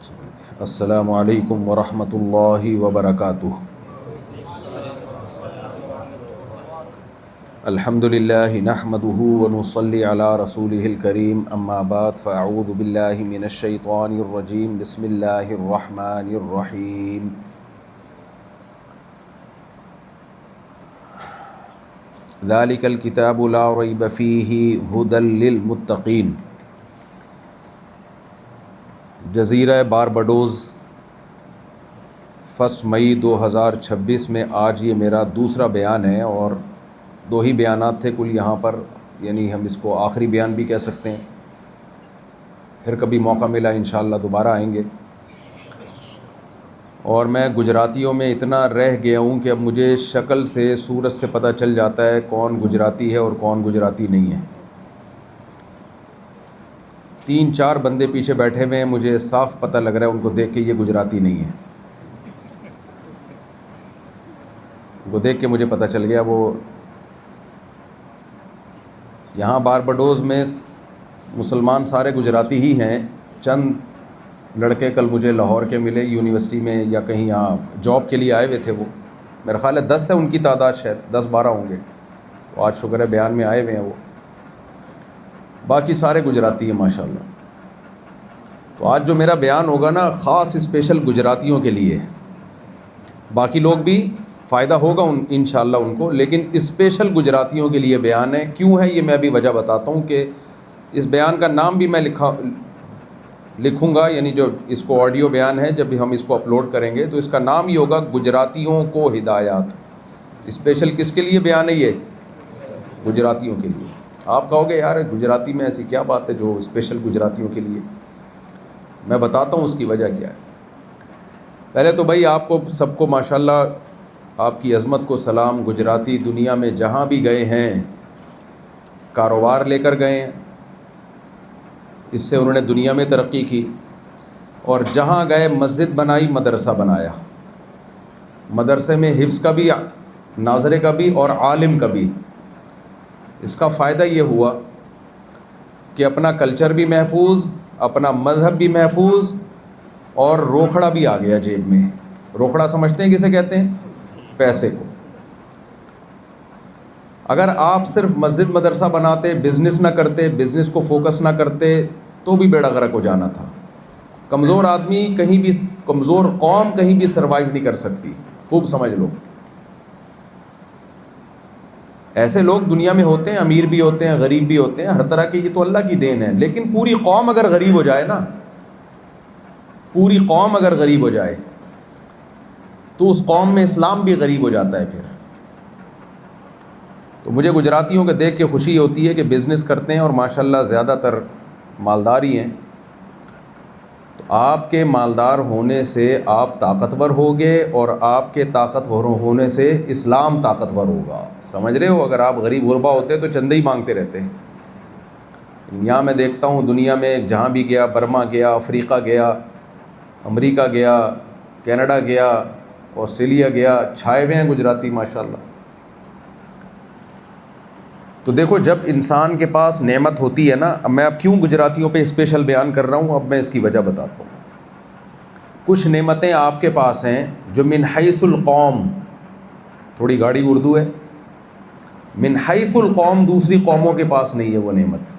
السلام علیکم ورحمۃ اللہ وبرکاتہ۔ الحمد للہ نحمدہ ونصلی علی رسولہ الکریم، اما بعد فاعوذ باللہ من الشیطان الرجیم، بسم اللہ الرحمن الرحیم۔ ذالک الکتاب لا ریب فیہ ھدی للمتقین۔ جزیرہ بارباڈوس 1 مئی 2026 میں آج یہ میرا دوسرا بیان ہے، اور 2 ہی بیانات تھے کل یہاں پر، یعنی ہم اس کو آخری بیان بھی کہہ سکتے ہیں۔ پھر کبھی موقع ملا انشاءاللہ دوبارہ آئیں گے۔ اور میں گجراتیوں میں اتنا رہ گیا ہوں کہ اب مجھے شکل سے، صورت سے پتہ چل جاتا ہے کون گجراتی ہے اور کون گجراتی نہیں ہے۔ 3-4 بندے پیچھے بیٹھے ہوئے ہیں، مجھے صاف پتہ لگ رہا ہے ان کو دیکھ کے یہ گجراتی نہیں ہے۔ ان کو دیکھ کے مجھے پتہ چل گیا وہ یہاں بارباڈوس میں مسلمان سارے گجراتی ہی ہیں۔ چند لڑکے کل مجھے لاہور کے ملے، یونیورسٹی میں یا کہیں یہاں جاب کے لیے آئے ہوئے تھے۔ وہ میرا خیال ہے 10 ہے ان کی تعداد، شاید 10-12 ہوں گے۔ تو آج شکر ہے بیان میں آئے ہوئے ہیں وہ، باقی سارے گجراتی ہیں ماشاءاللہ۔ تو آج جو میرا بیان ہوگا نا، خاص اسپیشل گجراتیوں کے لیے، باقی لوگ بھی فائدہ ہوگا انشاءاللہ ان کو، لیکن اسپیشل گجراتیوں کے لیے بیان ہے۔ کیوں ہے یہ میں ابھی وجہ بتاتا ہوں کہ اس بیان کا نام بھی میں لکھوں گا، یعنی جو اس کو آڈیو بیان ہے، جب بھی ہم اس کو اپلوڈ کریں گے تو اس کا نام ہی ہوگا گجراتیوں کو ہدایات۔ اسپیشل کس کے لیے بیان ہے یہ؟ گجراتیوں کے لیے۔ آپ کہو گے یار گجراتی میں ایسی کیا بات ہے جو اسپیشل گجراتیوں کے لیے؟ میں بتاتا ہوں اس کی وجہ کیا ہے۔ پہلے تو بھائی آپ کو سب کو ماشاءاللہ آپ کی عظمت کو سلام۔ گجراتی دنیا میں جہاں بھی گئے ہیں کاروبار لے کر گئے ہیں، اس سے انہوں نے دنیا میں ترقی کی، اور جہاں گئے مسجد بنائی، مدرسہ بنایا۔ مدرسے میں حفظ کا بھی، ناظرے کا بھی اور عالم کا بھی۔ اس کا فائدہ یہ ہوا کہ اپنا کلچر بھی محفوظ، اپنا مذہب بھی محفوظ، اور روکھڑا بھی آ گیا جیب میں۔ روکھڑا سمجھتے ہیں کسے کہتے ہیں؟ پیسے کو۔ اگر آپ صرف مسجد مدرسہ بناتے، بزنس نہ کرتے، بزنس کو فوکس نہ کرتے، تو بھی بیڑا غرق ہو جانا تھا۔ کمزور آدمی کہیں بھی، کمزور قوم کہیں بھی سروائیو نہیں کر سکتی، خوب سمجھ لو۔ ایسے لوگ دنیا میں ہوتے ہیں، امیر بھی ہوتے ہیں، غریب بھی ہوتے ہیں، ہر طرح کی، یہ تو اللہ کی دین ہے۔ لیکن پوری قوم اگر غریب ہو جائے نا، پوری قوم اگر غریب ہو جائے تو اس قوم میں اسلام بھی غریب ہو جاتا ہے پھر۔ تو مجھے گجراتیوں کو دیکھ کے خوشی ہوتی ہے کہ بزنس کرتے ہیں اور ماشاءاللہ زیادہ تر مالدار ہی ہیں۔ تو آپ کے مالدار ہونے سے آپ طاقتور ہوگے، اور آپ کے طاقتور ہونے سے اسلام طاقتور ہوگا۔ سمجھ رہے ہو؟ اگر آپ غریب غربا ہوتے تو چندے ہی مانگتے رہتے ہیں۔ یہاں میں دیکھتا ہوں دنیا میں جہاں بھی گیا، برما گیا، افریقہ گیا، امریکہ گیا، کینیڈا گیا، آسٹریلیا گیا، چھائے ہوئے ہیں گجراتی ماشاءاللہ۔ تو دیکھو جب انسان کے پاس نعمت ہوتی ہے نا، اب میں کیوں گجراتیوں پہ اسپیشل بیان کر رہا ہوں، اب میں اس کی وجہ بتاتا ہوں۔ کچھ نعمتیں آپ کے پاس ہیں جو من حیث القوم، تھوڑی گاڑی اردو ہے، من حیث القوم دوسری قوموں کے پاس نہیں ہے وہ نعمت۔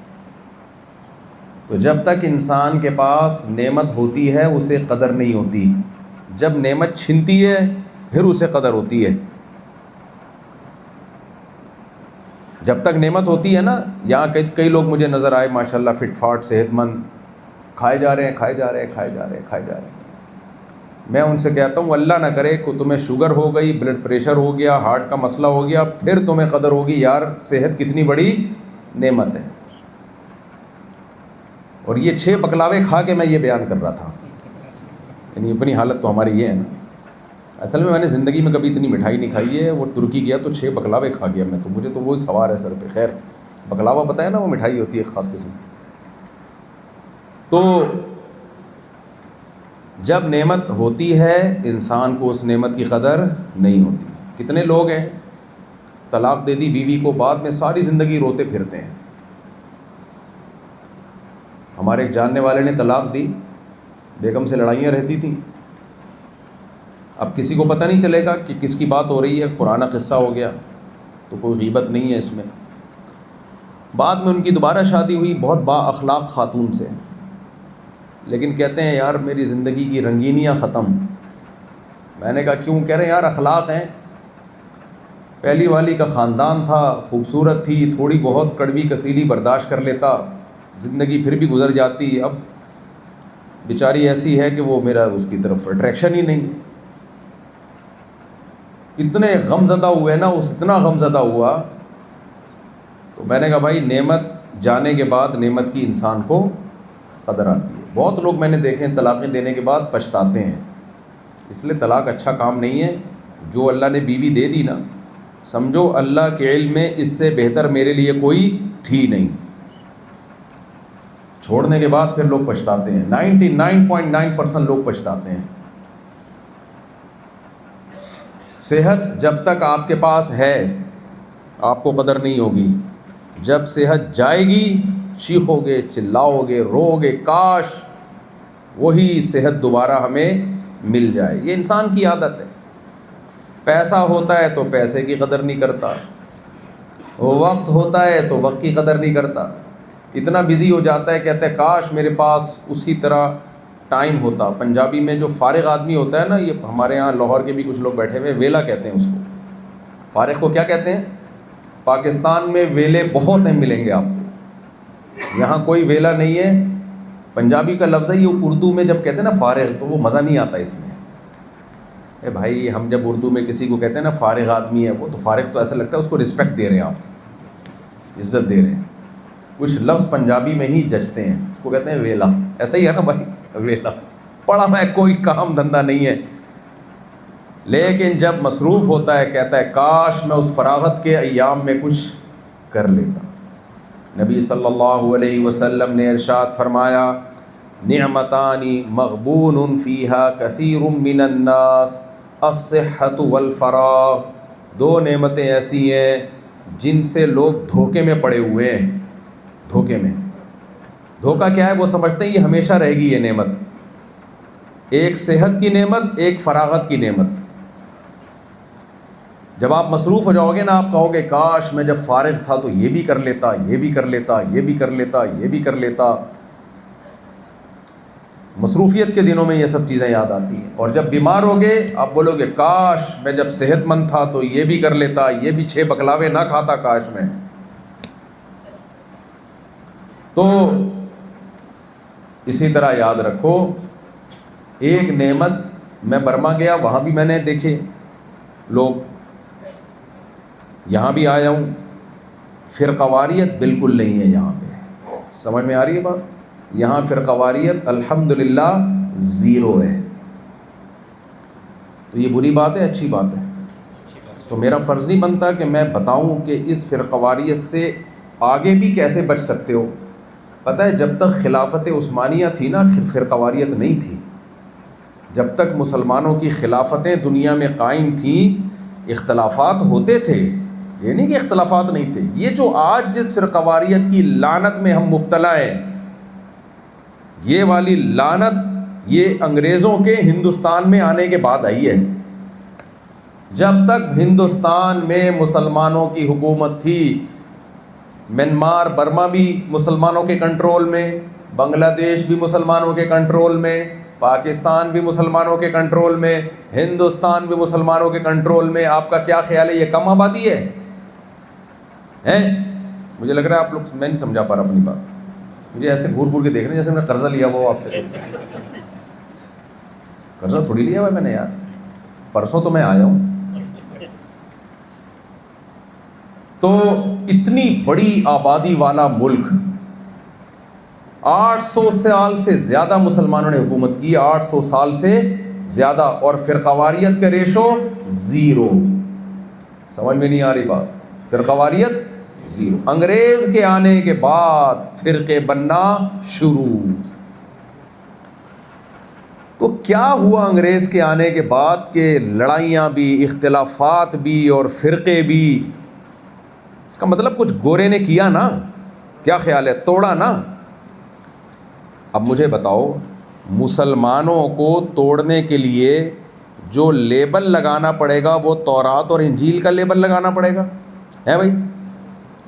تو جب تک انسان کے پاس نعمت ہوتی ہے اسے قدر نہیں ہوتی، جب نعمت چھنتی ہے پھر اسے قدر ہوتی ہے۔ جب تک نعمت ہوتی ہے نا، یہاں کئی لوگ مجھے نظر آئے ماشاءاللہ فٹ فاٹ، صحت مند، کھائے جا رہے ہیں، کھائے جا رہے ہیں، کھائے جا رہے ہیں، کھائے جا رہے ہیں۔ میں ان سے کہتا ہوں اللہ نہ کرے کہ تمہیں شوگر ہو گئی، بلڈ پریشر ہو گیا، ہارٹ کا مسئلہ ہو گیا، پھر تمہیں قدر ہوگی یار صحت کتنی بڑی نعمت ہے۔ اور یہ 6 بکلاوے کھا کے میں یہ بیان کر رہا تھا، یعنی اپنی حالت تو ہماری یہ ہے نا۔ اصل میں نے زندگی میں کبھی اتنی مٹھائی نہیں کھائی ہے، وہ ترکی گیا تو 6 بکلاوے کھا گیا میں، تو مجھے تو وہی سوار ہے سر پہ۔ خیر بکلاوا پتہ ہے نا، وہ مٹھائی ہوتی ہے خاص قسم کی۔ تو جب نعمت ہوتی ہے انسان کو اس نعمت کی قدر نہیں ہوتی۔ کتنے لوگ ہیں طلاق دے دی بیوی کو، بعد میں ساری زندگی روتے پھرتے ہیں۔ ہمارے ایک جاننے والے نے طلاق دی، بیگم سے لڑائیاں رہتی تھیں. اب کسی کو پتہ نہیں چلے گا کہ کس کی بات ہو رہی ہے، پرانا قصہ ہو گیا تو کوئی غیبت نہیں ہے اس میں. بعد میں ان کی دوبارہ شادی ہوئی بہت با اخلاق خاتون سے، لیکن کہتے ہیں یار میری زندگی کی رنگینیاں ختم. میں نے کہا کیوں؟ کہہ رہے ہیں یار اخلاق ہیں. پہلی والی کا خاندان تھا، خوبصورت تھی، تھوڑی بہت کڑوی کسیلی برداشت کر لیتا، زندگی پھر بھی گزر جاتی. اب بیچاری ایسی ہے کہ وہ میرا اس کی طرف اٹریکشن ہی نہیں. اتنے غم زدہ ہوئے نا، اس اتنا غم زدہ ہوا. تو میں نے کہا بھائی نعمت جانے کے بعد نعمت کی انسان کو قدر آتی ہے. بہت لوگ میں نے دیکھے ہیں طلاقیں دینے کے بعد پچھتاتے ہیں، اس لیے طلاق اچھا کام نہیں ہے. جو اللہ نے بیوی دے دی نا، سمجھو اللہ کے علم میں اس سے بہتر میرے لیے کوئی تھی نہیں. چھوڑنے کے بعد پھر لوگ پچھتاتے ہیں، 99.9% لوگ پچھتاتے ہیں. صحت جب تک آپ کے پاس ہے آپ کو قدر نہیں ہوگی. جب صحت جائے گی چیخو گے، چلاؤ گے، رو گے، کاش وہی صحت دوبارہ ہمیں مل جائے. یہ انسان کی عادت ہے. پیسہ ہوتا ہے تو پیسے کی قدر نہیں کرتا، وقت ہوتا ہے تو وقت کی قدر نہیں کرتا. اتنا بزی ہو جاتا ہے کہتا ہے کاش میرے پاس اسی طرح ٹائم ہوتا. پنجابی میں جو فارغ آدمی ہوتا ہے نا، یہ ہمارے ہاں لاہور کے بھی کچھ لوگ بیٹھے ہوئے، ویلا کہتے ہیں اس کو. فارغ کو کیا کہتے ہیں؟ پاکستان میں ویلے بہت ہیں، ملیں گے آپ کو. یہاں کوئی ویلا نہیں ہے. پنجابی کا لفظ ہے یہ. اردو میں جب کہتے ہیں نا فارغ تو وہ مزہ نہیں آتا اس میں. اے بھائی ہم جب اردو میں کسی کو کہتے ہیں نا فارغ آدمی ہے وہ، تو فارغ تو ایسا لگتا ہے اس کو رسپیکٹ دے رہے ہیں، آپ عزت دے رہے ہیں. کچھ لفظ پنجابی میں ہی جچتے ہیں، اس کو کہتے ہیں ویلا. ایسا ہی ہے نا بھائی، ویلا. پڑھا میں کوئی کام دھندہ نہیں ہے، لیکن جب مصروف ہوتا ہے کہتا ہے کاش میں اس فراغت کے ایام میں کچھ کر لیتا. نبی صلی اللہ علیہ وسلم نے ارشاد فرمایا نعمتان مغبون فیہا کثیر من الناس الصحۃ والفراغ. دو نعمتیں ایسی ہیں جن سے لوگ دھوکے میں پڑے ہوئے ہیں. دھوکے میں. دھوکہ کیا ہے؟ وہ سمجھتے ہیں یہ ہمیشہ رہے گی یہ نعمت. ایک صحت کی نعمت، ایک فراغت کی نعمت. جب آپ مصروف ہو جاؤ گے نا، آپ کہو گے کاش میں جب فارغ تھا تو یہ بھی کر لیتا، یہ بھی کر لیتا، یہ بھی کر لیتا، یہ بھی کر لیتا. مصروفیت کے دنوں میں یہ سب چیزیں یاد آتی ہیں. اور جب بیمار ہوگے آپ بولو گے کاش میں جب صحت مند تھا تو یہ بھی کر لیتا، یہ بھی 6 بکلاوے نہ کھاتا کاش میں. تو اسی طرح یاد رکھو، ایک نعمت. میں برما گیا، وہاں بھی میں نے دیکھے لوگ، یہاں بھی آیا ہوں. فرقواریت بالکل نہیں ہے یہاں پہ. سمجھ میں آ رہی ہے بات؟ یہاں فرقواریت الحمدللہ زیرو ہے. تو یہ بری بات ہے اچھی بات ہے؟ تو میرا فرض نہیں بنتا کہ میں بتاؤں کہ اس فرقواریت سے آگے بھی کیسے بچ سکتے ہو. پتہ ہے جب تک خلافت عثمانیہ تھی نا فرقواریت نہیں تھی. جب تک مسلمانوں کی خلافتیں دنیا میں قائم تھیں اختلافات ہوتے تھے، یہ نہیں کہ اختلافات نہیں تھے. یہ جو آج جس فرقواریت کی لعنت میں ہم مبتلا ہیں، یہ والی لعنت یہ انگریزوں کے ہندوستان میں آنے کے بعد آئی ہے. جب تک ہندوستان میں مسلمانوں کی حکومت تھی، میانمار برما بھی مسلمانوں کے کنٹرول میں، بنگلہ دیش بھی مسلمانوں کے کنٹرول میں، پاکستان بھی مسلمانوں کے کنٹرول میں، ہندوستان بھی مسلمانوں کے کنٹرول میں. آپ کا کیا خیال ہے یہ کم آبادی ہے؟ مجھے لگ رہا ہے آپ لوگ، میں نہیں سمجھا پا رہا اپنی بات. مجھے ایسے گھور گھور کے دیکھ رہے ہیں جیسے میں قرضہ لیا ہوا آپ سے. قرضہ تھوڑی لیا ہوا میں نے یار، پرسوں تو میں آیا ہوں. تو اتنی بڑی آبادی والا ملک، 800 سال سے زیادہ مسلمانوں نے حکومت کی، 800 سال سے زیادہ، اور فرقواریت کا ریشو زیرو. سمجھ میں نہیں آ رہی بات؟ فرقواریت زیرو. انگریز کے آنے کے بعد فرقے بننا شروع. تو کیا ہوا انگریز کے آنے کے بعد کہ لڑائیاں بھی، اختلافات بھی اور فرقے بھی؟ اس کا مطلب کچھ گورے نے کیا نا. کیا خیال ہے؟ توڑا نا. اب مجھے بتاؤ مسلمانوں کو توڑنے کے لیے جو لیبل لگانا پڑے گا وہ تورات اور انجیل کا لیبل لگانا پڑے گا. ہے بھائی؟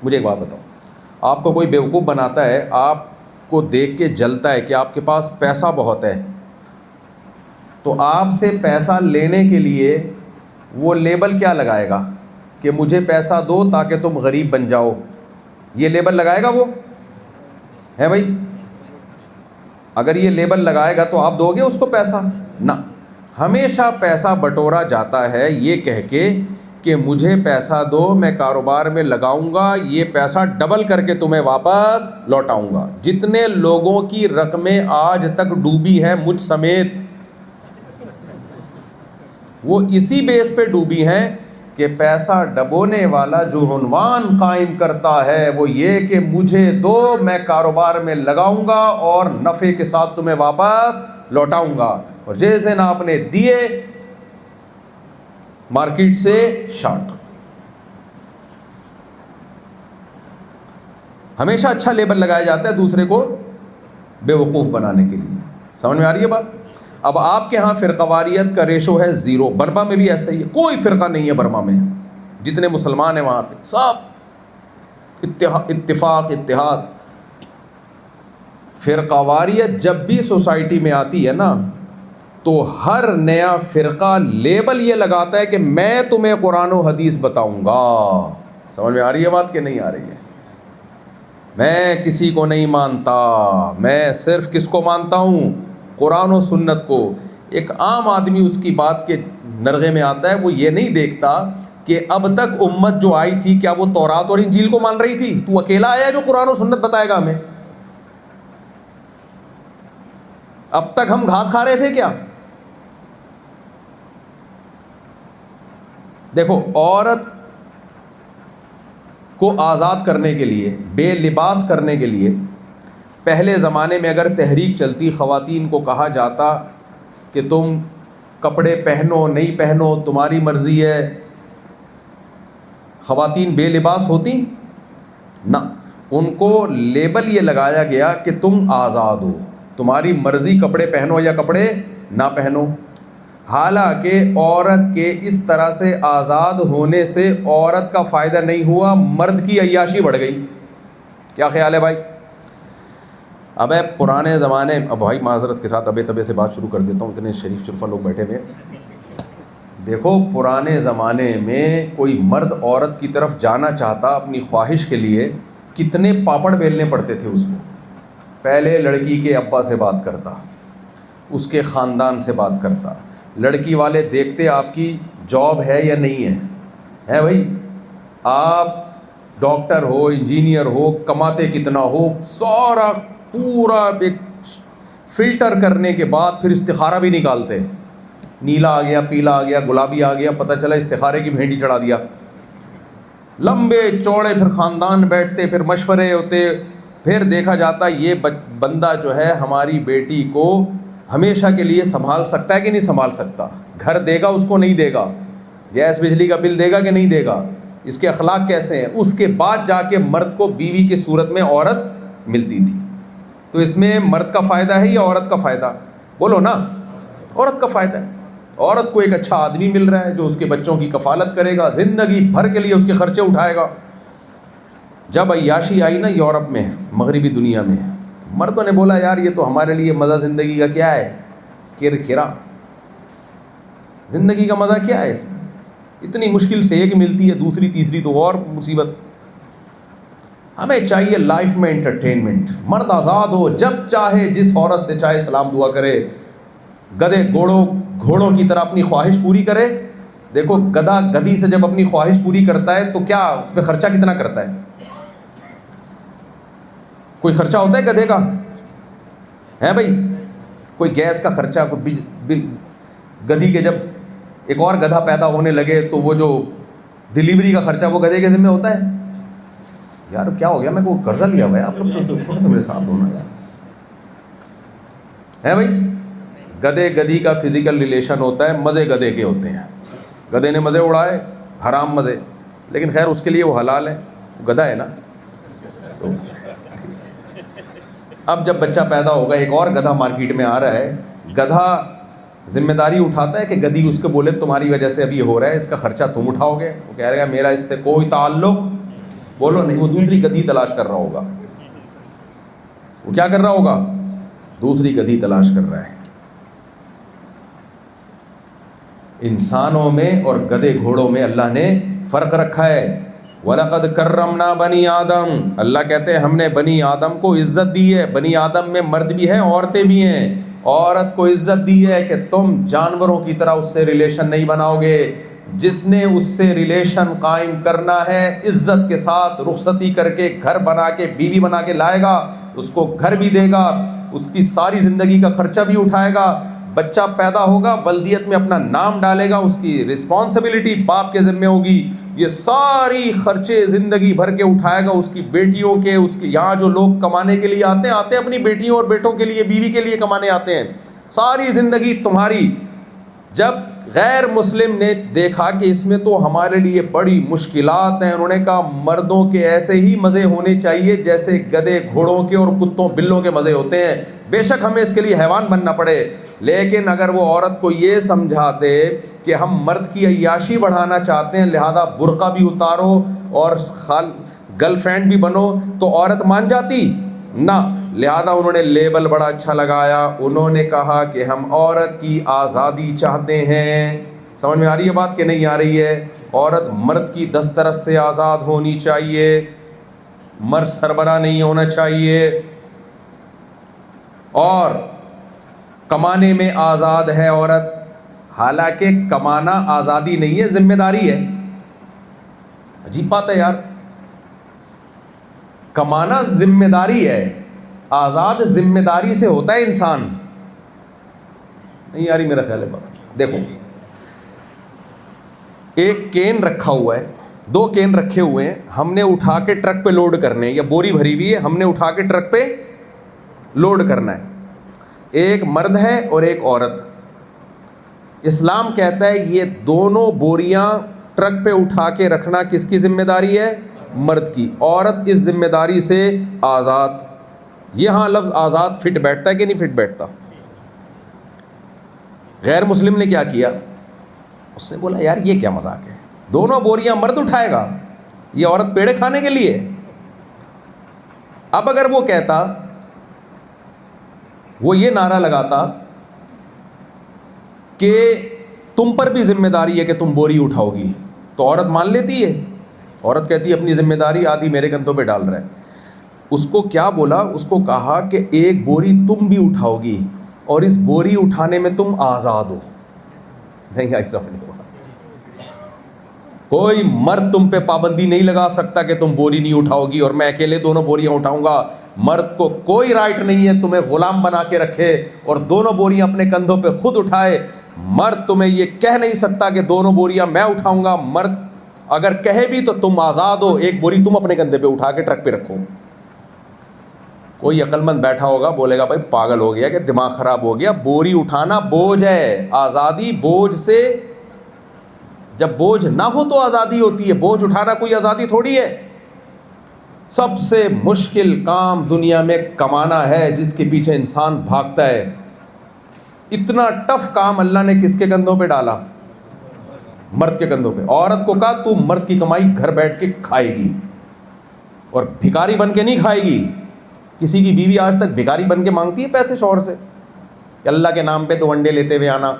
مجھے ایک بات بتاؤ, آپ کو کوئی بیوقوف بناتا ہے, آپ کو دیکھ کے جلتا ہے کہ آپ کے پاس پیسہ بہت ہے, تو آپ سے پیسہ لینے کے لیے وہ لیبل کیا لگائے گا کہ مجھے پیسہ دو تاکہ تم غریب بن جاؤ. یہ لیبل لگائے گا وہ؟ ہے بھائی؟ اگر یہ لیبل لگائے گا تو آپ دو گے اس کو پیسہ؟ نہ. ہمیشہ پیسہ بٹورا جاتا ہے یہ کہہ کے کہ مجھے پیسہ دو, میں کاروبار میں لگاؤں گا, یہ پیسہ ڈبل کر کے تمہیں واپس لوٹاؤں گا. جتنے لوگوں کی رقمیں آج تک ڈوبی ہیں مجھ سمیت, وہ اسی بیس پہ ڈوبی ہیں کہ پیسہ ڈبونے والا جو عنوان قائم کرتا ہے وہ یہ کہ مجھے دو, میں کاروبار میں لگاؤں گا اور نفع کے ساتھ تمہیں واپس لوٹاؤں گا, اور جیسے نہ آپ نے دیے مارکیٹ سے شارٹ. ہمیشہ اچھا لیبل لگایا جاتا ہے دوسرے کو بیوقوف بنانے کے لیے. سمجھ میں آ رہی ہے بات؟ اب آپ کے ہاں فرقہ واریت کا ریشو ہے 0. برما میں بھی ایسا ہی ہے, کوئی فرقہ نہیں ہے برما میں, جتنے مسلمان ہیں وہاں پہ سب اتفاق اتحاد. فرقہ واریت جب بھی سوسائٹی میں آتی ہے نا تو ہر نیا فرقہ لیبل یہ لگاتا ہے کہ میں تمہیں قرآن و حدیث بتاؤں گا. سمجھ میں آ رہی ہے بات کہ نہیں آ رہی ہے؟ میں کسی کو نہیں مانتا, میں صرف کس کو مانتا ہوں؟ قرآن و سنت کو. ایک عام آدمی اس کی بات کے نرغے میں آتا ہے, وہ یہ نہیں دیکھتا کہ اب تک امت جو آئی تھی کیا وہ تورات اور انجیل کو مان رہی تھی؟ تو اکیلا آیا جو قرآن و سنت بتائے گا ہمیں؟ اب تک ہم گھاس کھا رہے تھے کیا؟ دیکھو, عورت کو آزاد کرنے کے لیے, بے لباس کرنے کے لیے, پہلے زمانے میں اگر تحریک چلتی, خواتین کو کہا جاتا کہ تم کپڑے پہنو نہیں پہنو تمہاری مرضی ہے, خواتین بے لباس ہوتی؟ نہ, ان کو لیبل یہ لگایا گیا کہ تم آزاد ہو, تمہاری مرضی کپڑے پہنو یا کپڑے نہ پہنو. حالانکہ عورت کے اس طرح سے آزاد ہونے سے عورت کا فائدہ نہیں ہوا, مرد کی عیاشی بڑھ گئی. کیا خیال ہے بھائی؟ اب پرانے زمانے, اب بھائی معذرت کے ساتھ ابے تبے سے بات شروع کر دیتا ہوں, اتنے شریف شرفا لوگ بیٹھے ہوئے. دیکھو, پرانے زمانے میں کوئی مرد عورت کی طرف جانا چاہتا اپنی خواہش کے لیے, کتنے پاپڑ بیلنے پڑتے تھے اس کو. پہلے لڑکی کے ابا سے بات کرتا, اس کے خاندان سے بات کرتا, لڑکی والے دیکھتے آپ کی جاب ہے یا نہیں ہے بھائی, آپ ڈاکٹر ہو, انجینئر ہو, کماتے کتنا ہو, سارا پورا ایک فلٹر کرنے کے بعد پھر استخارہ بھی نکالتے. نیلا آ گیا, پیلا آ گیا, گلابی آ گیا, پتہ چلا استخارے کی بھینڈی چڑھا دیا. لمبے چوڑے پھر خاندان بیٹھتے, پھر مشورے ہوتے, پھر دیکھا جاتا یہ بندہ جو ہے ہماری بیٹی کو ہمیشہ کے لیے سنبھال سکتا ہے کہ نہیں سنبھال سکتا, گھر دے گا اس کو نہیں دے گا, گیس بجلی کا بل دے گا کہ نہیں دے گا, اس کے اخلاق کیسے ہیں. اس کے بعد جا کے مرد کو بیوی کی صورت میں عورت ملتی تھی. تو اس میں مرد کا فائدہ ہے یا عورت کا فائدہ؟ بولو نا, عورت کا فائدہ ہے. عورت کو ایک اچھا آدمی مل رہا ہے جو اس کے بچوں کی کفالت کرے گا, زندگی بھر کے لیے اس کے خرچے اٹھائے گا. جب عیاشی آئی نا یورپ میں, مغربی دنیا میں, مردوں نے بولا یار یہ تو ہمارے لیے مزہ زندگی کا کیا ہے, کرکرا. زندگی کا مزہ کیا ہے اس میں؟ اتنی مشکل سے ایک ملتی ہے, دوسری تیسری تو اور مصیبت. ہمیں چاہیے لائف میں انٹرٹینمنٹ, مرد آزاد ہو, جب چاہے جس عورت سے چاہے سلام دعا کرے, گدھے گھوڑوں کی طرح اپنی خواہش پوری کرے. دیکھو, گدھا گدھی سے جب اپنی خواہش پوری کرتا ہے تو کیا اس پہ خرچہ کتنا کرتا ہے؟ کوئی خرچہ ہوتا ہے گدھے کا؟ ہے بھائی؟ کوئی گیس کا خرچہ, کوئی گدھی کے جب ایک اور گدھا پیدا ہونے لگے تو وہ جو ڈیلیوری کا خرچہ وہ گدھے کے ذمہ ہوتا ہے. یار کیا ہو گیا, میں کو قرضہ لیا ہوا ہے, آپ لوگ تو تھوڑا سا میرے ساتھ ہونا یار. ہے بھائی؟ گدھے گدھی کا فزیکل ریلیشن ہوتا ہے, مزے گدھے کے ہوتے ہیں. گدھے نے مزے اڑائے, حرام مزے, لیکن خیر اس کے لیے وہ حلال ہے, گدھا ہے نا. تو اب جب بچہ پیدا ہوگا ایک اور گدھا مارکیٹ میں آ رہا ہے, گدھا ذمہ داری اٹھاتا ہے کہ گدھی اس کو بولے تمہاری وجہ سے ابھی ہو رہا ہے, اس کا خرچہ تم اٹھاؤ گے؟ وہ کہہ رہے گا میرا اس سے کوئی تعلق, بولو نہیں. وہ دوسری گدھی تلاش کر رہا ہوگا. وہ کیا کر رہا ہوگا؟ دوسری گدھی تلاش کر رہا ہے. انسانوں میں اور گدھے گھوڑوں میں اللہ نے فرق رکھا ہے. وَلَقَدْ كَرَّمْنَا بَنِي آدم, اللہ کہتے ہیں ہم نے بنی آدم کو عزت دی ہے. بنی آدم میں مرد بھی ہیں عورتیں بھی ہیں. عورت کو عزت دی ہے کہ تم جانوروں کی طرح اس سے ریلیشن نہیں بناؤ گے. جس نے اس سے ریلیشن قائم کرنا ہے عزت کے ساتھ رخصتی کر کے گھر بنا کے بیوی بنا کے لائے گا, اس کو گھر بھی دے گا, اس کی ساری زندگی کا خرچہ بھی اٹھائے گا. بچہ پیدا ہوگا ولدیت میں اپنا نام ڈالے گا, اس کی رسپانسبلٹی باپ کے ذمہ ہوگی. یہ ساری خرچے زندگی بھر کے اٹھائے گا, اس کی بیٹیوں کے, اس کے یہاں جو لوگ کمانے کے لیے آتے ہیں اپنی بیٹیوں اور بیٹوں کے لیے, بیوی کے لیے کمانے آتے ہیں. ساری زندگی تمہاری. جب غیر مسلم نے دیکھا کہ اس میں تو ہمارے لیے بڑی مشکلات ہیں, انہوں نے کہا مردوں کے ایسے ہی مزے ہونے چاہیے جیسے گدھے گھوڑوں کے اور کتوں بلوں کے مزے ہوتے ہیں, بے شک ہمیں اس کے لیے حیوان بننا پڑے, لیکن اگر وہ عورت کو یہ سمجھاتے کہ ہم مرد کی عیاشی بڑھانا چاہتے ہیں لہذا برقع بھی اتارو اور گرل فرینڈ بھی بنو, تو عورت مان جاتی؟ نہ. لہذا انہوں نے لیبل بڑا اچھا لگایا, انہوں نے کہا کہ ہم عورت کی آزادی چاہتے ہیں. سمجھ میں آ رہی ہے بات کہ نہیں آ رہی ہے؟ عورت مرد کی دسترس سے آزاد ہونی چاہیے, مرد سربراہ نہیں ہونا چاہیے, اور کمانے میں آزاد ہے عورت. حالانکہ کمانا آزادی نہیں ہے, ذمہ داری ہے. عجیب بات ہے یار, کمانا ذمہ داری ہے, آزاد ذمہ داری سے ہوتا ہے انسان. نہیں یاری میرا خیال ہے بات. دیکھو ایک کین رکھا ہوا ہے, 2 کین رکھے ہوئے ہیں, ہم نے اٹھا کے ٹرک پہ لوڈ کرنے ہیں, یا بوری بھری ہوئی ہے ہم نے اٹھا کے ٹرک پہ لوڈ کرنا ہے. ایک مرد ہے اور ایک عورت. اسلام کہتا ہے یہ دونوں بوریاں ٹرک پہ اٹھا کے رکھنا کس کی ذمہ داری ہے؟ مرد کی. عورت اس ذمہ داری سے آزاد. یہاں لفظ آزاد فٹ بیٹھتا ہے کہ نہیں فٹ بیٹھتا؟ غیر مسلم نے کیا کیا, اس نے بولا یار یہ کیا مذاق ہے, دونوں بوریاں مرد اٹھائے گا, یہ عورت پیڑے کھانے کے لیے. اب اگر وہ کہتا, وہ یہ نعرہ لگاتا کہ تم پر بھی ذمہ داری ہے کہ تم بوری اٹھاؤ گی, تو عورت مان لیتی ہے. عورت کہتی ہے اپنی ذمہ داری آدھی میرے کندھوں پہ ڈال رہا ہے. اس کو کیا بولا؟ اس کو کہا کہ ایک بوری تم بھی اٹھاؤ گی اور اس بوری اٹھانے میں تم آزاد ہو. نہیں ایسا نہیں ہوا. کوئی مرد تم پہ پابندی نہیں لگا سکتا کہ تم بوری نہیں اٹھاؤ گی اور میں اکیلے دونوں بوریاں اٹھاؤں گا. مرد کو کوئی رائٹ نہیں ہے تمہیں غلام بنا کے رکھے اور دونوں بوریاں اپنے کندھوں پہ خود اٹھائے. مرد تمہیں یہ کہہ نہیں سکتا کہ دونوں بوریاں میں اٹھاؤں گا. مرد اگر کہے بھی تو تم آزاد ہو, ایک بوری تم اپنے کندھے پہ اٹھا کے ٹرک پہ رکھو. کوئی عقل مند بیٹھا ہوگا بولے گا بھائی پاگل ہو گیا کہ دماغ خراب ہو گیا, بوری اٹھانا بوجھ ہے, آزادی بوجھ سے, جب بوجھ نہ ہو تو آزادی ہوتی ہے, بوجھ اٹھانا کوئی آزادی تھوڑی ہے. سب سے مشکل کام دنیا میں کمانا ہے جس کے پیچھے انسان بھاگتا ہے. اتنا ٹف کام اللہ نے کس کے کندھوں پہ ڈالا؟ مرد کے کندھوں پہ. عورت کو کہا تو مرد کی کمائی گھر بیٹھ کے کھائے گی اور بھکاری بن کے نہیں کھائے گی. کسی کی بیوی آج تک بھکاری بن کے مانگتی ہے پیسے شوہر سے کہ اللہ کے نام پہ تو انڈے لیتے ہوئے آنا؟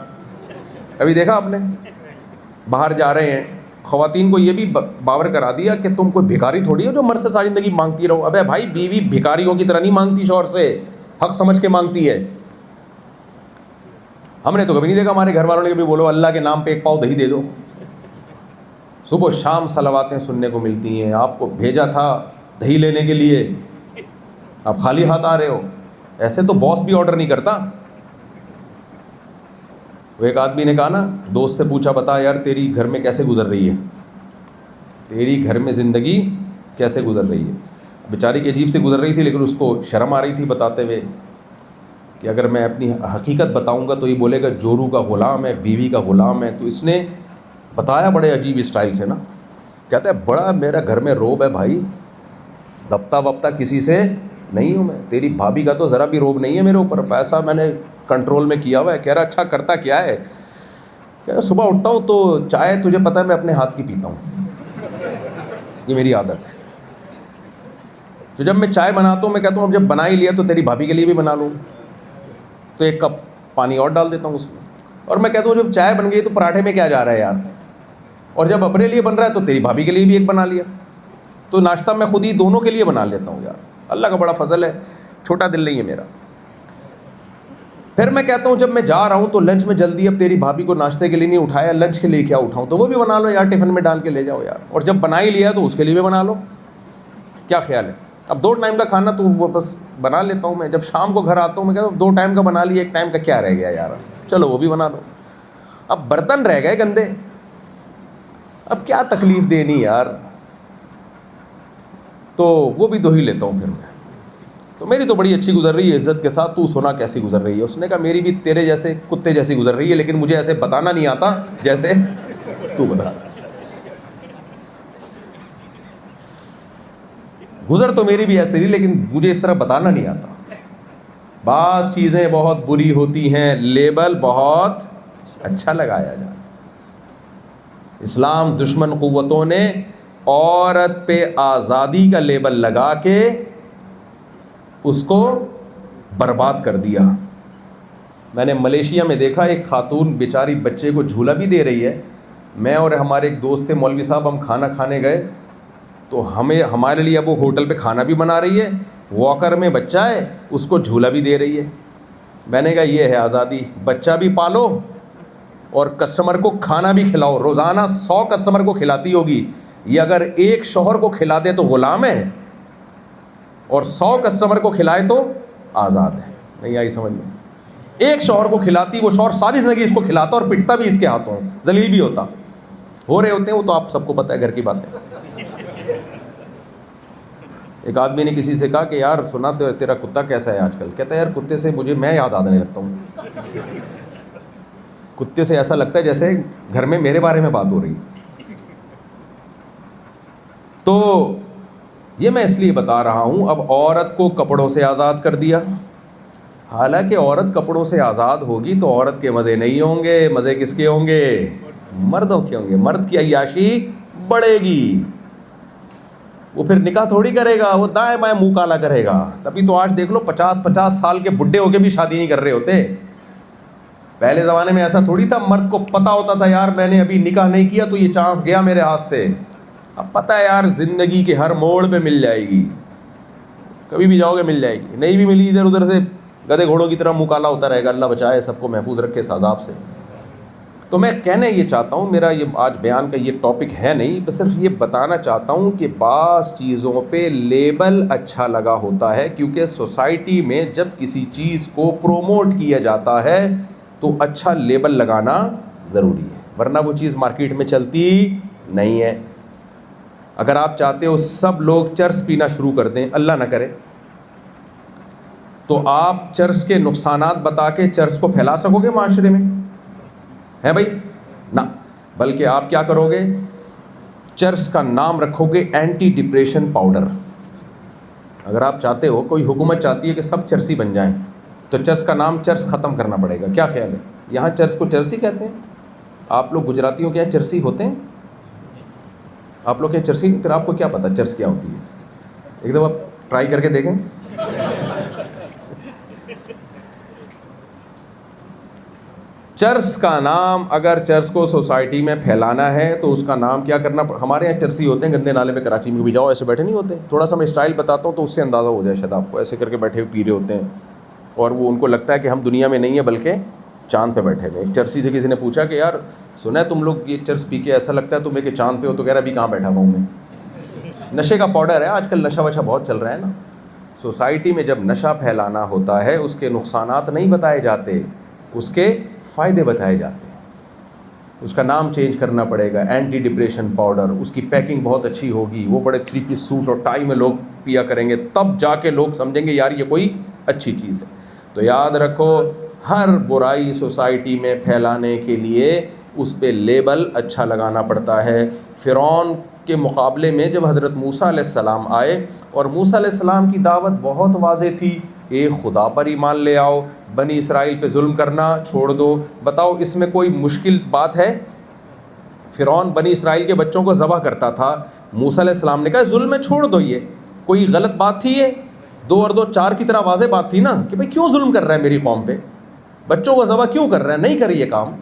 کبھی دیکھا آپ نے؟ باہر جا رہے ہیں, خواتین کو یہ بھی باور کرا دیا کہ تم کوئی بھکاری تھوڑی ہو جو مرد سے ساری زندگی مانگتی رہو. ابے بھائی بیوی بھکاریوں کی طرح نہیں مانگتی شوہر سے, حق سمجھ کے مانگتی ہے. ہم نے تو کبھی نہیں دیکھا ہمارے گھر والوں نے کبھی بولو اللہ کے نام پہ 1 پاؤ دہی دے دو. صبح شام صلواتیں سننے کو ملتی ہیں, آپ کو بھیجا تھا دہی لینے کے لیے, آپ خالی ہاتھ آ رہے ہو. ایسے تو باس بھی آرڈر نہیں کرتا. وہ ایک آدمی نے کہا نا, دوست سے پوچھا بتا یار تیری گھر میں کیسے گزر رہی ہے, تیری گھر میں زندگی کیسے گزر رہی ہے. بیچاری کی عجیب سے گزر رہی تھی, لیکن اس کو شرم آ رہی تھی بتاتے ہوئے کہ اگر میں اپنی حقیقت بتاؤں گا تو یہ بولے گا جورو کا غلام ہے, بیوی کا غلام ہے. تو اس نے بتایا بڑے عجیب اسٹائل سے نا, کہتا ہے بڑا میرا گھر میں روب ہے بھائی, دبتا وبتا کسی سے نہیں ہوں میں. تیری بھابھی کا تو ذرا بھی روب نہیں ہے میرے اوپر, پیسہ میں نے کنٹرول میں کیا ہوا ہے. کہہ رہا اچھا کرتا کیا ہے؟ کہہ رہا صبح اٹھتا ہوں تو چائے تجھے پتہ ہے میں اپنے ہاتھ کی پیتا ہوں, یہ میری عادت ہے. تو جب میں چائے بناتا ہوں میں کہتا ہوں اب جب بنا ہی لیا تو تیری بھابھی کے لیے بھی بنا لوں, تو ایک کپ پانی اور ڈال دیتا ہوں اس میں. اور میں کہتا ہوں جب چائے بن گئی تو پراٹھے میں کیا جا رہا ہے یار, اور جب اپنے لیے بن رہا ہے تو تیری بھابھی کے لیے بھی ایک بنا لیا. تو ناشتہ میں خود ہی دونوں کے لیے بنا لیتا ہوں یار. اللہ کا بڑا فضل ہے, چھوٹا دل نہیں ہے میرا. پھر میں کہتا ہوں جب میں جا رہا ہوں تو لنچ میں جلدی, اب تیری بھابھی کو ناشتے کے لیے نہیں اٹھایا, لنچ کے لیے کیا اٹھاؤں, تو وہ بھی بنا لو یار, ٹفن میں ڈال کے لے جاؤ یار. اور جب بنا ہی لیا تو اس کے لیے بھی بنا لو. کیا خیال ہے؟ اب 2 ٹائم کا کھانا تو وہ بس بنا لیتا ہوں میں. جب شام کو گھر آتا ہوں میں کہتا ہوں 2 ٹائم کا بنا لیا, 1 ٹائم کا کیا رہ گیا یار, چلو وہ بھی بنا لو. اب برتن رہ گئے گندے, اب کیا تکلیف دینی یار, تو وہ بھی دھو ہی لیتا ہوں پھر میں. تو میری تو بڑی اچھی گزر رہی ہے عزت کے ساتھ, تو سنا کیسی گزر رہی ہے؟ اس نے کہا میری بھی تیرے جیسے کتے جیسی گزر رہی ہے, لیکن مجھے ایسے بتانا نہیں آتا جیسے تو بتا. گزر تو میری بھی ایسے رہی لیکن مجھے اس طرح بتانا نہیں آتا. بعض چیزیں بہت بری ہوتی ہیں, لیبل بہت اچھا لگایا جاتا. اسلام دشمن قوتوں نے عورت پہ آزادی کا لیبل لگا کے اس کو برباد کر دیا. میں نے ملیشیا میں دیکھا ایک خاتون بیچاری بچے کو جھولا بھی دے رہی ہے. میں اور ہمارے ایک دوست تھے مولوی صاحب, ہم کھانا کھانے گئے تو ہمارے لیے اب وہ ہوٹل پہ کھانا بھی بنا رہی ہے, واکر میں بچہ ہے, اس کو جھولا بھی دے رہی ہے. میں نے کہا یہ ہے آزادی, بچہ بھی پالو اور کسٹمر کو کھانا بھی کھلاؤ. روزانہ 100 کسٹمر کو کھلاتی ہوگی, یہ اگر ایک شوہر کو کھلا دے تو غلام ہے, اور 100 کسٹمر کو کھلائے تو آزاد ہے. نہیں آئی سمجھ میں؟ ایک شوہر کو کھلاتی, وہ شوہر ساری زندگی اس کو کھلاتا اور پٹتا بھی اس کے ہاتھوں, ذلیل بھی ہوتا, ہو رہے ہوتے ہیں وہ تو آپ سب کو پتہ ہے گھر کی باتیں. ایک آدمی نے کسی سے کہا کہ یار سنا تیرا کتا کیسا ہے آج کل؟ کہتا ہے یار کتے سے مجھے میں یاد آنے لگتا ہوں, کتے سے ایسا لگتا ہے جیسے گھر میں میرے بارے میں بات ہو رہی. تو یہ میں اس لیے بتا رہا ہوں, اب عورت کو کپڑوں سے آزاد کر دیا. حالانکہ عورت کپڑوں سے آزاد ہوگی تو عورت کے مزے نہیں ہوں گے, مزے کس کے ہوں گے؟ مردوں کے ہوں گے. مرد کی عیاشی بڑھے گی, وہ پھر نکاح تھوڑی کرے گا, وہ دائیں بائیں منہ کالا کرے گا. تبھی تو آج دیکھ لو 50 سال کے بڈھے ہو کے بھی شادی نہیں کر رہے ہوتے. پہلے زمانے میں ایسا تھوڑی تھا, مرد کو پتہ ہوتا تھا یار میں نے ابھی نکاح نہیں کیا تو یہ چانس گیا میرے ہاتھ سے. اب پتہ ہے یار زندگی کے ہر موڑ پہ مل جائے گی, کبھی بھی جاؤ گے مل جائے گی, نہیں بھی ملی ادھر ادھر سے گدھے گھوڑوں کی طرح منہ کالا ہوتا رہے گا. اللہ بچائے, سب کو محفوظ رکھے اس عذاب سے. تو میں کہنا یہ چاہتا ہوں, میرا یہ آج بیان کا یہ ٹاپک ہے نہیں, بس صرف یہ بتانا چاہتا ہوں کہ بعض چیزوں پہ لیبل اچھا لگا ہوتا ہے, کیونکہ سوسائٹی میں جب کسی چیز کو پروموٹ کیا جاتا ہے تو اچھا لیبل لگانا ضروری ہے, ورنہ وہ چیز مارکیٹ میں چلتی نہیں ہے. اگر آپ چاہتے ہو سب لوگ چرس پینا شروع کر دیں, اللہ نہ کرے, تو آپ چرس کے نقصانات بتا کے چرس کو پھیلا سکو گے معاشرے میں؟ ہے بھائی نہ, بلکہ آپ کیا کرو گے, چرس کا نام رکھو گے اینٹی ڈپریشن پاؤڈر. اگر آپ چاہتے ہو, کوئی حکومت چاہتی ہے کہ سب چرسی بن جائیں, تو چرس کا نام چرس ختم کرنا پڑے گا. کیا خیال ہے؟ یہاں چرس کو چرسی کہتے ہیں, آپ لوگ گجراتیوں کے یہاں چرسی ہوتے ہیں, آپ لوگ کے یہاں چرسی نہیں, پھر آپ کو کیا پتا چرس کیا ہوتی ہے؟ ایک دفعہ ٹرائی کر کے دیکھیں. چرس کا نام, اگر چرس کو سوسائٹی میں پھیلانا ہے تو اس کا نام کیا کرنا ہمارے یہاں چرسی ہوتے ہیں گندے نالے میں, کراچی میں بھی جاؤ ایسے بیٹھے نہیں ہوتے. تھوڑا سا میں اسٹائل بتاتا ہوں تو اس سے اندازہ ہو جائے شاید آپ کو, ایسے کر کے بیٹھے ہوئے پی رہے ہوتے ہیں, اور وہ ان کو لگتا ہے کہ ہم دنیا میں نہیں ہیں بلکہ چاند پہ بیٹھے ہوئے. ایک چرسی سے کسی نے پوچھا کہ یار سنا ہے تم لوگ یہ چرس پی کے ایسا لگتا ہے تمہیں کہ چاند پہ ہو, تو کہہ رہا ابھی کہاں بیٹھا ہوا ہوں میں. نشے کا پاؤڈر ہے آج کل, نشہ وشہ بہت چل رہا ہے نا. سوسائٹی میں جب نشہ پھیلانا ہوتا ہے اس کے نقصانات نہیں بتائے جاتے, اس کے فائدے بتائے جاتے ہیں. اس کا نام چینج کرنا پڑے گا, اینٹی ڈپریشن پاؤڈر. اس کی پیکنگ بہت اچھی ہوگی, وہ بڑے 3 پیس سوٹ اور ٹائی میں لوگ پیا کریں گے, تب جا کے لوگ سمجھیں گے یار یہ کوئی اچھی چیز ہے. تو یاد رکھو, ہر برائی سوسائٹی میں پھیلانے کے لیے اس پہ لیبل اچھا لگانا پڑتا ہے. فرعون کے مقابلے میں جب حضرت موسیٰ علیہ السلام آئے اور موسیٰ علیہ السلام کی دعوت بہت واضح تھی، ایک خدا پر ایمان لے آؤ، بنی اسرائیل پہ ظلم کرنا چھوڑ دو، بتاؤ اس میں کوئی مشکل بات ہے؟ فرعون بنی اسرائیل کے بچوں کو ذبح کرتا تھا، موسیٰ علیہ السلام نے کہا ظلم میں چھوڑ دو، یہ کوئی غلط بات تھی؟ یہ 2 اور 2 4 کی طرح واضح بات تھی نا کہ بھائی کیوں ظلم کر رہا ہے میری قوم پہ، بچوں کو ذبح کیوں کر رہا ہے؟ نہیں کری یہ کام،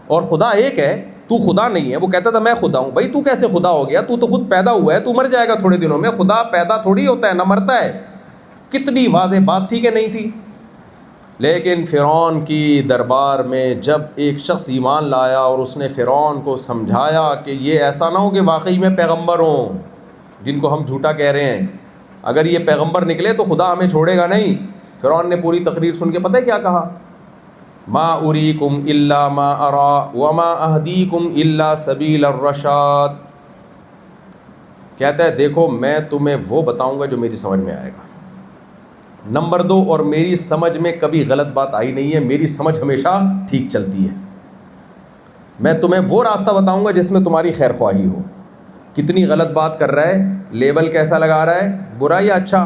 اور خدا ایک ہے، تو خدا نہیں ہے۔ وہ کہتا تھا میں خدا ہوں، بھائی تو کیسے خدا ہو گیا؟ تو خود پیدا ہوا ہے، تو مر جائے گا تھوڑے دنوں میں، خدا پیدا تھوڑی ہوتا ہے، نہ مرتا ہے۔ کتنی واضح بات تھی کہ نہیں تھی؟ لیکن فرعون کی دربار میں جب ایک شخص ایمان لایا اور اس نے فرعون کو سمجھایا کہ یہ ایسا نہ ہو کہ واقعی میں پیغمبر ہوں جن کو ہم جھوٹا کہہ رہے ہیں، اگر یہ پیغمبر نکلے تو خدا ہمیں چھوڑے گا نہیں۔ فرعون نے پوری تقریر سن کے پتہ ہے کیا کہا؟ ما اریکم الا ما ارا وما اہدیکم الا سبیل الرشاد، کہتا ہے دیکھو میں تمہیں وہ بتاؤں گا جو میری سمجھ میں آئے گا۔ نمبر 2، اور میری سمجھ میں کبھی غلط بات آئی نہیں ہے، میری سمجھ ہمیشہ ٹھیک چلتی ہے۔ میں تمہیں وہ راستہ بتاؤں گا جس میں تمہاری خیر خواہی ہو۔ کتنی غلط بات کر رہا ہے، لیبل کیسا لگا رہا ہے، برا یا اچھا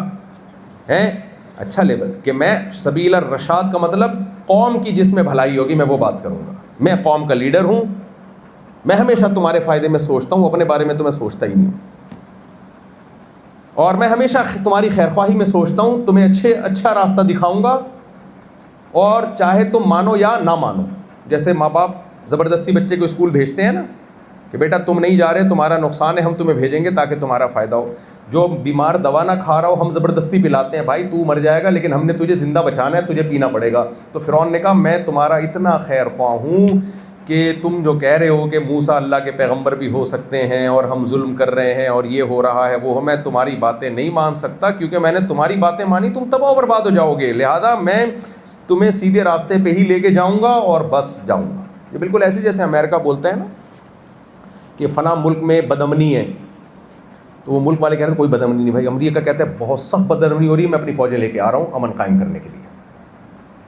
ہے؟ اچھا لیبل، کہ میں سبیل الرشاد کا مطلب قوم کی جس میں بھلائی ہوگی میں وہ بات کروں گا، میں قوم کا لیڈر ہوں، میں ہمیشہ تمہارے فائدے میں سوچتا ہوں، اپنے بارے میں تو میں سوچتا ہی نہیں ہوں، اور میں ہمیشہ تمہاری خیر خواہی میں سوچتا ہوں، تمہیں اچھا راستہ دکھاؤں گا، اور چاہے تم مانو یا نہ مانو۔ جیسے ماں باپ زبردستی بچے کو اسکول بھیجتے ہیں نا کہ بیٹا تم نہیں جا رہے، تمہارا نقصان ہے، ہم تمہیں بھیجیں گے تاکہ تمہارا فائدہ ہو۔ جو بیمار دوا نہ کھا رہا ہو ہم زبردستی پلاتے ہیں، بھائی تو مر جائے گا لیکن ہم نے تجھے زندہ بچانا ہے، تجھے پینا پڑے گا۔ تو فرعون نے کہا میں تمہارا اتنا خیر خواہ ہوں کہ تم جو کہہ رہے ہو کہ موسیٰ اللہ کے پیغمبر بھی ہو سکتے ہیں اور ہم ظلم کر رہے ہیں اور یہ ہو رہا ہے وہ، میں تمہاری باتیں نہیں مان سکتا، کیونکہ میں نے تمہاری باتیں مانی تم تباہ و برباد ہو جاؤ گے، لہذا میں تمہیں سیدھے راستے پہ ہی لے کے جاؤں گا اور بس جاؤں گا۔ یہ بالکل ایسے جیسے امریکہ بولتا ہے نا کہ فلاں ملک میں بدامنی ہے، تو وہ ملک والے کہہ رہے ہیں کوئی بدامنی نہیں، بھائی امریکہ کہتا ہے بہت سخت بدامنی ہو رہی ہے، میں اپنی فوجیں لے کے آ رہا ہوں امن قائم کرنے کے لیے۔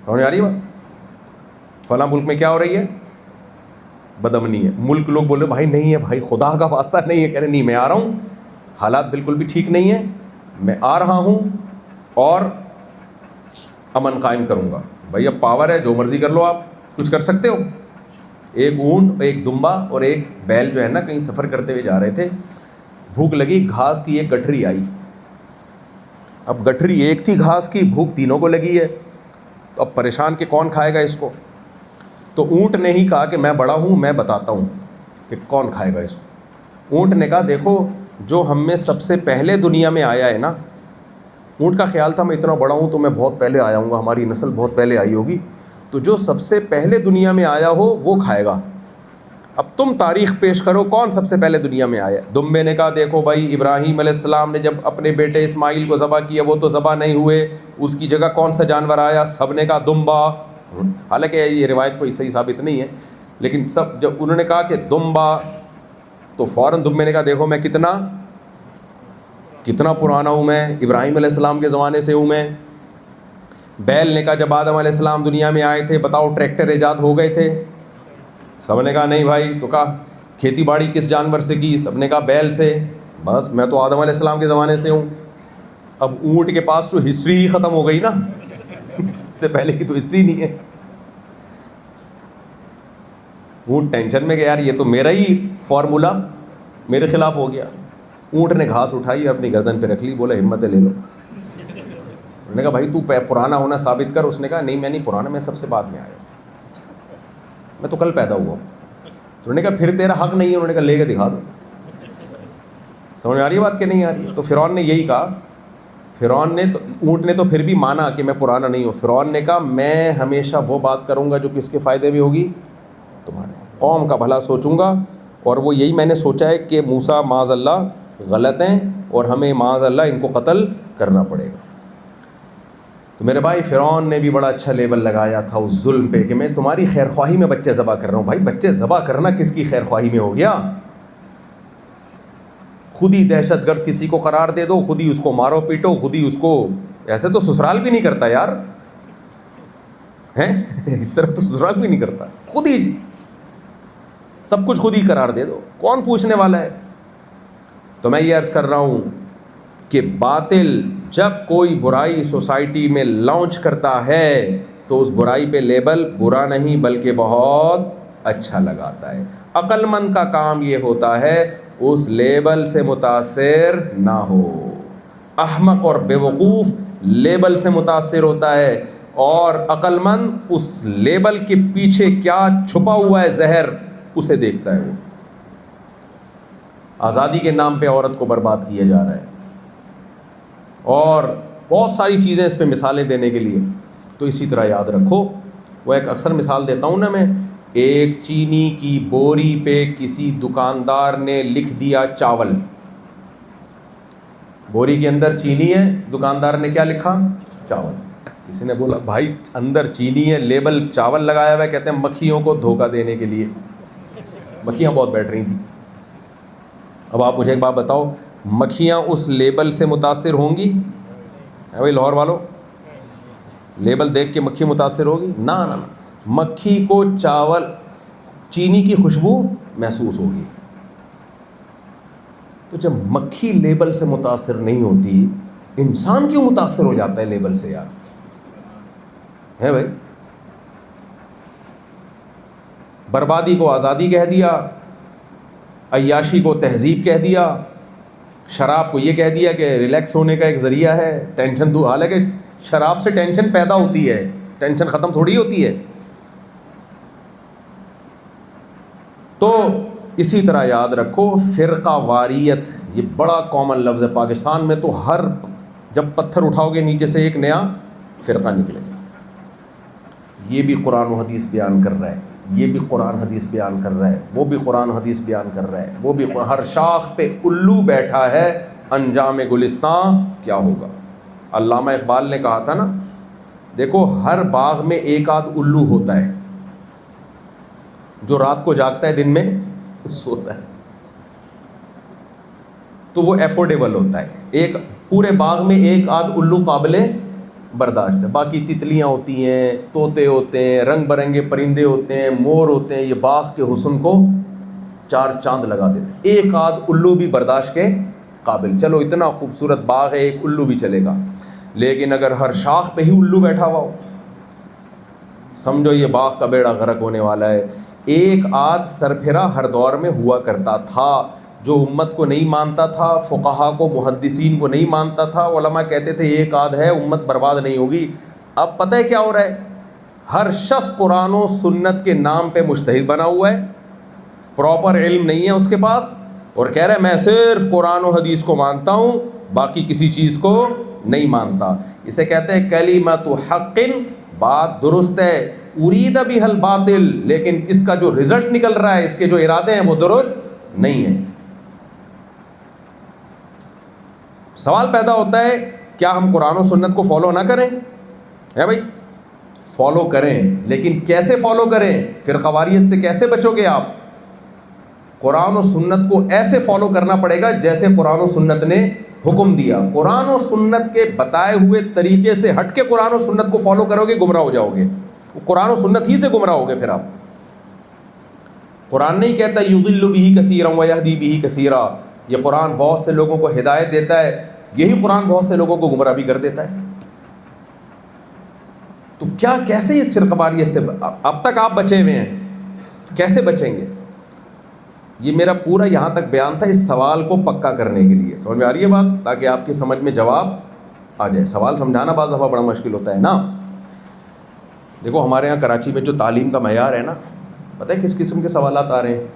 سمجھ آ رہی ہے بات؟ فلاں ملک میں کیا ہو رہی ہے؟ بدامنی ہے۔ ملک لوگ بول رہے بھائی نہیں ہے، بھائی خدا کا واسطہ نہیں ہے، کہہ رہے نہیں میں آ رہا ہوں، حالات بالکل بھی ٹھیک نہیں ہے، میں آ رہا ہوں اور امن قائم کروں گا۔ بھائی اب پاور ہے، جو مرضی کر لو، آپ کچھ کر سکتے ہو۔ ایک اونٹ، ایک دمبا اور ایک بیل جو ہے نا کہیں سفر کرتے ہوئے جا رہے تھے، بھوک لگی، گھاس کی ایک گٹھری آئی۔ اب گٹھری ایک تھی گھاس کی، بھوک تینوں کو لگی ہے، تو اب پریشان کہ کون کھائے گا اس کو؟ تو اونٹ نے ہی کہا کہ میں بڑا ہوں، میں بتاتا ہوں کہ کون کھائے گا اس کو۔ اونٹ نے کہا دیکھو جو ہم میں سب سے پہلے دنیا میں آیا ہے نا، اونٹ کا خیال تھا میں اتنا بڑا ہوں تو میں بہت پہلے آیا ہوں گا، ہماری نسل بہت پہلے آئی ہوگی، تو جو سب سے پہلے دنیا میں آیا ہو وہ کھائے گا۔ اب تم تاریخ پیش کرو کون سب سے پہلے دنیا میں آیا؟ دمبے نے کہا دیکھو بھائی ابراہیم علیہ السلام نے جب اپنے بیٹے اسماعیل کو ذبح کیا وہ تو ذبح نہیں ہوئے، اس کی جگہ کون سا جانور آیا؟ سب نے کہا دمبا، حالانکہ یہ روایت کوئی صحیح ثابت نہیں ہے، لیکن سب جب انہوں نے کہا کہ دمبا تو فوراً دمبے نے کہا دیکھو میں کتنا پرانا ہوں، میں ابراہیم علیہ السلام کے زمانے سے ہوں میں۔ بیل نے کہا جب آدم علیہ السلام دنیا میں آئے تھے بتاؤ ٹریکٹر ایجاد ہو گئے تھے؟ سب نے کہا نہیں بھائی۔ تو کہا کھیتی باڑی کس جانور سے کی؟ سب نے کہا بیل سے۔ بس میں تو آدم علیہ السلام کے زمانے سے ہوں۔ اب اونٹ کے پاس تو ہسٹری ہی ختم ہو گئی نا، اس سے پہلے کی تو ہسٹری نہیں ہے۔ اونٹ ٹینشن میں کہ یار یہ تو میرا ہی فارمولا میرے خلاف ہو گیا۔ اونٹ نے گھاس اٹھائی اور اپنی گردن پہ رکھ لی، بولا ہمت ہے لے لو۔ انہوں نے کہا بھائی تو پرانا ہونا ثابت کر۔ اس نے کہا نہیں میں نہیں پرانا، میں سب سے بعد میں آیا ہوں، میں تو کل پیدا ہوا ہوں۔ انہوں نے کہا پھر تیرا حق نہیں ہے۔ انہوں نے کہا لے کے دکھا دو۔ سمجھ آ رہی ہے بات کہ نہیں آ رہی ہے؟ تو فرعون نے یہی کہا، فرعون نے تو اونٹ نے تو پھر بھی مانا کہ میں پرانا نہیں ہوں۔ فرعون نے کہا میں ہمیشہ وہ بات کروں گا جو کس کے فائدے میں ہوگی؟ تمہارے قوم کا بھلا سوچوں گا، اور وہ یہی میں نے سوچا ہے کہ موسیٰ معاذ اللہ غلط ہیں اور ہمیں معاذ اللہ ان کو قتل کرنا پڑے گا۔ تو میرے بھائی فرعون نے بھی بڑا اچھا لیبل لگایا تھا اس ظلم پہ کہ میں تمہاری خیر خواہی میں بچے ذبح کر رہا ہوں۔ بھائی بچے ذبح کرنا کس کی خیر خواہی میں ہو گیا؟ خود ہی دہشت گرد کسی کو قرار دے دو، خود ہی اس کو مارو پیٹو، خود ہی اس کو، ایسے تو سسرال بھی نہیں کرتا یار، ہیں اس طرح تو سسرال بھی نہیں کرتا، خود ہی سب کچھ خود ہی قرار دے دو، کون پوچھنے والا ہے؟ تو میں یہ عرض کر رہا ہوں کہ باطل جب کوئی برائی سوسائٹی میں لانچ کرتا ہے تو اس برائی پہ لیبل برا نہیں بلکہ بہت اچھا لگاتا ہے. عقل مند کا کام یہ ہوتا ہے اس لیبل سے متاثر نہ ہو. احمق اور بیوقوف لیبل سے متاثر ہوتا ہے اور عقل مند اس لیبل کے پیچھے کیا چھپا ہوا ہے زہر اسے دیکھتا ہے. وہ آزادی کے نام پہ عورت کو برباد کیا جا رہا ہے اور بہت ساری چیزیں اس پہ مثالیں دینے کے لیے. تو اسی طرح یاد رکھو, وہ ایک اکثر مثال دیتا ہوں نا میں, ایک چینی کی بوری پہ کسی دکاندار نے لکھ دیا چاول. بوری کے اندر چینی ہے, دکاندار نے کیا لکھا؟ چاول. کسی نے بولا بھائی اندر چینی ہے, لیبل چاول لگایا ہوا ہے. کہتے ہیں مکھیوں کو دھوکہ دینے کے لیے. مکھیاں بہت بیٹھ رہی تھیں. اب آپ مجھے ایک بات بتاؤ, مکھیاں اس لیبل سے متاثر ہوں گی؟ بھائی لاہور والوں, لیبل دیکھ کے مکھی متاثر ہوگی؟ نہ نہ نہ, مکھی کو چاول چینی کی خوشبو محسوس ہوگی. تو جب مکھی لیبل سے متاثر نہیں ہوتی, انسان کیوں متاثر ہو جاتا ہے لیبل سے یار؟ ہے بھائی, بربادی کو آزادی کہہ دیا, عیاشی کو تہذیب کہہ دیا, شراب کو یہ کہہ دیا کہ ریلیکس ہونے کا ایک ذریعہ ہے, ٹینشن دور. حالانکہ شراب سے ٹینشن پیدا ہوتی ہے, ٹینشن ختم تھوڑی ہوتی ہے. تو اسی طرح یاد رکھو, فرقہ واریت یہ بڑا کامن لفظ ہے پاکستان میں. تو ہر جب پتھر اٹھاؤ گے نیچے سے ایک نیا فرقہ نکلے گا. یہ بھی قرآن و حدیث بیان کر رہا ہے, یہ بھی قرآن حدیث بیان کر رہا ہے, وہ بھی قرآن حدیث بیان کر رہا ہے, وہ بھی ہر شاخ پہ الو بیٹھا ہے, انجام گلستان کیا ہوگا. علامہ اقبال نے کہا تھا نا, دیکھو ہر باغ میں ایک آدھ الو ہوتا ہے جو رات کو جاگتا ہے دن میں سوتا ہے. تو وہ ایفورڈیبل ہوتا ہے. ایک پورے باغ میں ایک آدھ الو قابل برداشت ہے, باقی تتلیاں ہوتی ہیں, طوطے ہوتے ہیں, رنگ برنگے پرندے ہوتے ہیں, مور ہوتے ہیں, یہ باغ کے حسن کو چار چاند لگا دیتے ہیں. ایک آدھ الو بھی برداشت کے قابل. چلو اتنا خوبصورت باغ ہے, ایک الو بھی چلے گا. لیکن اگر ہر شاخ پہ ہی الو بیٹھا ہوا ہو, سمجھو یہ باغ کا بیڑا غرق ہونے والا ہے. ایک آدھ سرپھرا ہر دور میں ہوا کرتا تھا, جو امت کو نہیں مانتا تھا, فقہا کو, محدثین کو نہیں مانتا تھا. علماء کہتے تھے ایک آدھ ہے, امت برباد نہیں ہوگی. اب پتہ ہے کیا ہو رہا ہے؟ ہر شخص قرآن و سنت کے نام پہ مجتہد بنا ہوا ہے, پراپر علم نہیں ہے اس کے پاس, اور کہہ رہا ہے میں صرف قرآن و حدیث کو مانتا ہوں, باقی کسی چیز کو نہیں مانتا. اسے کہتے ہیں کلمۃ حق, بات درست ہے, ارید بہ الباطل, لیکن اس کا جو رزلٹ نکل رہا ہے, اس کے جو ارادے ہیں وہ درست نہیں ہیں. سوال پیدا ہوتا ہے کیا ہم قرآن و سنت کو فالو نہ کریں؟ ہے بھائی, فالو کریں, لیکن کیسے فالو کریں؟ فرقہ واریت سے کیسے بچو گے آپ؟ قرآن و سنت کو ایسے فالو کرنا پڑے گا جیسے قرآن و سنت نے حکم دیا. قرآن و سنت کے بتائے ہوئے طریقے سے ہٹ کے قرآن و سنت کو فالو کرو گے, گمراہ ہو جاؤ گے. قرآن و سنت ہی سے گمراہ ہو گے پھر آپ. قرآن نہیں کہتا یضل بہ کثیرا ویہدی بہ کثیرا, یہ قرآن بہت سے لوگوں کو ہدایت دیتا ہے, یہی قرآن بہت سے لوگوں کو گمراہ بھی کر دیتا ہے. تو کیا کیسے اس فرقہ واریت سے اب تک آپ بچے ہوئے ہیں, تو کیسے بچیں گے؟ یہ میرا پورا یہاں تک بیان تھا اس سوال کو پکا کرنے کے لیے. سمجھ میں آ رہی ہے بات؟ تاکہ آپ کی سمجھ میں جواب آ جائے. سوال سمجھانا بعض دفعہ بڑا مشکل ہوتا ہے نا. دیکھو ہمارے یہاں کراچی میں جو تعلیم کا معیار ہے نا, پتہ ہے کس قسم کے سوالات آ رہے ہیں؟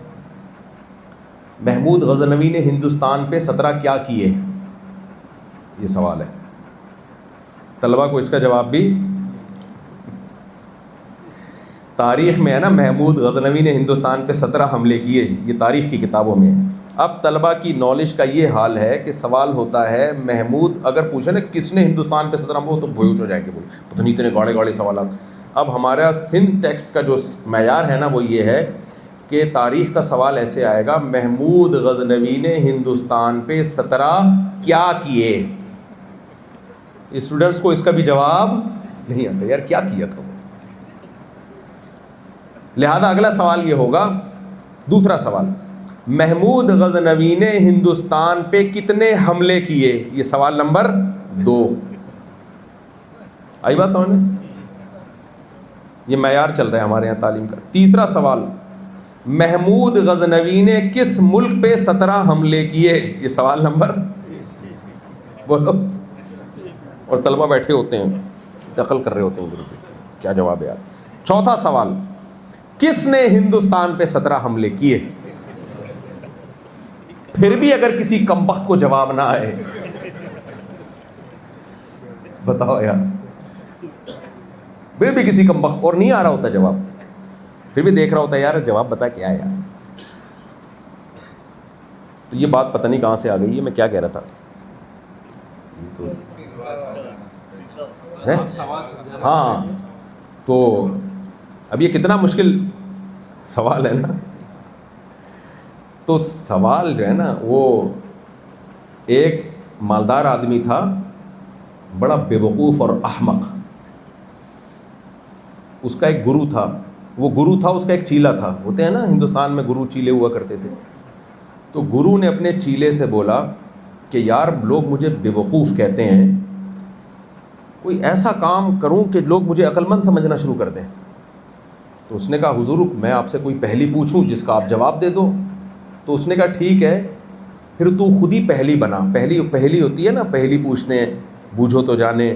محمود غزنوی نے ہندوستان پہ 17 کیا کیے, یہ سوال ہے. طلبہ کو اس کا جواب بھی تاریخ میں ہے نا, محمود غزنوی نے ہندوستان پہ 17 حملے کیے, یہ تاریخ کی کتابوں میں ہے. اب طلبہ کی نالج کا یہ حال ہے کہ سوال ہوتا ہے محمود, اگر پوچھے نا کس نے ہندوستان پہ 17 حملے, تو بھوچ ہو جائیں گے, بولے پتہ نہیں اتنے گاڑے گاڑے سوالات. اب ہمارا سندھ ٹیکسٹ کا جو معیار ہے نا وہ یہ ہے کہ تاریخ کا سوال ایسے آئے گا, محمود غزنوی نے ہندوستان پہ 17 کیا کیے. اسٹوڈنٹس کو اس کا بھی جواب نہیں آتا, یار کیا کیا تھا. لہذا اگلا سوال یہ ہوگا, دوسرا سوال, محمود غزنوی نے ہندوستان پہ کتنے حملے کیے؟ یہ سوال نمبر 2. آئی بات سمجھ میں؟ یہ معیار چل رہا ہے ہمارے یہاں تعلیم کا. تیسرا سوال، محمود غزنوی نے کس ملک پہ 17 حملے کیے؟ یہ سوال نمبر بولو. اور طلبہ بیٹھے ہوتے ہیں دخل کر رہے ہوتے ہیں، کیا جواب ہے یار. چوتھا سوال، کس نے ہندوستان پہ 17 حملے کیے؟ پھر بھی اگر کسی کمبخت کو جواب نہ آئے، بتاؤ یار، پھر بھی کسی کمبخت اور نہیں آ رہا ہوتا جواب، پھر بھی دیکھ رہا ہوتا ہے یار جواب بتا کیا ہے یار. تو یہ بات پتہ نہیں کہاں سے آ گئی ہے. میں کیا کہہ رہا تھا؟ ہاں، تو اب یہ کتنا مشکل سوال ہے نا. تو سوال جو ہے نا، وہ ایک مالدار آدمی تھا، بڑا بے وقوف اور احمق. اس کا ایک گرو تھا، وہ گرو تھا، اس کا ایک چیلا تھا. ہوتے ہیں نا ہندوستان میں گرو چیلے ہوا کرتے تھے. تو گرو نے اپنے چیلے سے بولا کہ یار لوگ مجھے بے وقوف کہتے ہیں، کوئی ایسا کام کروں کہ لوگ مجھے عقل مند سمجھنا شروع کر دیں. تو اس نے کہا حضور میں آپ سے کوئی پہلی پوچھوں جس کا آپ جواب دے دو. تو اس نے کہا ٹھیک ہے، پھر تو خود ہی پہلی بنا. پہلی ہوتی ہے نا، پہلی پوچھتے ہیں بوجھو تو جانے.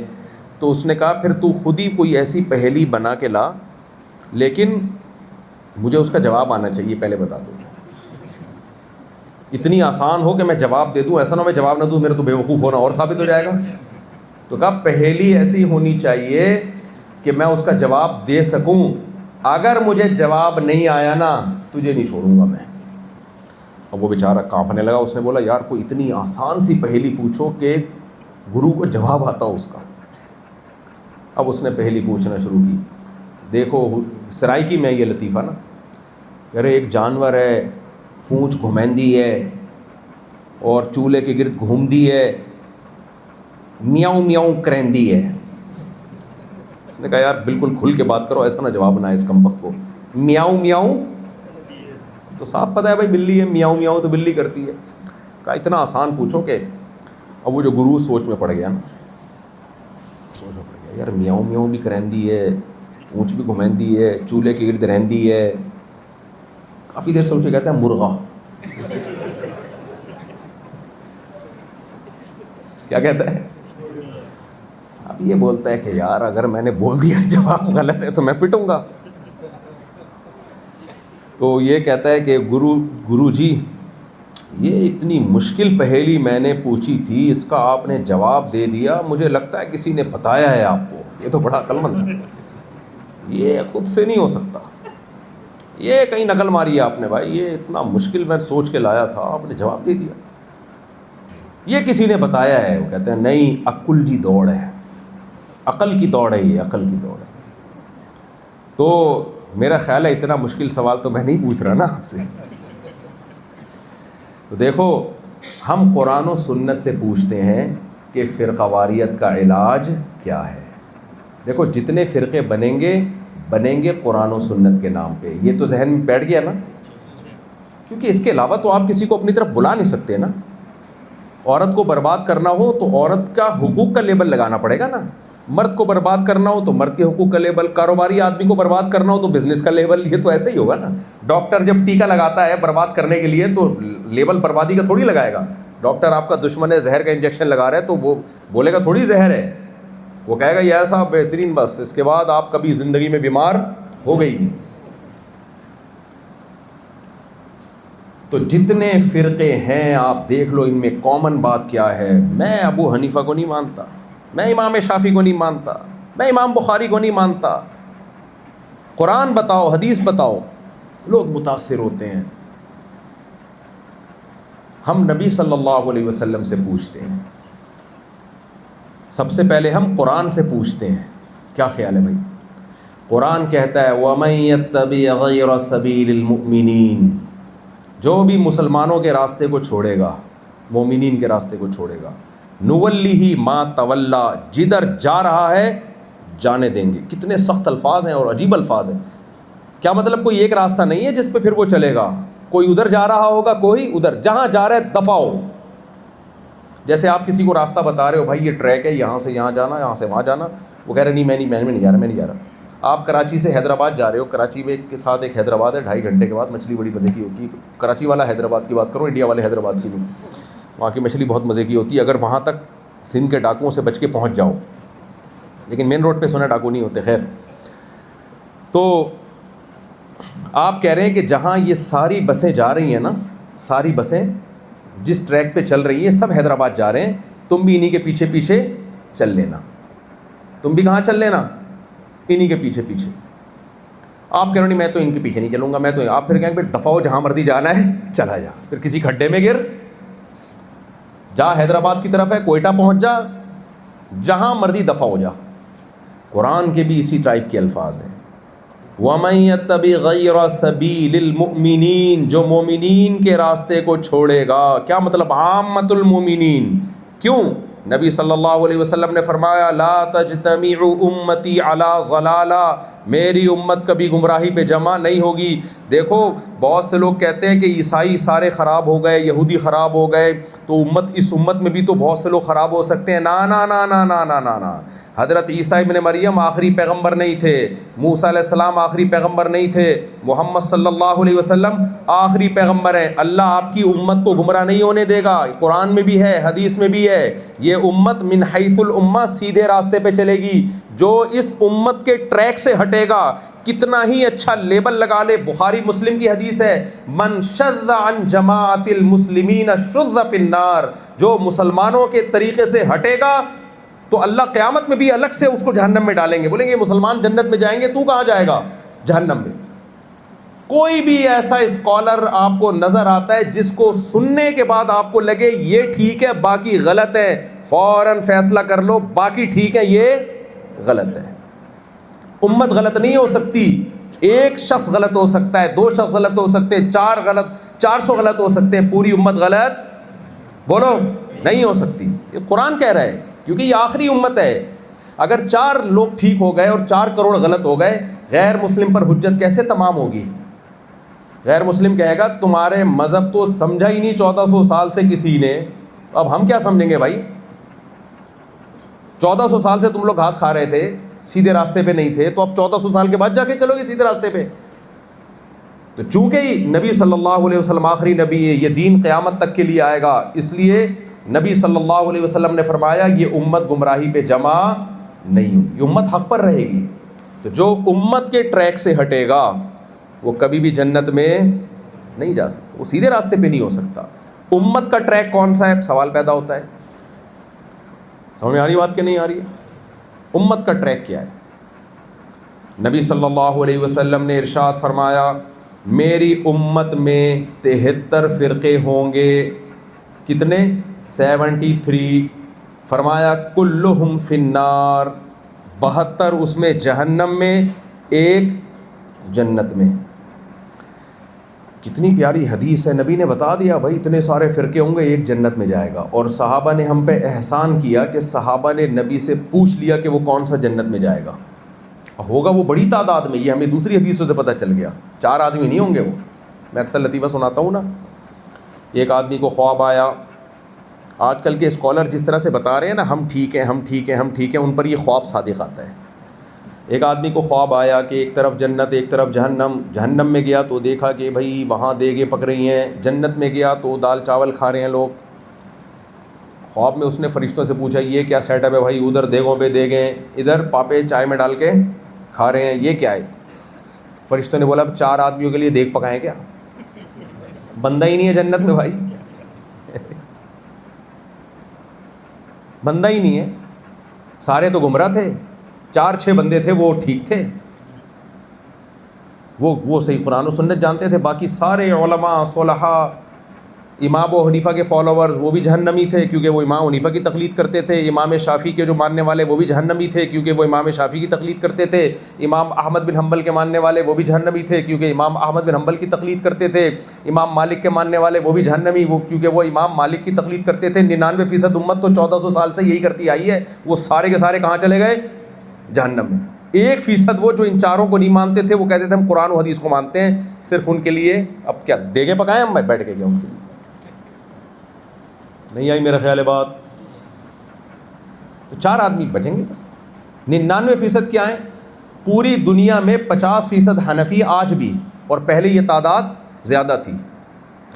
تو اس نے کہا پھر تو خود ہی کوئی ایسی پہلی بنا کے لا، لیکن مجھے اس کا جواب آنا چاہیے، پہلے بتا دو. اتنی آسان ہو کہ میں جواب دے دوں، ایسا نہ ہو میں جواب نہ دوں، میرا تو بے وقوف ہونا اور ثابت ہو جائے گا. تو کہا پہلی ایسی ہونی چاہیے کہ میں اس کا جواب دے سکوں. اگر مجھے جواب نہیں آیا نا، تجھے نہیں چھوڑوں گا میں. اب وہ بیچارہ کانپنے لگا. اس نے بولا یار کوئی اتنی آسان سی پہلی پوچھو کہ گرو کو جواب آتا ہو اس کا. اب اس نے پہلی پوچھنا شروع کی. دیکھو سرائکی میں یہ لطیفہ نا، کہہ رہے ایک جانور ہے، پونچھ گھمیندی ہے اور چولہے کے گرد گھومدی ہے، میاؤں میاؤں کریندی ہے. اس نے کہا یار بالکل کھل کے بات کرو، ایسا نہ جواب نہ ہے اس کمبخت کو. میاؤں میاؤں تو صاف پتہ ہے بھائی بلی ہے، میاؤں میاؤں تو بلی کرتی ہے. کہا اتنا آسان پوچھو کہ. اب وہ جو گرو سوچ میں پڑ گیا نا، سوچ میں پڑ گیا یار میاؤں میاؤں بھی کریندی ہے، پونچھ بھی گھمیندی ہے، چولہے کے گرد رہندی ہے. کافی دیر سوچ کے کہتا ہے مرغا. کیا کہتا ہے؟ اب یہ بولتا ہے کہ یار اگر میں نے بول دیا جواب غلط ہے تو میں پٹوں گا. تو یہ کہتا ہے کہ گرو جی یہ اتنی مشکل پہیلی میں نے پوچھی تھی، اس کا آپ نے جواب دے دیا. مجھے لگتا ہے کسی نے بتایا ہے آپ کو. یہ تو بڑا عقل مند ہے، یہ خود سے نہیں ہو سکتا، یہ کہیں نقل ماری ہے آپ نے بھائی. یہ اتنا مشکل میں سوچ کے لایا تھا، آپ نے جواب دے دیا. یہ کسی نے بتایا ہے. وہ کہتے ہیں نہیں، عقل کی دوڑ ہے، عقل کی دوڑ ہے، یہ عقل کی دوڑ ہے. تو میرا خیال ہے اتنا مشکل سوال تو میں نہیں پوچھ رہا نا آپ سے. تو دیکھو ہم قرآن و سنت سے پوچھتے ہیں کہ فرقہ واریت کا علاج کیا ہے. دیکھو جتنے فرقے بنیں گے قرآن و سنت کے نام پہ. یہ تو ذہن میں بیٹھ گیا نا، کیونکہ اس کے علاوہ تو آپ کسی کو اپنی طرف بلا نہیں سکتے نا. عورت کو برباد کرنا ہو تو عورت کا حقوق کا لیبل لگانا پڑے گا نا. مرد کو برباد کرنا ہو تو مرد کے حقوق کا لیبل، کاروباری آدمی کو برباد کرنا ہو تو بزنس کا لیبل. یہ تو ایسے ہی ہوگا نا. ڈاکٹر جب ٹیکہ لگاتا ہے برباد کرنے کے لیے تو لیبل بربادی کا تھوڑی لگائے گا. ڈاکٹر آپ کا دشمن ہے، زہر کا انجیکشن لگا رہا ہے تو وہ بولے گا تھوڑی زہر ہے، وہ کہے گا یہ ایسا بہترین، بس اس کے بعد آپ کبھی زندگی میں بیمار ہو گئی نہیں. تو جتنے فرقے ہیں آپ دیکھ لو، ان میں کامن بات کیا ہے؟ میں ابو حنیفہ کو نہیں مانتا، میں امام شافعی کو نہیں مانتا، میں امام بخاری کو نہیں مانتا. قرآن بتاؤ، حدیث بتاؤ. لوگ متاثر ہوتے ہیں. ہم نبی صلی اللہ علیہ وسلم سے پوچھتے ہیں. سب سے پہلے ہم قرآن سے پوچھتے ہیں. کیا خیال ہے بھائی؟ قرآن کہتا ہے وَمَن يَتَّبِعْ غَيْرَ سَبِيلِ الْمُؤْمِنِينَ، جو بھی مسلمانوں کے راستے کو چھوڑے گا، مومنین کے راستے کو چھوڑے گا، نُوَلِّهِ مَا تَوَلَّى، جدھر جا رہا ہے جانے دیں گے. کتنے سخت الفاظ ہیں اور عجیب الفاظ ہیں. کیا مطلب کوئی ایک راستہ نہیں ہے جس پہ پھر وہ چلے گا. کوئی ادھر جا رہا ہوگا, کوئی ادھر, جہاں جا رہا ہے دفع ہو. جیسے آپ کسی کو راستہ بتا رہے ہو, بھائی یہ ٹریک ہے, یہاں سے یہاں جانا, یہاں سے وہاں جانا, وہ کہہ رہے نہیں میں نہیں جا رہا. آپ کراچی سے حیدرآباد جا رہے ہو, کراچی میں کے ساتھ ایک حیدرآباد ہے, 2.5 گھنٹے کے بعد مچھلی بڑی مزے کی ہوتی ہے. کراچی والا حیدرآباد کی بات کرو, انڈیا والے حیدرآباد کی نہیں. وہاں کی مچھلی بہت مزے کی ہوتی ہے, اگر وہاں تک سندھ کے ڈاکوؤں سے بچ کے پہنچ جاؤ. لیکن مین روڈ پہ سونا ڈاکو نہیں ہوتے. خیر, تو آپ کہہ رہے ہیں کہ جہاں یہ ساری بسیں جا رہی ہیں نا, ساری بسیں جس ٹریک پہ چل رہی ہیں سب حیدرآباد جا رہے ہیں, تم بھی انہی کے پیچھے پیچھے چل لینا. تم بھی کہاں چل لینا؟ انہی کے پیچھے پیچھے. آپ کہہ رہے نہیں میں تو ان کے پیچھے نہیں چلوں گا, میں تو, آپ پھر کہیں گے دفعہ ہو, جہاں مرضی جانا ہے چلا جا, پھر کسی کھڈے میں گر جا, حیدرآباد کی طرف ہے کوئٹہ پہنچ جا, جہاں مرضی دفعہ ہو جا. قرآن کے بھی اسی ٹائپ کے الفاظ ہیں. وَمَن يَتَّبِعْ غَيْرَ سَبِيلِ الْمُؤْمِنِينَ, جو مومنین کے راستے کو چھوڑے گا. کیا مطلب عامۃ المومنین؟ کیوں؟ نبی صلی اللہ علیہ وسلم نے فرمایا لا تجتمع امتی علی ضلالہ, میری امت کبھی گمراہی پہ جمع نہیں ہوگی. دیکھو بہت سے لوگ کہتے ہیں کہ عیسائی سارے خراب ہو گئے, یہودی خراب ہو گئے, تو اس امت میں بھی تو بہت سے لوگ خراب ہو سکتے ہیں. نا نا نا نا نا نا نا نا. حضرت عیسیٰ ابن مریم آخری پیغمبر نہیں تھے, موسیٰ علیہ السلام آخری پیغمبر نہیں تھے, محمد صلی اللہ علیہ وسلم آخری پیغمبر ہیں. اللہ آپ کی امت کو گمراہ نہیں ہونے دے گا. قرآن میں بھی ہے, حدیث میں بھی ہے, یہ امت من حیث الامہ سیدھے راستے پہ چلے گی. جو اس امت کے ٹریک سے ہٹے گا, کتنا ہی اچھا لیبل لگا لے, بخاری مسلم کی حدیث ہے, من شذ عن جماعت المسلمین شذ فی النار, جو مسلمانوں کے طریقے سے ہٹے گا تو اللہ قیامت میں بھی الگ سے اس کو جہنم میں ڈالیں گے. بولیں گے مسلمان جنت میں جائیں گے, تو کہاں جائے گا؟ جہنم میں. کوئی بھی ایسا اسکالر آپ کو نظر آتا ہے جس کو سننے کے بعد آپ کو لگے یہ ٹھیک ہے باقی غلط ہے, فوراً فیصلہ کر لو باقی ٹھیک ہے یہ غلط ہے. امت غلط نہیں ہو سکتی, ایک شخص غلط ہو سکتا ہے, 2 شخص غلط ہو سکتے ہیں, 400 غلط ہو سکتے ہیں, پوری امت غلط بولو نہیں ہو سکتی. یہ قرآن کہہ رہا ہے, کیونکہ یہ آخری امت ہے. اگر 4 لوگ ٹھیک ہو گئے اور 4 کروڑ غلط ہو گئے, غیر مسلم پر حجت کیسے تمام ہوگی؟ غیر مسلم کہے گا تمہارے مذہب تو سمجھا ہی نہیں 1400 سال سے کسی نے, اب ہم کیا سمجھیں گے بھائی؟ 1400 سال سے تم لوگ گھاس کھا رہے تھے, سیدھے راستے پہ نہیں تھے, تو اب 1400 سال کے بعد جا کے چلو گے سیدھے راستے پہ. تو چونکہ نبی صلی اللہ علیہ وسلم آخری نبی ہے, یہ دین قیامت تک کے لیے آئے گا, اس لیے نبی صلی اللہ علیہ وسلم نے فرمایا یہ امت گمراہی پہ جمع نہیں ہوگی, یہ امت حق پر رہے گی. تو جو امت کے ٹریک سے ہٹے گا وہ کبھی بھی جنت میں نہیں جا سکتا, وہ سیدھے راستے پہ نہیں ہو سکتا. امت کا ٹریک کون سا ہے؟ سوال پیدا ہوتا ہے. سمجھ میں آ رہی بات کہ نہیں آ رہی ہے؟ امت کا ٹریک کیا ہے؟ نبی صلی اللہ علیہ وسلم نے ارشاد فرمایا میری امت میں 73 فرقے ہوں گے. کتنے؟ 73. فرمایا کلہم فی النار, 72 اس میں جہنم میں, 1 جنت میں. کتنی پیاری حدیث ہے, نبی نے بتا دیا بھائی اتنے سارے فرقے ہوں گے, 1 جنت میں جائے گا. اور صحابہ نے ہم پہ احسان کیا کہ صحابہ نے نبی سے پوچھ لیا کہ وہ کون سا جنت میں جائے گا. ہوگا وہ بڑی تعداد میں, یہ ہمیں دوسری حدیثوں سے پتہ چل گیا, 4 آدمی نہیں ہوں گے وہ. میں اکثر لطیفہ سناتا ہوں نا, ایک آدمی کو خواب آیا. آج کل کے اسکالر جس طرح سے بتا رہے ہیں نا ہم ٹھیک ہیں ہم ٹھیک ہیں ہم ٹھیک ہیں, ان پر یہ خواب صادق آتا ہے. ایک آدمی کو خواب آیا کہ ایک طرف جنت ایک طرف جہنم. جہنم میں گیا تو دیکھا کہ بھائی وہاں دیگیں پک رہی ہیں, جنت میں گیا تو دال چاول کھا رہے ہیں لوگ. خواب میں اس نے فرشتوں سے پوچھا یہ کیا سیٹ اپ ہے بھائی؟ ادھر دیگوں پہ دیگیں, ادھر پاپے چائے میں ڈال کے کھا رہے ہیں, یہ کیا ہے؟ فرشتوں نے بولا اب 4 آدمیوں کے لیے دیگ پکائیں کیا؟ بندہ ہی نہیں ہے جنت میں بھائی, بندہ ہی نہیں ہے. سارے تو گمراہ تھے, 4-6 بندے تھے وہ ٹھیک تھے, وہ صحیح قرآن و سنت جانتے تھے. باقی سارے علماء صلحاء امام ابو حنیفہ کے فالوورز وہ بھی جہنمی تھے کیونکہ وہ امام حنیفہ کی تقلید کرتے تھے. امام شافعی کے جو ماننے والے وہ بھی جہنمی تھے کیونکہ وہ امام شافعی کی تقلید کرتے تھے. امام احمد بن حنبل کے ماننے والے وہ بھی جہنمی تھے کیونکہ امام احمد بن حنبل کی تقلید کرتے تھے. امام مالک کے ماننے والے وہ بھی جہنمی کیونکہ وہ امام مالک کی تقلید کرتے تھے. 99% امت تو 1400 سال سے یہی کرتی آئی ہے. وہ سارے کے سارے کہاں چلے گئے؟ جہنم میں. 1% وہ جو ان چاروں کو نہیں مانتے تھے، وہ کہتے تھے ہم قرآن و حدیث کو مانتے ہیں صرف ان کے لیے. اب کیا دیگیں پکائیں ہم بیٹھ کے کیا ان کے لیے؟ نہیں آئی میرا خیال ہے بات. تو 4 آدمی بچیں گے بس. 99% کیا ہیں؟ پوری دنیا میں 50% حنفی آج بھی، اور پہلے یہ تعداد زیادہ تھی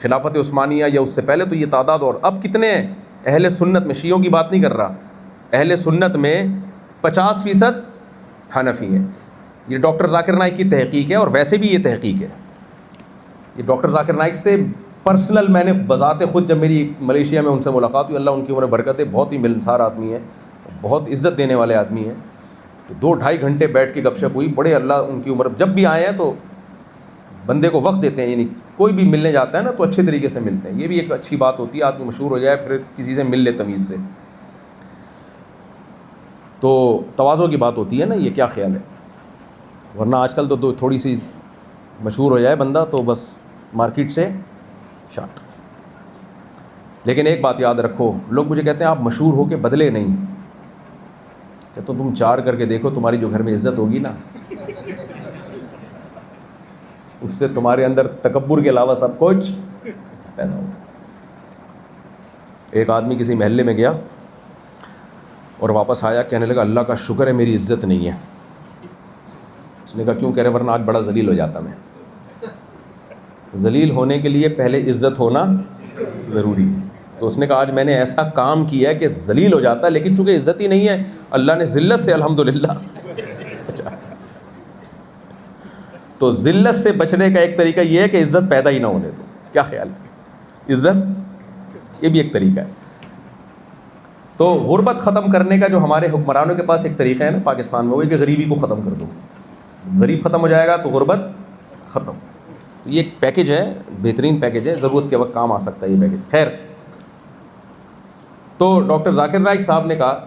خلافت عثمانیہ یا اس سے پہلے تو یہ تعداد. اور اب کتنے ہیں اہل سنت میں؟ شیعوں کی بات نہیں کر رہا، اہل سنت میں 50% حنفی ہیں. یہ ڈاکٹر ذاکر نائک کی تحقیق ہے، اور ویسے بھی یہ تحقیق ہے. یہ ڈاکٹر ذاکر نائک سے پرسنل میں نے بذات خود جب میری ملیشیا میں ان سے ملاقات ہوئی، اللہ ان کی عمر برکت ہے، بہت ہی ملنسار آدمی ہیں، بہت عزت دینے والے آدمی ہیں. تو 2-2.5 گھنٹے بیٹھ کے گپ شپ ہوئی. بڑے اللہ ان کی عمر، جب بھی آئے ہیں تو بندے کو وقت دیتے ہیں، یعنی کوئی بھی ملنے جاتا ہے نا تو اچھے طریقے سے ملتے ہیں. یہ بھی ایک اچھی بات ہوتی ہے، آدمی مشہور ہو جائے پھر کسی سے مل لے تمیز سے، تو تواضع کی بات ہوتی ہے نا. یہ کیا خیال ہے؟ ورنہ آج کل تو تھوڑی سی مشہور ہو جائے بندہ تو بس مارکیٹ سے شاٹ. لیکن ایک بات یاد رکھو، لوگ مجھے کہتے ہیں آپ مشہور ہو کے بدلے نہیں. کہ تو تم 4 کر کے دیکھو، تمہاری جو گھر میں عزت ہوگی نا اس سے تمہارے اندر تکبر کے علاوہ سب کچھ پیدا ہوگا. ایک آدمی کسی محلے میں گیا اور واپس آیا، کہنے لگا اللہ کا شکر ہے میری عزت نہیں ہے. اس نے کہا کیوں؟ کہہ رہے ورنہ آج بڑا ذلیل ہو جاتا میں. ذلیل ہونے کے لیے پہلے عزت ہونا ضروری ہے. تو اس نے کہا آج میں نے ایسا کام کیا ہے کہ ذلیل ہو جاتا ہے، لیکن چونکہ عزت ہی نہیں ہے اللہ نے ذلت سے الحمدللہ بچا. تو ذلت سے بچنے کا ایک طریقہ یہ ہے کہ عزت پیدا ہی نہ ہونے دو. کیا خیال ہے؟ عزت یہ بھی ایک طریقہ ہے. تو غربت ختم کرنے کا جو ہمارے حکمرانوں کے پاس ایک طریقہ ہے نا پاکستان میں، وہ ہے کہ غریبی کو ختم کر دو. غریب ختم ہو جائے گا تو غربت ختم. تو یہ ایک پیکج ہے، بہترین پیکج ہے، ضرورت کے وقت کام آ سکتا ہے یہ پیکج. خیر، تو ڈاکٹر ذاکر نائک صاحب نے کہا،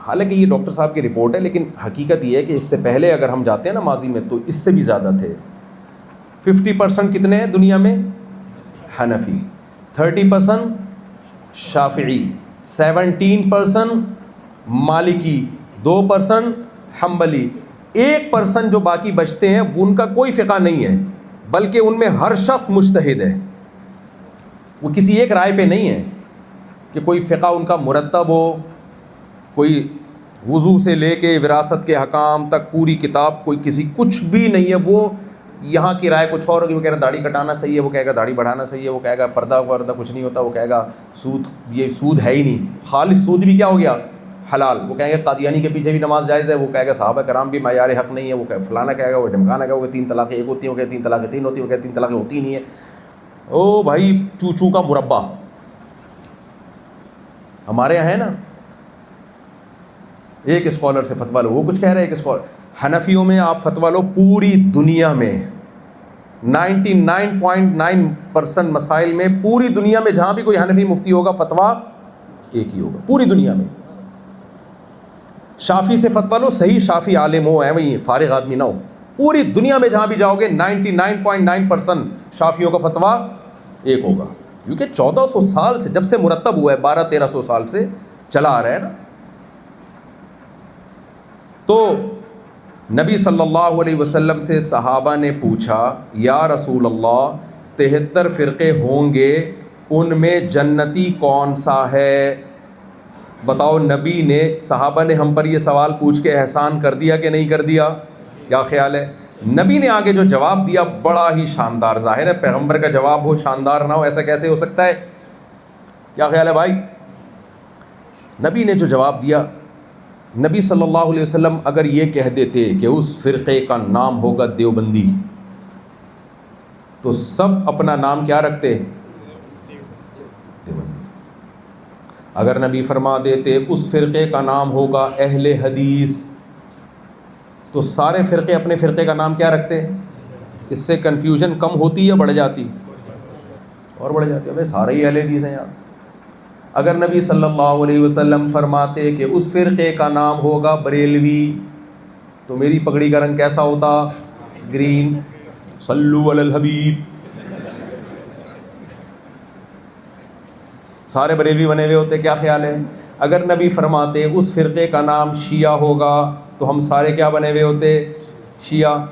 حالانکہ یہ ڈاکٹر صاحب کی رپورٹ ہے لیکن حقیقت یہ ہے کہ اس سے پہلے اگر ہم جاتے ہیں نا ماضی میں تو اس سے بھی زیادہ تھے. 50% کتنے ہیں دنیا میں؟ حنفی. 30% شافعی. 17% مالکی. 2% حنبلی. 1% جو باقی بچتے ہیں ان کا کوئی فقہ نہیں ہے، بلکہ ان میں ہر شخص مجتہد ہے. وہ کسی ایک رائے پہ نہیں ہے کہ کوئی فقہ ان کا مرتب ہو، کوئی وضو سے لے کے وراثت کے حکام تک پوری کتاب، کوئی کسی کچھ بھی نہیں ہے. وہ یہاں کی رائے کچھ اور ہوگی، وہ کہہ رہا داڑھی کٹانا صحیح ہے، وہ کہے گا داڑھی بڑھانا صحیح ہے، وہ کہے گا پردہ کچھ نہیں ہوتا، وہ کہے گا سود، یہ سود ہے ہی نہیں، خالص سود بھی کیا ہو گیا؟ حلال. وہ کہیں گے قادیانی کے پیچھے بھی نماز جائز ہے، وہ کہے گا صحابہ کرام بھی معیار حق نہیں ہے، وہ فلانا کہے گا، وہ ڈھمکانا کہے گا 3 طلاقیں 1 ہوتی ہیں، وہ کہے 3 طلاقیں 3 ہوتی ہیں، وہ کہے 3 طلاقیں ہوتی نہیں ہے. او بھائی چوچو کا مربع ہمارے یہاں ہے نا. ایک اسکالر سے فتویٰ لو، وہ کچھ کہہ رہے ہیں. ایک اسکالر حنفیوں میں آپ فتویٰ لو، پوری دنیا میں 99.9% مسائل میں پوری دنیا میں جہاں بھی کوئی حنفی مفتی ہوگا فتویٰ ایک ہی ہوگا پوری دنیا میں. شافی سے فتویٰ لو، صحیح شافی عالم ہو، وہی فارغ آدمی نہ ہو، پوری دنیا میں جہاں بھی جاؤ گے 99.9% شافیوں کا فتویٰ ایک ہوگا. کیونکہ 1400 سال سے جب سے مرتب ہوا ہے، 1200-1300 سال سے چلا آ رہا ہے نا. تو نبی صلی اللہ علیہ وسلم سے صحابہ نے پوچھا یا رسول اللہ 73 فرقے ہوں گے، ان میں جنتی کون سا ہے؟ بتاؤ. نبی نے، صحابہ نے ہم پر یہ سوال پوچھ کے احسان کر دیا کہ نہیں کر دیا؟ کیا خیال ہے؟ نبی نے آگے جو جواب دیا بڑا ہی شاندار. ظاہر ہے پیغمبر کا جواب ہو شاندار نہ ہو، ایسا کیسے ہو سکتا ہے؟ کیا خیال ہے بھائی؟ نبی نے جو جواب دیا، نبی صلی اللہ علیہ وسلم اگر یہ کہہ دیتے کہ اس فرقے کا نام ہوگا دیوبندی، تو سب اپنا نام کیا رکھتے؟ دیوبندی. اگر نبی فرما دیتے اس فرقے کا نام ہوگا اہل حدیث، تو سارے فرقے اپنے فرقے کا نام کیا رکھتے؟ اس سے کنفیوژن کم ہوتی یا بڑھ جاتی؟ اور بڑھ جاتی. ابھی سارے ہی اہل حدیث ہیں یار. اگر نبی صلی اللہ علیہ وسلم فرماتے کہ اس فرقے کا نام ہوگا بریلوی، تو میری پگڑی کا رنگ کیسا ہوتا؟ گرین. صلو علی الحبیب. سارے بریلوی بنے ہوئے ہوتے. کیا خیال ہے؟ اگر نبی فرماتے اس فرقے کا نام شیعہ ہوگا تو ہم سارے کیا بنے ہوئے ہوتے؟ شیعہ۔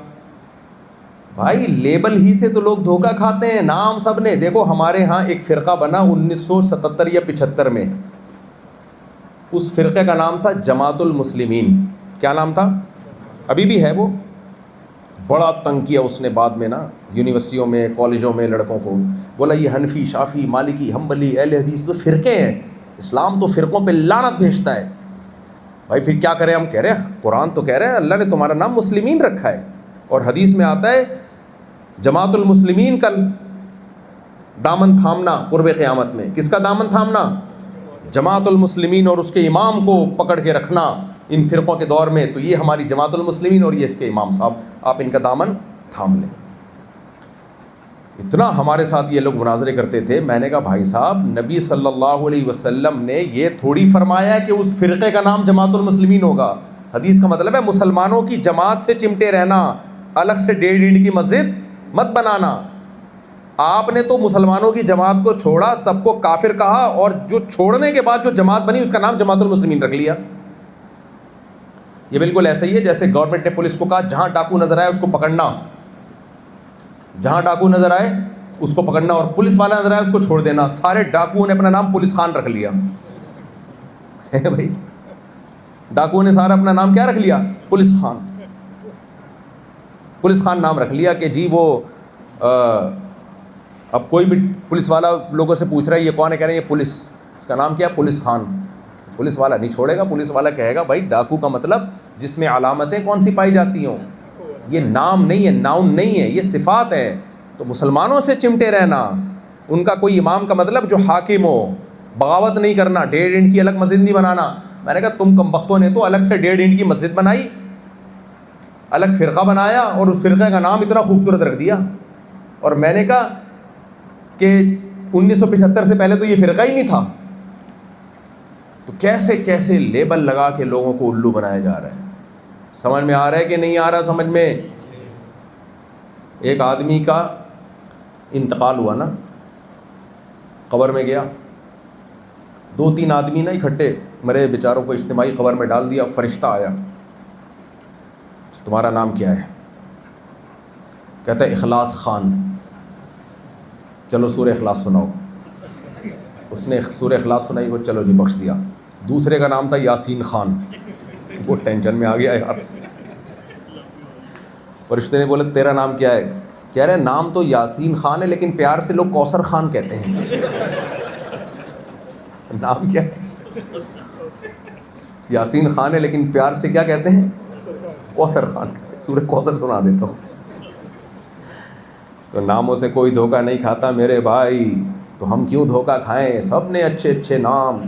بھائی لیبل ہی سے تو لوگ دھوکہ کھاتے ہیں، نام سب نے دیکھو ہمارے ہاں ایک فرقہ بنا 1977 یا 75 میں، اس فرقے کا نام تھا جماعت المسلمین۔ کیا نام تھا؟ ابھی بھی ہے وہ، بڑا تنگ کیا اس نے بعد میں نا یونیورسٹیوں میں کالجوں میں لڑکوں کو، بولا یہ حنفی شافی مالکی حنبلی اہل حدیث تو فرقے ہیں، اسلام تو فرقوں پہ لعنت بھیجتا ہے۔ بھائی پھر کیا کریں؟ ہم کہہ رہے ہیں قرآن تو کہہ رہے ہیں اللہ نے تمہارا نام مسلمین رکھا ہے، اور حدیث میں آتا ہے جماعت المسلمین کا دامن تھامنا قرب قیامت میں۔ کس کا دامن تھامنا؟ جماعت المسلمین اور اس کے امام کو پکڑ کے رکھنا ان فرقوں کے دور میں، تو یہ ہماری جماعت المسلمین اور یہ اس کے امام صاحب، آپ ان کا دامن تھام لیں۔ اتنا ہمارے ساتھ یہ لوگ مناظرے کرتے تھے، میں نے کہا بھائی صاحب نبی صلی اللہ علیہ وسلم نے یہ تھوڑی فرمایا کہ اس فرقے کا نام جماعت المسلمین ہوگا۔ حدیث کا مطلب ہے مسلمانوں کی جماعت سے چمٹے رہنا، الگ سے 1.5 اینٹ کی مسجد مت بنانا۔ آپ نے تو مسلمانوں کی جماعت کو چھوڑا، سب کو کافر کہا، اور جو چھوڑنے کے بعد جو جماعت بنی اس کا نام جماعت المسلمین رکھ لیا۔ یہ بالکل ایسا ہی ہے جیسے گورنمنٹ نے پولیس کو کہا جہاں ڈاکو نظر آئے اس کو پکڑنا، جہاں ڈاکو نظر آئے اس کو پکڑنا، اور پولیس والا نظر آئے اس کو چھوڑ دینا۔ سارے ڈاکوؤں نے اپنا نام پولیس خان رکھ لیا بھائی، ڈاکوؤں نے سارا اپنا نام کیا رکھ لیا؟ پولیس خان۔ پولیس خان نام رکھ لیا کہ جی وہ اب کوئی بھی پولیس والا لوگوں سے پوچھ رہا ہے یہ کون ہے، کہہ رہے ہیں یہ پولیس، اس کا نام کیا؟ پولیس خان۔ پولیس والا نہیں چھوڑے گا، پولیس والا کہے گا بھائی ڈاکو کا مطلب جس میں علامتیں کون سی پائی جاتی ہوں، یہ نام نہیں ہے، ناؤن نہیں ہے، یہ صفات ہے۔ تو مسلمانوں سے چمٹے رہنا، ان کا کوئی امام کا مطلب جو حاکم ہو، بغاوت نہیں کرنا، 1.5 اینٹ کی الگ مسجد نہیں بنانا۔ میں نے کہا تم کمبختوں نے تو الگ سے 1.5 اینٹ کی مسجد بنائی، الگ فرقہ بنایا، اور اس فرقے کا نام اتنا خوبصورت رکھ دیا۔ اور میں نے کہا کہ 1975 سے پہلے تو یہ فرقہ ہی نہیں تھا۔ تو کیسے کیسے لیبل لگا کے لوگوں کو الو بنایا جا رہا ہے، سمجھ میں آ رہا ہے کہ نہیں آ رہا سمجھ میں؟ ایک آدمی کا انتقال ہوا نا، قبر میں گیا، 2-3 آدمی نا اکٹھے مرے بیچاروں کو اجتماعی قبر میں ڈال دیا۔ فرشتہ آیا، تمہارا نام کیا ہے؟ کہتا ہے اخلاص خان۔ چلو سورہ اخلاص سناؤ۔ اس نے سورہ اخلاص سنائی، وہ چلو جی بخش دیا۔ دوسرے کا نام تھا یاسین خان، وہ ٹینشن میں آ گیا یار۔ فرشتے نے بولا تیرا نام کیا ہے؟ کہہ رہے نام تو یاسین خان ہے لیکن پیار سے لوگ کوثر خان کہتے ہیں۔ نام کیا ہے؟ یاسین خان ہے لیکن پیار سے کیا کہتے ہیں؟ کوثر خان۔ سورہ کوثر سنا دیتا ہوں۔ تو ناموں سے کوئی دھوکہ نہیں کھاتا میرے بھائی، تو ہم کیوں دھوکہ کھائیں؟ سب نے اچھے اچھے نام۔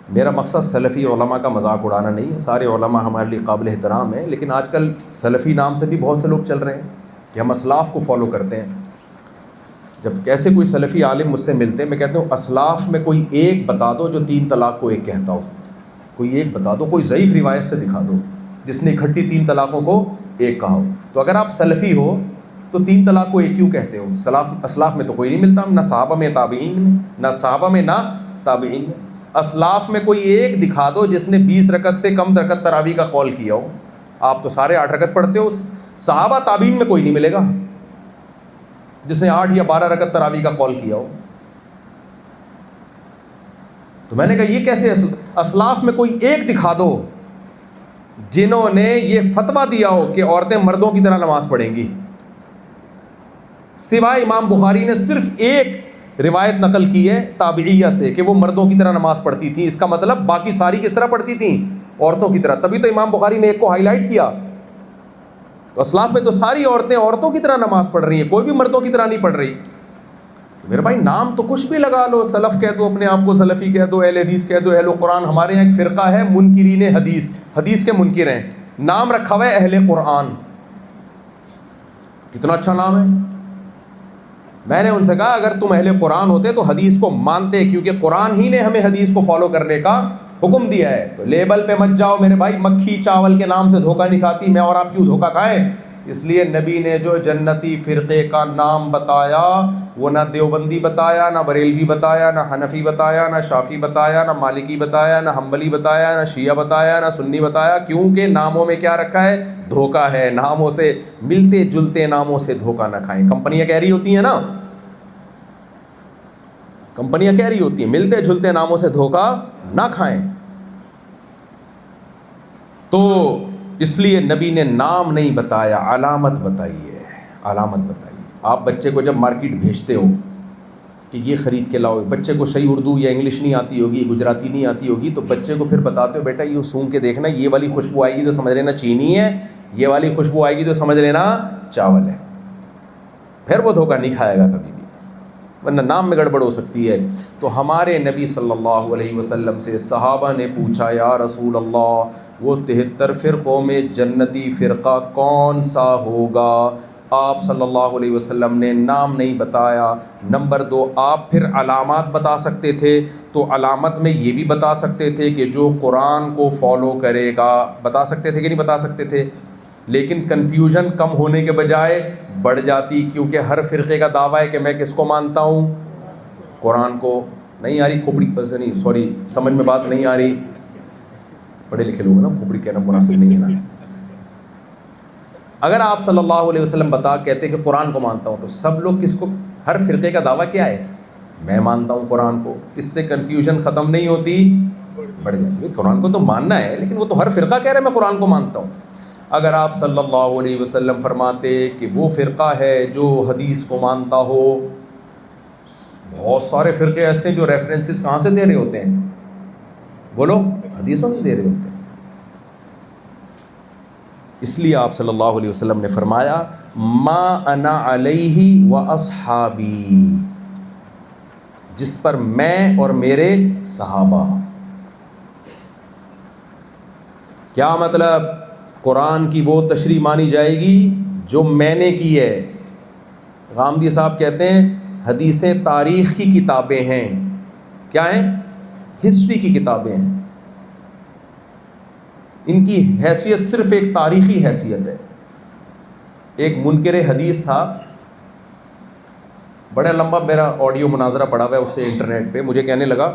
میرا مقصد سلفی علماء کا مذاق اڑانا نہیں ہے، سارے علماء ہمارے لیے قابل احترام ہیں، لیکن آج کل سلفی نام سے بھی بہت سے لوگ چل رہے ہیں کہ ہم اسلاف کو فالو کرتے ہیں۔ جب کیسے کوئی سلفی عالم مجھ سے ملتے ہیں، میں کہتا ہوں اسلاف میں کوئی ایک بتا دو جو 3 طلاق کو ایک کہتا ہو، کوئی ایک بتا دو، کوئی ضعیف روایت سے دکھا دو جس نے اکٹھی 3 طلاقوں کو ایک کہا ہو۔ تو اگر آپ سلفی ہو تو 3 طلاق کو ایک کیوں کہتے ہو؟ اسلاف میں تو کوئی نہیں ملتا، نہ صحابہ میں تابعین میں، نہ صحابہ میں نہ تابعین میں۔ اسلاف میں کوئی ایک دکھا دو جس نے 20 رکعت سے کم رکعت تراویح کا قول کیا ہو۔ آپ تو سارے 8 رکعت پڑھتے ہو، صحابہ تابعین میں کوئی نہیں ملے گا جس نے 8 یا 12 رکعت تراویح کا قول کیا ہو۔ تو میں نے کہا یہ کیسے؟ اسلاف میں کوئی ایک دکھا دو جنہوں نے یہ فتویٰ دیا ہو کہ عورتیں مردوں کی طرح نماز پڑھیں گی۔ سوائے امام بخاری نے صرف ایک روایت نقل کی ہے تابعیہ سے کہ وہ مردوں کی طرح نماز پڑھتی تھی، اس کا مطلب باقی ساری کس طرح پڑھتی تھیں؟ عورتوں کی طرح۔ تبھی تو امام بخاری نے ایک کو ہائی لائٹ کیا۔ تو اسلاف میں تو ساری عورتیں عورتوں کی طرح نماز پڑھ رہی ہیں، کوئی بھی مردوں کی طرح نہیں پڑھ رہی۔ تو میرے بھائی نام تو کچھ بھی لگا لو، سلف کہہ دو، اپنے آپ کو سلفی کہہ دو، اہل حدیث کہہ دو، اہل قرآن۔ ہمارے یہاں ایک فرقہ ہے منکرین حدیث، حدیث کے منکر ہیں، نام رکھا ہوا ہے اہل قرآن۔ کتنا اچھا نام ہے۔ میں نے ان سے کہا اگر تم اہل قرآن ہوتے تو حدیث کو مانتے، کیونکہ قرآن ہی نے ہمیں حدیث کو فالو کرنے کا حکم دیا ہے۔ تو لیبل پہ مت جاؤ میرے بھائی، مکھی چاول کے نام سے دھوکہ نہیں کھاتی، میں اور آپ کیوں دھوکہ کھائیں؟ اس لیے نبی نے جو جنتی فرقے کا نام بتایا وہ نہ دیوبندی بتایا، نہ بریلوی بتایا، نہ حنفی بتایا، نہ شافی بتایا، نہ مالکی بتایا، نہ حنبلی بتایا، نہ شیعہ بتایا، نہ سنی بتایا، کیونکہ ناموں میں کیا رکھا ہے؟ دھوکہ ہے۔ ناموں سے ملتے جلتے ناموں سے دھوکہ نہ کھائیں۔ کمپنیاں کہہ رہی ہوتی ہیں نا، کمپنیاں کہہ رہی ہوتی ہیں ملتے جلتے ناموں سے دھوکہ نہ کھائیں۔ تو اس لیے نبی نے نام نہیں بتایا، علامت بتائی ہے، علامت بتائی ہے۔ آپ بچے کو جب مارکیٹ بھیجتے ہو کہ یہ خرید کے لاؤ، بچے کو صحیح اردو یا انگلش نہیں آتی ہوگی، گجراتی نہیں آتی ہوگی، تو بچے کو پھر بتاتے ہو بیٹا یہ سونگھ کے دیکھنا، یہ والی خوشبو آئے گی تو سمجھ لینا چینی ہے، یہ والی خوشبو آئے گی تو سمجھ لینا چاول ہے۔ پھر وہ دھوکہ نہیں کھائے گا کبھی بھی، ورنہ نام میں گڑبڑ ہو سکتی ہے۔ تو ہمارے نبی صلی اللہ علیہ وسلم سے صحابہ نے پوچھا یا رسول اللہ وہ 73 فرقوں میں جنتی فرقہ کون سا ہوگا؟ آپ صلی اللہ علیہ وسلم نے نام نہیں بتایا۔ نمبر 2، آپ پھر علامات بتا سکتے تھے، تو علامت میں یہ بھی بتا سکتے تھے کہ جو قرآن کو فالو کرے گا، بتا سکتے تھے کہ نہیں بتا سکتے تھے؟ لیکن کنفیوژن کم ہونے کے بجائے بڑھ جاتی، کیونکہ ہر فرقے کا دعویٰ ہے کہ میں کس کو مانتا ہوں؟ قرآن کو۔ نہیں آ رہی کھوپڑی پر سے، نہیں سوری سمجھ میں بات نہیں آ رہی، پڑھے لکھے لوگ نا، کھوپڑی کہنا مناسب نہیں ہے نا۔ اگر آپ صلی اللہ علیہ وسلم کہتے کہ قرآن کو مانتا ہوں، تو سب لوگ کس کو؟ ہر فرقے کا دعویٰ کیا ہے؟ میں مانتا ہوں قرآن کو۔ اس سے کنفیوژن ختم نہیں ہوتی، بڑھ جاتی ہے۔ قرآن کو تو ماننا ہے، لیکن وہ تو ہر فرقہ کہہ رہا ہے میں قرآن کو مانتا ہوں۔ اگر آپ صلی اللہ علیہ وسلم فرماتے کہ وہ فرقہ ہے جو حدیث کو مانتا ہو، بہت سارے فرقے ایسے ہیں جو ریفرنسز کہاں سے دے رہے ہوتے ہیں؟ بولو، حدیثوں سے دے رہے ہوتے ہیں۔ اس لیے آپ صلی اللہ علیہ وسلم نے فرمایا ما انا علیہ و اصحابی، جس پر میں اور میرے صحابہ۔ کیا مطلب؟ قرآن کی وہ تشریح مانی جائے گی جو میں نے کی ہے۔ غامدی صاحب کہتے ہیں حدیثیں تاریخ کی کتابیں ہیں۔ کیا ہیں؟ ہسٹری کی کتابیں ہیں۔ ان کی حیثیت صرف ایک تاریخی حیثیت ہے۔ ایک منکر حدیث تھا، بڑا لمبا میرا آڈیو مناظرہ پڑا ہوا ہے اس سے انٹرنیٹ پہ، مجھے کہنے لگا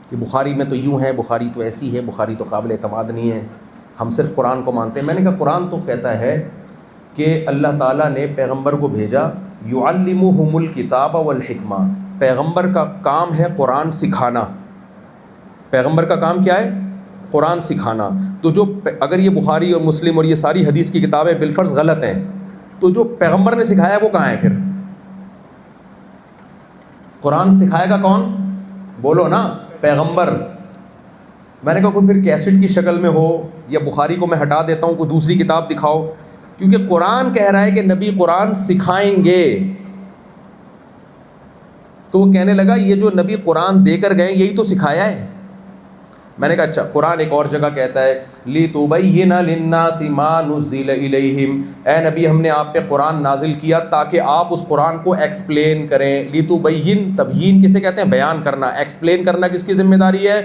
کہ بخاری میں تو یوں ہے، بخاری تو ایسی ہے، بخاری تو قابل اعتماد نہیں ہے، ہم صرف قرآن کو مانتے ہیں۔ میں نے کہا قرآن تو کہتا ہے کہ اللہ تعالیٰ نے پیغمبر کو بھیجا یعلمہم الکتاب والحکمہ، پیغمبر کا کام ہے قرآن سکھانا۔ پیغمبر کا کام کیا ہے؟ قرآن سکھانا۔ تو جو اگر یہ بخاری اور مسلم اور یہ ساری حدیث کی کتابیں بالفرض غلط ہیں، تو جو پیغمبر نے سکھایا وہ کہاں ہے پھر؟ قرآن سکھائے گا کون؟ بولو نا، پیغمبر۔ میں نے کہا کوئی پھر کیسٹ کی شکل میں ہو، یا بخاری کو میں ہٹا دیتا ہوں، کوئی دوسری کتاب دکھاؤ، کیونکہ قرآن کہہ رہا ہے کہ نبی قرآن سکھائیں گے۔ تو وہ کہنے لگا یہ جو نبی قرآن دے کر گئے یہی تو سکھایا ہے۔ میں نے کہا اچھا، قرآن ایک اور جگہ کہتا ہے لِتُبَيِّنَ لِلنَّاسِ مَا نُزِّلَ إِلَيْهِمْ، اے نبی ہم نے آپ پہ قرآن نازل کیا تاکہ آپ اس قرآن کو ایکسپلین کریں۔ لِتُبَيِّن، تبیین کسے کہتے ہیں؟ بیان کرنا۔ ایکسپلین کرنا کس کی ذمہ داری ہے؟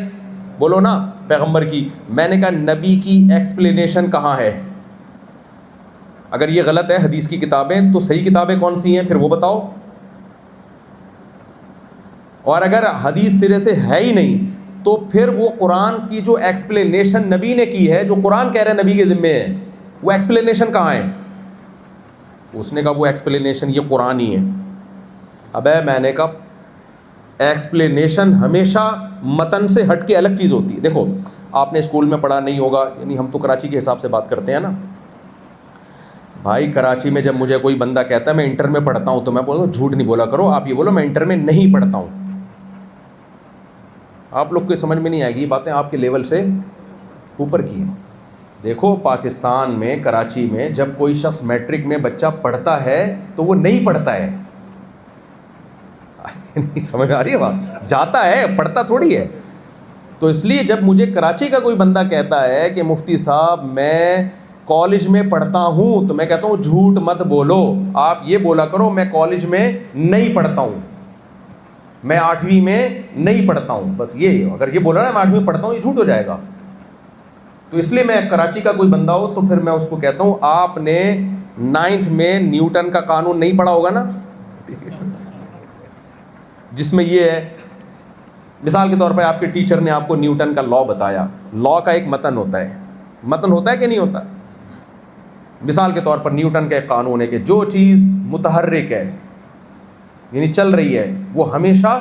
بولو نا، پیغمبر کی۔ میں نے کہا نبی کی ایکسپلینیشن کہاں ہے؟ اگر یہ غلط ہے حدیث کی کتابیں، تو صحیح کتابیں کون سی ہیں پھر وہ بتاؤ۔ اور اگر حدیث سرے سے ہے ہی نہیں، تو پھر وہ قرآن کی جو ایکسپلینیشن نبی نے کی ہے، جو قرآن کہہ رہے ہیں نبی کے ذمے ہے، وہ ایکسپلینیشن کہاں ہے؟ اس نے کہا وہ ایکسپلینیشن یہ قرآن ہی ہے۔ ابے میں نے کہا ایکسپلینیشن ہمیشہ متن سے ہٹ کے الگ چیز ہوتی ہے۔ دیکھو آپ نے اسکول میں پڑھا نہیں ہوگا، یعنی ہم تو کراچی کے حساب سے بات کرتے ہیں نا بھائی۔ کراچی میں جب مجھے کوئی بندہ کہتا ہے میں انٹر میں پڑھتا ہوں، تو میں بولتا ہوں جھوٹ نہیں بولا کرو، آپ یہ بولو میں انٹر میں نہیں پڑھتا ہوں۔ آپ لوگ کو سمجھ میں نہیں آئے گی، یہ باتیں آپ کے لیول سے اوپر کی ہیں۔ دیکھو پاکستان میں کراچی میں جب کوئی شخص میٹرک میں بچہ پڑھتا ہے تو وہ نہیں پڑھتا ہے، نہیں سمجھ آ رہی ہے بات؟ جاتا ہے، پڑھتا تھوڑی ہے۔ تو اس لیے جب مجھے کراچی کا کوئی بندہ کہتا ہے کہ مفتی صاحب میں کالج میں پڑھتا ہوں، تو میں کہتا ہوں جھوٹ مت بولو، آپ یہ بولا کرو میں کالج میں نہیں پڑھتا ہوں، میں 8ویں میں نہیں پڑھتا ہوں، بس یہ اگر یہ بولا نا میں 8ویں پڑھتا ہوں، یہ جھوٹ ہو جائے گا۔ تو اس لیے میں کراچی کا کوئی بندہ ہو تو پھر میں اس کو کہتا ہوں آپ نے 9th میں نیوٹن کا قانون نہیں پڑھا ہوگا نا, جس میں یہ ہے, مثال کے طور پر آپ کے ٹیچر نے آپ کو نیوٹن کا لا بتایا. لا کا ایک متن ہوتا ہے, متن ہوتا ہے کہ نہیں ہوتا؟ مثال کے طور پر نیوٹن کا ایک قانون ہے کہ جو چیز متحرک ہے یعنی چل رہی ہے وہ ہمیشہ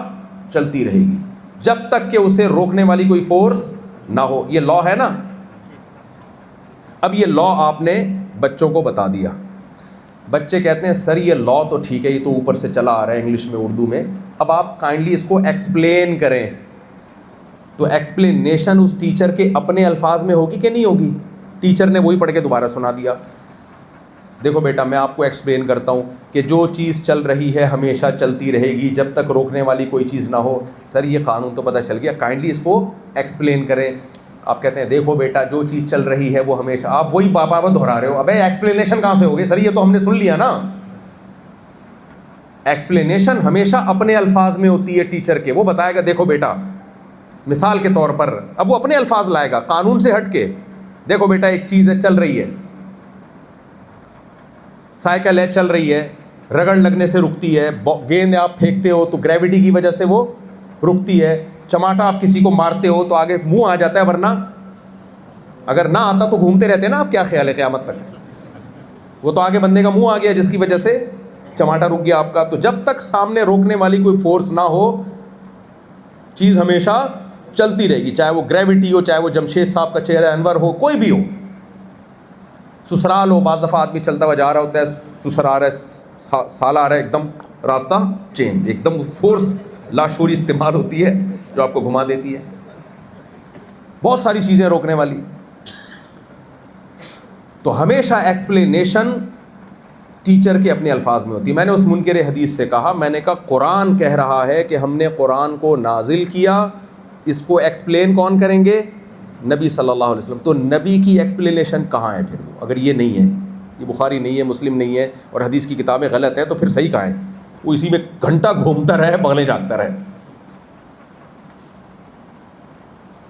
چلتی رہے گی جب تک کہ اسے روکنے والی کوئی فورس نہ ہو. یہ لا ہے نا. اب یہ لا آپ نے بچوں کو بتا دیا. بچے کہتے ہیں سر یہ لا تو ٹھیک ہے, یہ تو اوپر سے چلا آ رہا ہے انگلش میں اردو میں, اب آپ کائنڈلی اس کو ایکسپلین کریں. تو ایکسپلینیشن اس ٹیچر کے اپنے الفاظ میں ہوگی کہ نہیں ہوگی؟ ٹیچر نے وہی پڑھ کے دوبارہ سنا دیا. دیکھو بیٹا میں آپ کو ایکسپلین کرتا ہوں کہ جو چیز چل رہی ہے ہمیشہ چلتی رہے گی جب تک روکنے والی کوئی چیز نہ ہو. سر یہ قانون تو پتہ چل گیا, کائنڈلی اس کو ایکسپلین کریں. آپ کہتے ہیں دیکھو بیٹا جو چیز چل رہی ہے وہ ہمیشہ, آپ وہی بابا دہرا رہے ہو. ابے ایکسپلینیشن کہاں سے ہوگی؟ سر یہ تو ہم نے سن لیا نا. ایکسپلینیشن ہمیشہ اپنے الفاظ میں ہوتی ہے ٹیچر کے. وہ بتائے گا دیکھو بیٹا, مثال کے طور پر اب وہ اپنے الفاظ لائے گا قانون سے ہٹ کے. دیکھو بیٹا ایک چیز ہے چل رہی ہے, سائیکل ہے چل رہی ہے, رگڑ لگنے سے رکتی ہے. گیند آپ پھینکتے ہو تو گریوٹی کی وجہ سے وہ رکتی ہے. چماٹا آپ کسی کو مارتے ہو تو آگے منہ آ جاتا ہے, ورنہ اگر نہ آتا تو گھومتے رہتے نا. آپ کیا خیال ہے قیامت تک؟ وہ تو آگے بندے کا منہ آ گیا جس کی وجہ سے چماٹا رک گیا آپ کا. تو جب تک سامنے روکنے والی کوئی فورس نہ ہو چیز ہمیشہ چلتی رہے گی, چاہے وہ گریوٹی ہو, چاہے وہ جمشید صاحب کا چہرہ انور ہو, کوئی بھی ہو. سسرال ہو, بعض دفعہ آدمی چلتا ہوا جا رہا ہوتا ہے, سسر آ رہا ہے, سال آ رہا ہے, ایک دم راستہ چینج, ایک دم فورس لاشعوری استعمال ہوتی ہے جو آپ کو گھما دیتی ہے. بہت ساری چیزیں روکنے والی. تو ہمیشہ ایکسپلینیشن ٹیچر کے اپنے الفاظ میں ہوتی ہے. میں نے اس منکر حدیث سے کہا, میں نے کہا قرآن کہہ رہا ہے کہ ہم نے قرآن کو نازل کیا, اس کو ایکسپلین کون کریں گے؟ نبی صلی اللہ علیہ وسلم. تو نبی کی ایکسپلینیشن کہاں ہے پھر؟ وہ اگر یہ نہیں ہے, یہ بخاری نہیں ہے, مسلم نہیں ہے, اور حدیث کی کتابیں غلط ہیں, تو پھر صحیح کہاں ہے؟ وہ اسی میں گھنٹہ گھومتا رہے, بغلیں جاگتا رہے.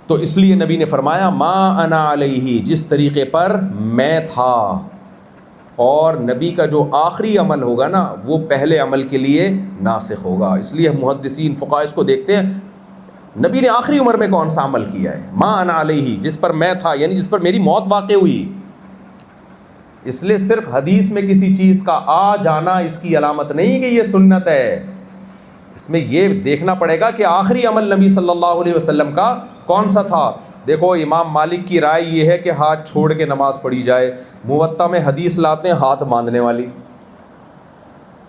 تو اس لیے نبی نے فرمایا ما انا علیہ, جس طریقے پر میں تھا. اور نبی کا جو آخری عمل ہوگا نا وہ پہلے عمل کے لیے ناسخ ہوگا. اس لیے محدثین فقہاء اس کو دیکھتے ہیں نبی نے آخری عمر میں کون سا عمل کیا ہے. ما انا علیہ, جس پر میں تھا, یعنی جس پر میری موت واقع ہوئی. اس لیے صرف حدیث میں کسی چیز کا آ جانا اس کی علامت نہیں کہ یہ سنت ہے. اس میں یہ دیکھنا پڑے گا کہ آخری عمل نبی صلی اللہ علیہ وسلم کا کون سا تھا. دیکھو امام مالک کی رائے یہ ہے کہ ہاتھ چھوڑ کے نماز پڑھی جائے. موطا میں حدیث لاتے ہیں ہاتھ باندھنے والی.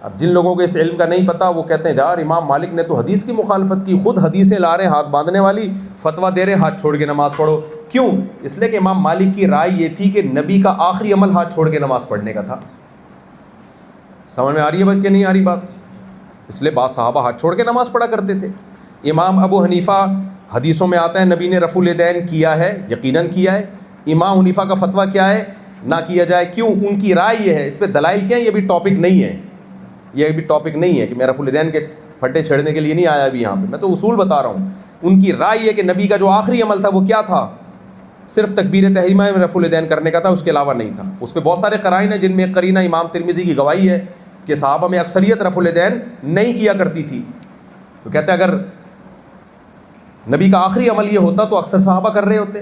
اب جن لوگوں کو اس علم کا نہیں پتا وہ کہتے ہیں یار امام مالک نے تو حدیث کی مخالفت کی, خود حدیثیں لا رہے ہیں ہاتھ باندھنے والی, فتویٰ دے رہے ہاتھ چھوڑ کے نماز پڑھو. کیوں؟ اس لیے کہ امام مالک کی رائے یہ تھی کہ نبی کا آخری عمل ہاتھ چھوڑ کے نماز پڑھنے کا تھا. سمجھ میں آ رہی ہے بات کہ نہیں آ رہی بات؟ اس لیے بعض صحابہ ہاتھ چھوڑ کے نماز پڑھا کرتے تھے. امام ابو حنیفہ حدیثوں میں آتا ہے نبی نے رفع الیدین کیا ہے, یقیناً کیا ہے. امام حنیفہ کا فتویٰ کیا ہے؟ نہ کیا جائے. کیوں؟ ان کی رائے یہ ہے. اس پہ دلائل کیا ہے؟ یہ بھی ٹاپک نہیں ہے, یہ بھی ٹاپک نہیں ہے کہ میں رفع الیدین کے پھٹے چھیڑنے کے لیے نہیں آیا ابھی یہاں پہ, میں تو اصول بتا رہا ہوں. ان کی رائے یہ کہ نبی کا جو آخری عمل تھا وہ کیا تھا؟ صرف تکبیر تحریمہ میں رفع الیدین کرنے کا تھا, اس کے علاوہ نہیں تھا. اس پہ بہت سارے قرائن ہیں جن میں قرینہ امام ترمذی کی گواہی ہے کہ صحابہ میں اکثریت رفع الیدین نہیں کیا کرتی تھی. تو کہتے ہیں اگر نبی کا آخری عمل یہ ہوتا تو اکثر صحابہ کر رہے ہوتے.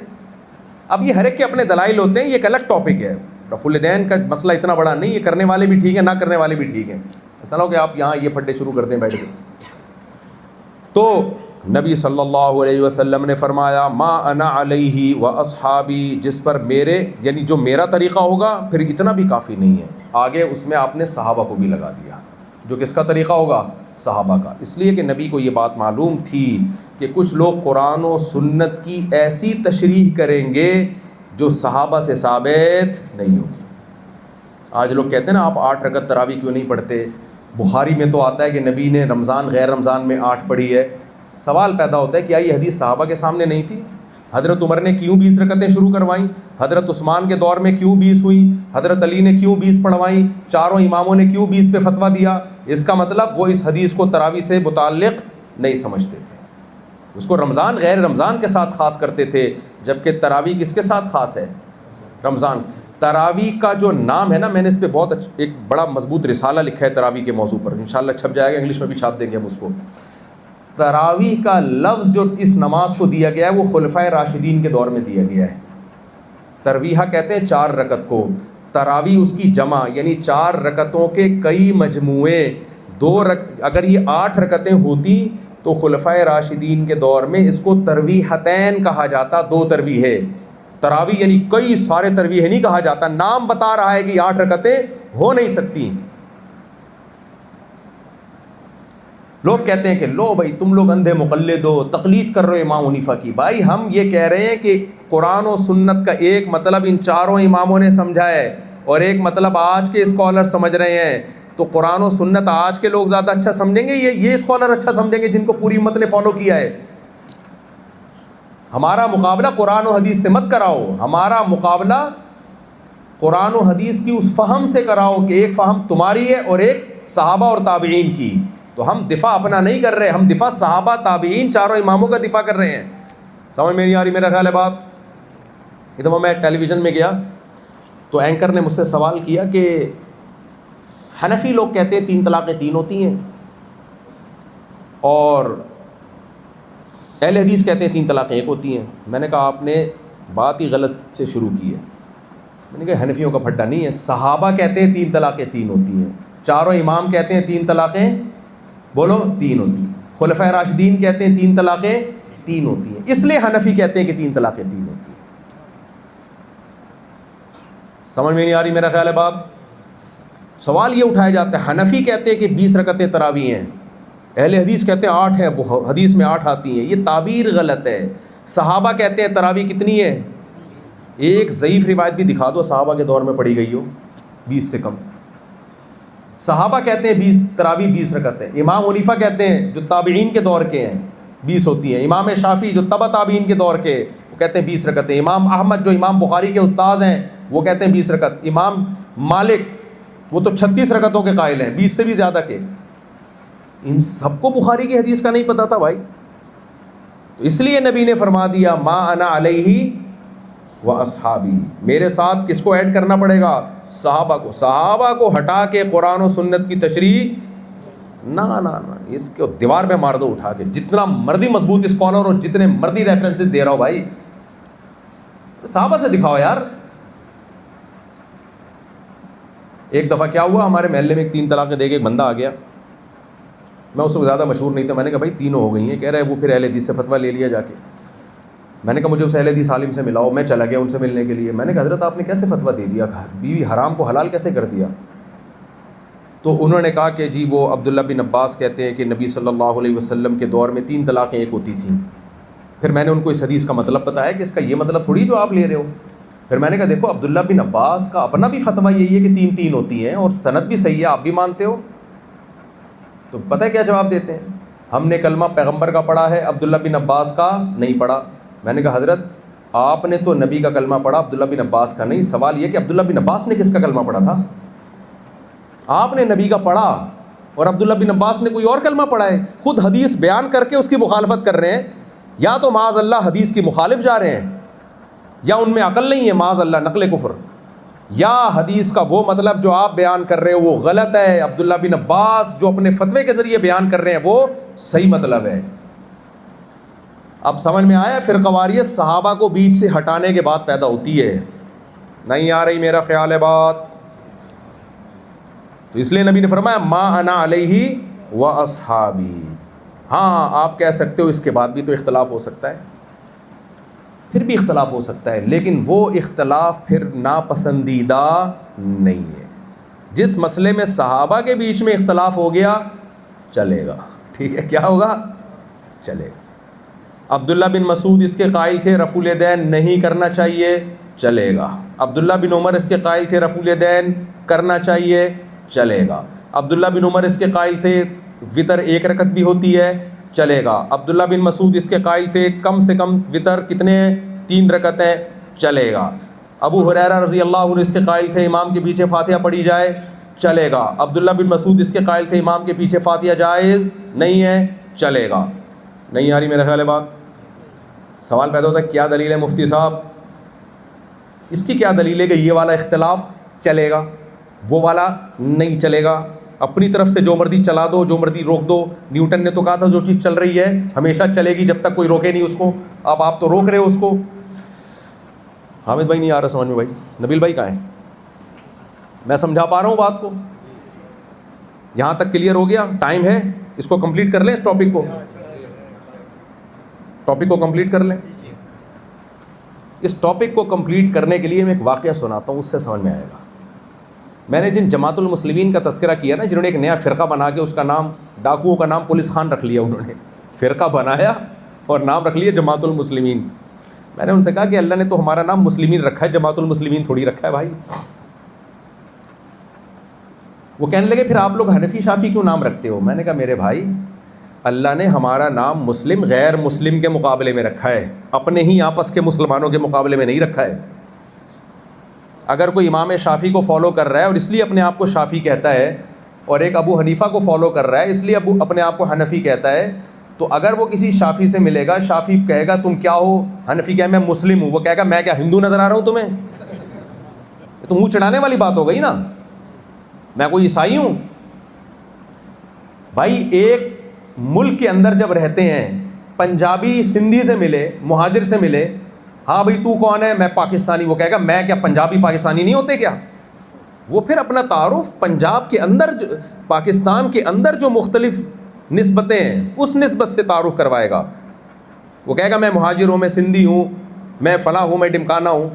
اب یہ ہر ایک کے اپنے دلائل ہوتے ہیں, یہ ایک الگ ٹاپک ہے. رفع الیدین کا مسئلہ اتنا بڑا نہیں, یہ کرنے والے بھی ٹھیک ہیں, نہ کرنے والے بھی ٹھیک ہیں. ایسا نہ ہو کہ آپ یہاں یہ پھٹے شروع کر دیں بیٹھ کے. تو نبی صلی اللہ علیہ وسلم نے فرمایا ما انا علیہ و اصحابی, جس پر میرے یعنی جو میرا طریقہ ہوگا. پھر اتنا بھی کافی نہیں ہے, آگے اس میں آپ نے صحابہ کو بھی لگا دیا. جو کس کا طریقہ ہوگا؟ صحابہ کا. اس لیے کہ نبی کو یہ بات معلوم تھی کہ کچھ لوگ قرآن و سنت کی ایسی تشریح کریں گے جو صحابہ سے ثابت نہیں ہوگی. آج لوگ کہتے ہیں نا آپ 8 رکعت تراویح کیوں نہیں پڑھتے؟ بخاری میں تو آتا ہے کہ نبی نے رمضان غیر رمضان میں 8 پڑھی ہے. سوال پیدا ہوتا ہے کیا یہ حدیث صحابہ کے سامنے نہیں تھی؟ حضرت عمر نے کیوں 20 رکعتیں شروع کروائیں؟ حضرت عثمان کے دور میں کیوں 20 ہوئیں؟ حضرت علی نے کیوں 20 پڑھوائیں؟ چاروں اماموں نے کیوں 20 پہ فتویٰ دیا؟ اس کا مطلب وہ اس حدیث کو تراویح سے متعلق نہیں سمجھتے تھے. اس کو رمضان غیر رمضان کے ساتھ خاص کرتے تھے, جبکہ تراویح کس کے ساتھ خاص ہے؟ رمضان. تراویح کا جو نام ہے نا، میں نے اس پہ بہت ایک بڑا مضبوط رسالہ لکھا ہے تراویح کے موضوع پر، انشاءاللہ چھپ جائے گا، انگلش میں بھی چھاپ دیں گے ہم اس کو. تراویح کا لفظ جو اس نماز کو دیا گیا ہے وہ خلفائے راشدین کے دور میں دیا گیا ہے. ترویحہ کہتے ہیں 4 رکعت کو، تراویح اس کی جمع یعنی 4 رکعتوں کے کئی مجموعے. اگر یہ 8 رکعتیں ہوتی تو خلفائے راشدین کے دور میں اس کو ترویحتین کہا جاتا، 2 ترویحیں. تراویح یعنی کئی سارے ترویح نہیں کہا جاتا، نام بتا رہا ہے کہ 8 رکعتیں ہو نہیں سکتی. لوگ کہتے ہیں کہ لو بھائی تم لوگ اندھے مقلد ہو، تقلید کر رہے ہو امام حنیفہ کی. بھائی ہم یہ کہہ رہے ہیں کہ قرآن و سنت کا ایک مطلب ان چاروں اماموں نے سمجھا ہے اور ایک مطلب آج کے اسکالر سمجھ رہے ہیں. تو قرآن و سنت آج کے لوگ زیادہ اچھا سمجھیں گے، یہ اسکالر اچھا سمجھیں گے جن کو پوری امت نے فالو کیا ہے. ہمارا مقابلہ قرآن و حدیث سے مت کراؤ، ہمارا مقابلہ قرآن و حدیث کی اس فہم سے کراؤ کہ ایک فہم تمہاری ہے اور ایک صحابہ اور تابعین کی. تو ہم دفاع اپنا نہیں کر رہے، ہم دفاع صحابہ تابعین چاروں اماموں کا دفاع کر رہے ہیں. سمجھ میں نہیں آ رہی میرا خیال ہے بات. ایک دفعہ میں ٹیلی ویژن میں گیا تو اینکر نے مجھ سے سوال کیا کہ حنفی لوگ کہتے ہیں 3 طلاقیں 3 ہوتی ہیں اور اہل حدیث کہتے ہیں 3 طلاقیں 1 ہوتی ہیں. میں نے کہا آپ نے بات ہی غلط سے شروع کی ہے. میں نے کہا حنفیوں کا پھڈا نہیں ہے، صحابہ کہتے ہیں 3 طلاقیں 3 ہوتی ہیں، چاروں امام کہتے ہیں 3 طلاقیں بولو 3 ہوتی ہیں، خلفائے راشدین کہتے ہیں 3 طلاقیں 3 ہوتی ہیں، اس لیے حنفی کہتے ہیں کہ 3 طلاقیں 3 ہوتی ہیں. سمجھ میں نہیں آ رہی میرا خیال ہے بات. سوال یہ اٹھایا جاتا ہے حنفی کہتے ہیں کہ 20 رکعتیں تراویح ہیں، اہل حدیث کہتے ہیں 8 ہیں، حدیث میں 8 آتی ہیں. یہ تعبیر غلط ہے. صحابہ کہتے ہیں تراویح کتنی ہے، ایک ضعیف روایت بھی دکھا دو صحابہ کے دور میں پڑھی گئی ہو 20 سے کم. صحابہ کہتے ہیں 20 تراویح 20 رکعتیں. امام حنیفہ کہتے ہیں جو تابعین کے دور کے ہیں 20 ہوتی ہیں. امام شافعی جو تبع تابعین کے دور کے وہ کہتے ہیں 20 رکعتیں. امام احمد جو امام بخاری کے استاذ ہیں وہ کہتے ہیں 20 رکعت. امام مالک وہ تو 36 رکعتوں کے قائل ہیں، 20 سے بھی زیادہ کے. ان سب کو بخاری کی حدیث کا نہیں پتا تھا بھائی. تو اس لیے نبی نے فرما دیا ما انا علیہ و اصحابی، میرے ساتھ کس کو ایڈ کرنا پڑے گا، صحابہ کو. صحابہ کو ہٹا کے قرآن و سنت کی تشریح نہ اس کو دیوار پہ مار دو اٹھا کے. جتنا مردی مضبوط اسکالر اور جتنے مردی ریفرنسز دے رہا ہو بھائی، صحابہ سے دکھاؤ یار. ایک دفعہ کیا ہوا، ہمارے محلے میں ایک 3 طلاقیں دے کے ایک بندہ آ گیا. میں اس سے زیادہ مشہور نہیں تھا. میں نے کہا بھائی 3 ہو گئی ہیں. کہہ رہے وہ پھر اہل حدیث سے فتویٰ لے لیا جا کے. میں نے کہا مجھے اس اہل حدیث عالم سے ملاؤ. میں چلا گیا ان سے ملنے کے لیے. میں نے کہا حضرت آپ نے کیسے فتویٰ دے دیا، بیوی حرام کو حلال کیسے کر دیا؟ تو انہوں نے کہا کہ جی وہ عبداللہ بن عباس کہتے ہیں کہ نبی صلی اللہ علیہ وسلم کے دور میں 3 طلاقیں 1 ہوتی تھیں. پھر میں نے ان کو اس حدیث کا مطلب بتایا کہ اس کا یہ مطلب تھوڑی جو آپ لے رہے ہو. پھر میں نے کہا دیکھو عبداللہ بن عباس کا اپنا بھی فتویٰ یہی ہے کہ 3 ہوتی ہیں اور سند بھی صحیح ہے، آپ بھی مانتے ہو. تو پتہ ہے کیا جواب دیتے ہیں، ہم نے کلمہ پیغمبر کا پڑھا ہے، عبداللہ بن عباس کا نہیں پڑھا. میں نے کہا حضرت آپ نے تو نبی کا کلمہ پڑھا، عبداللہ بن عباس کا نہیں. سوال یہ کہ عبداللہ بن عباس نے کس کا کلمہ پڑھا تھا؟ آپ نے نبی کا پڑھا اور عبداللہ بن عباس نے کوئی اور کلمہ پڑھا ہے. خود حدیث بیان کر کے اس کی مخالفت کر رہے ہیں. یا تو معاذ اللہ حدیث کی مخالف جا رہے ہیں، یا ان میں عقل نہیں ہے، معاذ اللہ نقل کفر، یا حدیث کا وہ مطلب جو آپ بیان کر رہے ہو وہ غلط ہے. عبداللہ بن عباس جو اپنے فتوے کے ذریعے بیان کر رہے ہیں وہ صحیح مطلب ہے. اب سمجھ میں آیا فرقہ واریت صحابہ کو بیچ سے ہٹانے کے بعد پیدا ہوتی ہے. نہیں آ رہی میرا خیال ہے بات. تو اس لیے نبی نے فرمایا ما انا علیہ و اصحابی. ہاں آپ کہہ سکتے ہو اس کے بعد بھی تو اختلاف ہو سکتا ہے، پھر بھی اختلاف ہو سکتا ہے، لیکن وہ اختلاف پھر ناپسندیدہ نہیں ہے. جس مسئلے میں صحابہ کے بیچ میں اختلاف ہو گیا چلے گا، ٹھیک ہے، کیا ہوگا، چلے گا. عبداللہ بن مسعود اس کے قائل تھے رفع الیدین نہیں کرنا چاہیے، چلے گا. عبداللہ بن عمر اس کے قائل تھے رفع الیدین کرنا چاہیے، چلے گا. عبداللہ بن عمر اس کے قائل تھے وطر 1 رکعت بھی ہوتی ہے، چلے گا. عبداللہ بن مسعود اس کے قائل تھے کم سے کم وطر کتنے ہیں، 3 رکعتیں، چلے گا. ابو ہریرہ رضی اللہ عنہ اس کے قائل تھے امام کے پیچھے فاتحہ پڑھی جائے، چلے گا. عبداللہ بن مسعود اس کے قائل تھے امام کے پیچھے فاتحہ جائز نہیں ہے، چلے گا. نہیں آ رہی میرا خیال ہے بات. سوال پیدا ہوتا ہے کیا دلیل ہے مفتی صاحب؟ اس کی کیا دلیل ہے کہ یہ والا اختلاف چلے گا وہ والا نہیں چلے گا؟ اپنی طرف سے جو مرضی چلا دو، جو مرضی روک دو. نیوٹن نے تو کہا تھا جو چیز چل رہی ہے ہمیشہ چلے گی جب تک کوئی روکے نہیں اس کو. اب آپ تو روک رہے ہو اس کو. حامد بھائی نہیں آ رہا سمجھ میں بھائی. نبیل بھائی کہاں ہیں؟ میں سمجھا پا رہا ہوں بات کو؟ یہاں تک کلیئر ہو گیا؟ ٹائم ہے اس کو کمپلیٹ کر لیں، اس ٹاپک کو کمپلیٹ کر لیں. اس ٹاپک کو کمپلیٹ کرنے کے لیے میں ایک واقعہ سناتا ہوں، اس سے سمجھ میں آئے گا. میں نے جن جماعت المسلمین کا تذکرہ کیا نا، جنہوں نے ایک نیا فرقہ بنا کے اس کا نام، ڈاکوؤں کا نام پولیس خان رکھ لیا، انہوں نے فرقہ بنایا اور نام رکھ لیا جماعت المسلمین. میں نے ان سے کہا کہ اللہ نے تو ہمارا نام مسلمین رکھا ہے، جماعت المسلمین تھوڑی رکھا ہے بھائی. وہ کہنے لگے پھر آپ لوگ حنفی شافی کیوں نام رکھتے ہو؟ میں نے کہا میرے بھائی اللہ نے ہمارا نام مسلم غیر مسلم کے مقابلے میں رکھا ہے، اپنے ہی آپس کے مسلمانوں کے مقابلے میں نہیں رکھا ہے. اگر کوئی امام شافی کو فالو کر رہا ہے اور اس لیے اپنے آپ کو شافی کہتا ہے، اور ایک ابو حنیفہ کو فالو کر رہا ہے اس لیے اپنے آپ کو حنفی کہتا ہے، تو اگر وہ کسی شافی سے ملے گا، شافی کہے گا تم کیا ہو؟ حنفی کہے میں مسلم ہوں. وہ کہے گا میں کیا ہندو نظر آ رہا ہوں تمہیں؟ تو منہ چڑھانے والی بات ہو گئی نا. میں کوئی عیسائی ہوں؟ بھائی ایک ملک کے اندر جب رہتے ہیں، پنجابی سندھی سے ملے، مہاجر سے ملے، ہاں بھائی تو کون ہے؟ میں پاکستانی. وہ کہے گا میں کیا پنجابی پاکستانی نہیں ہوتے کیا؟ وہ پھر اپنا تعارف پنجاب کے اندر، پاکستان کے اندر جو مختلف نسبتیں ہیں اس نسبت سے تعارف کروائے گا. وہ کہے گا میں مہاجر ہوں، میں سندھی ہوں، میں فلاں ہوں، میں ڈمکانا ہوں.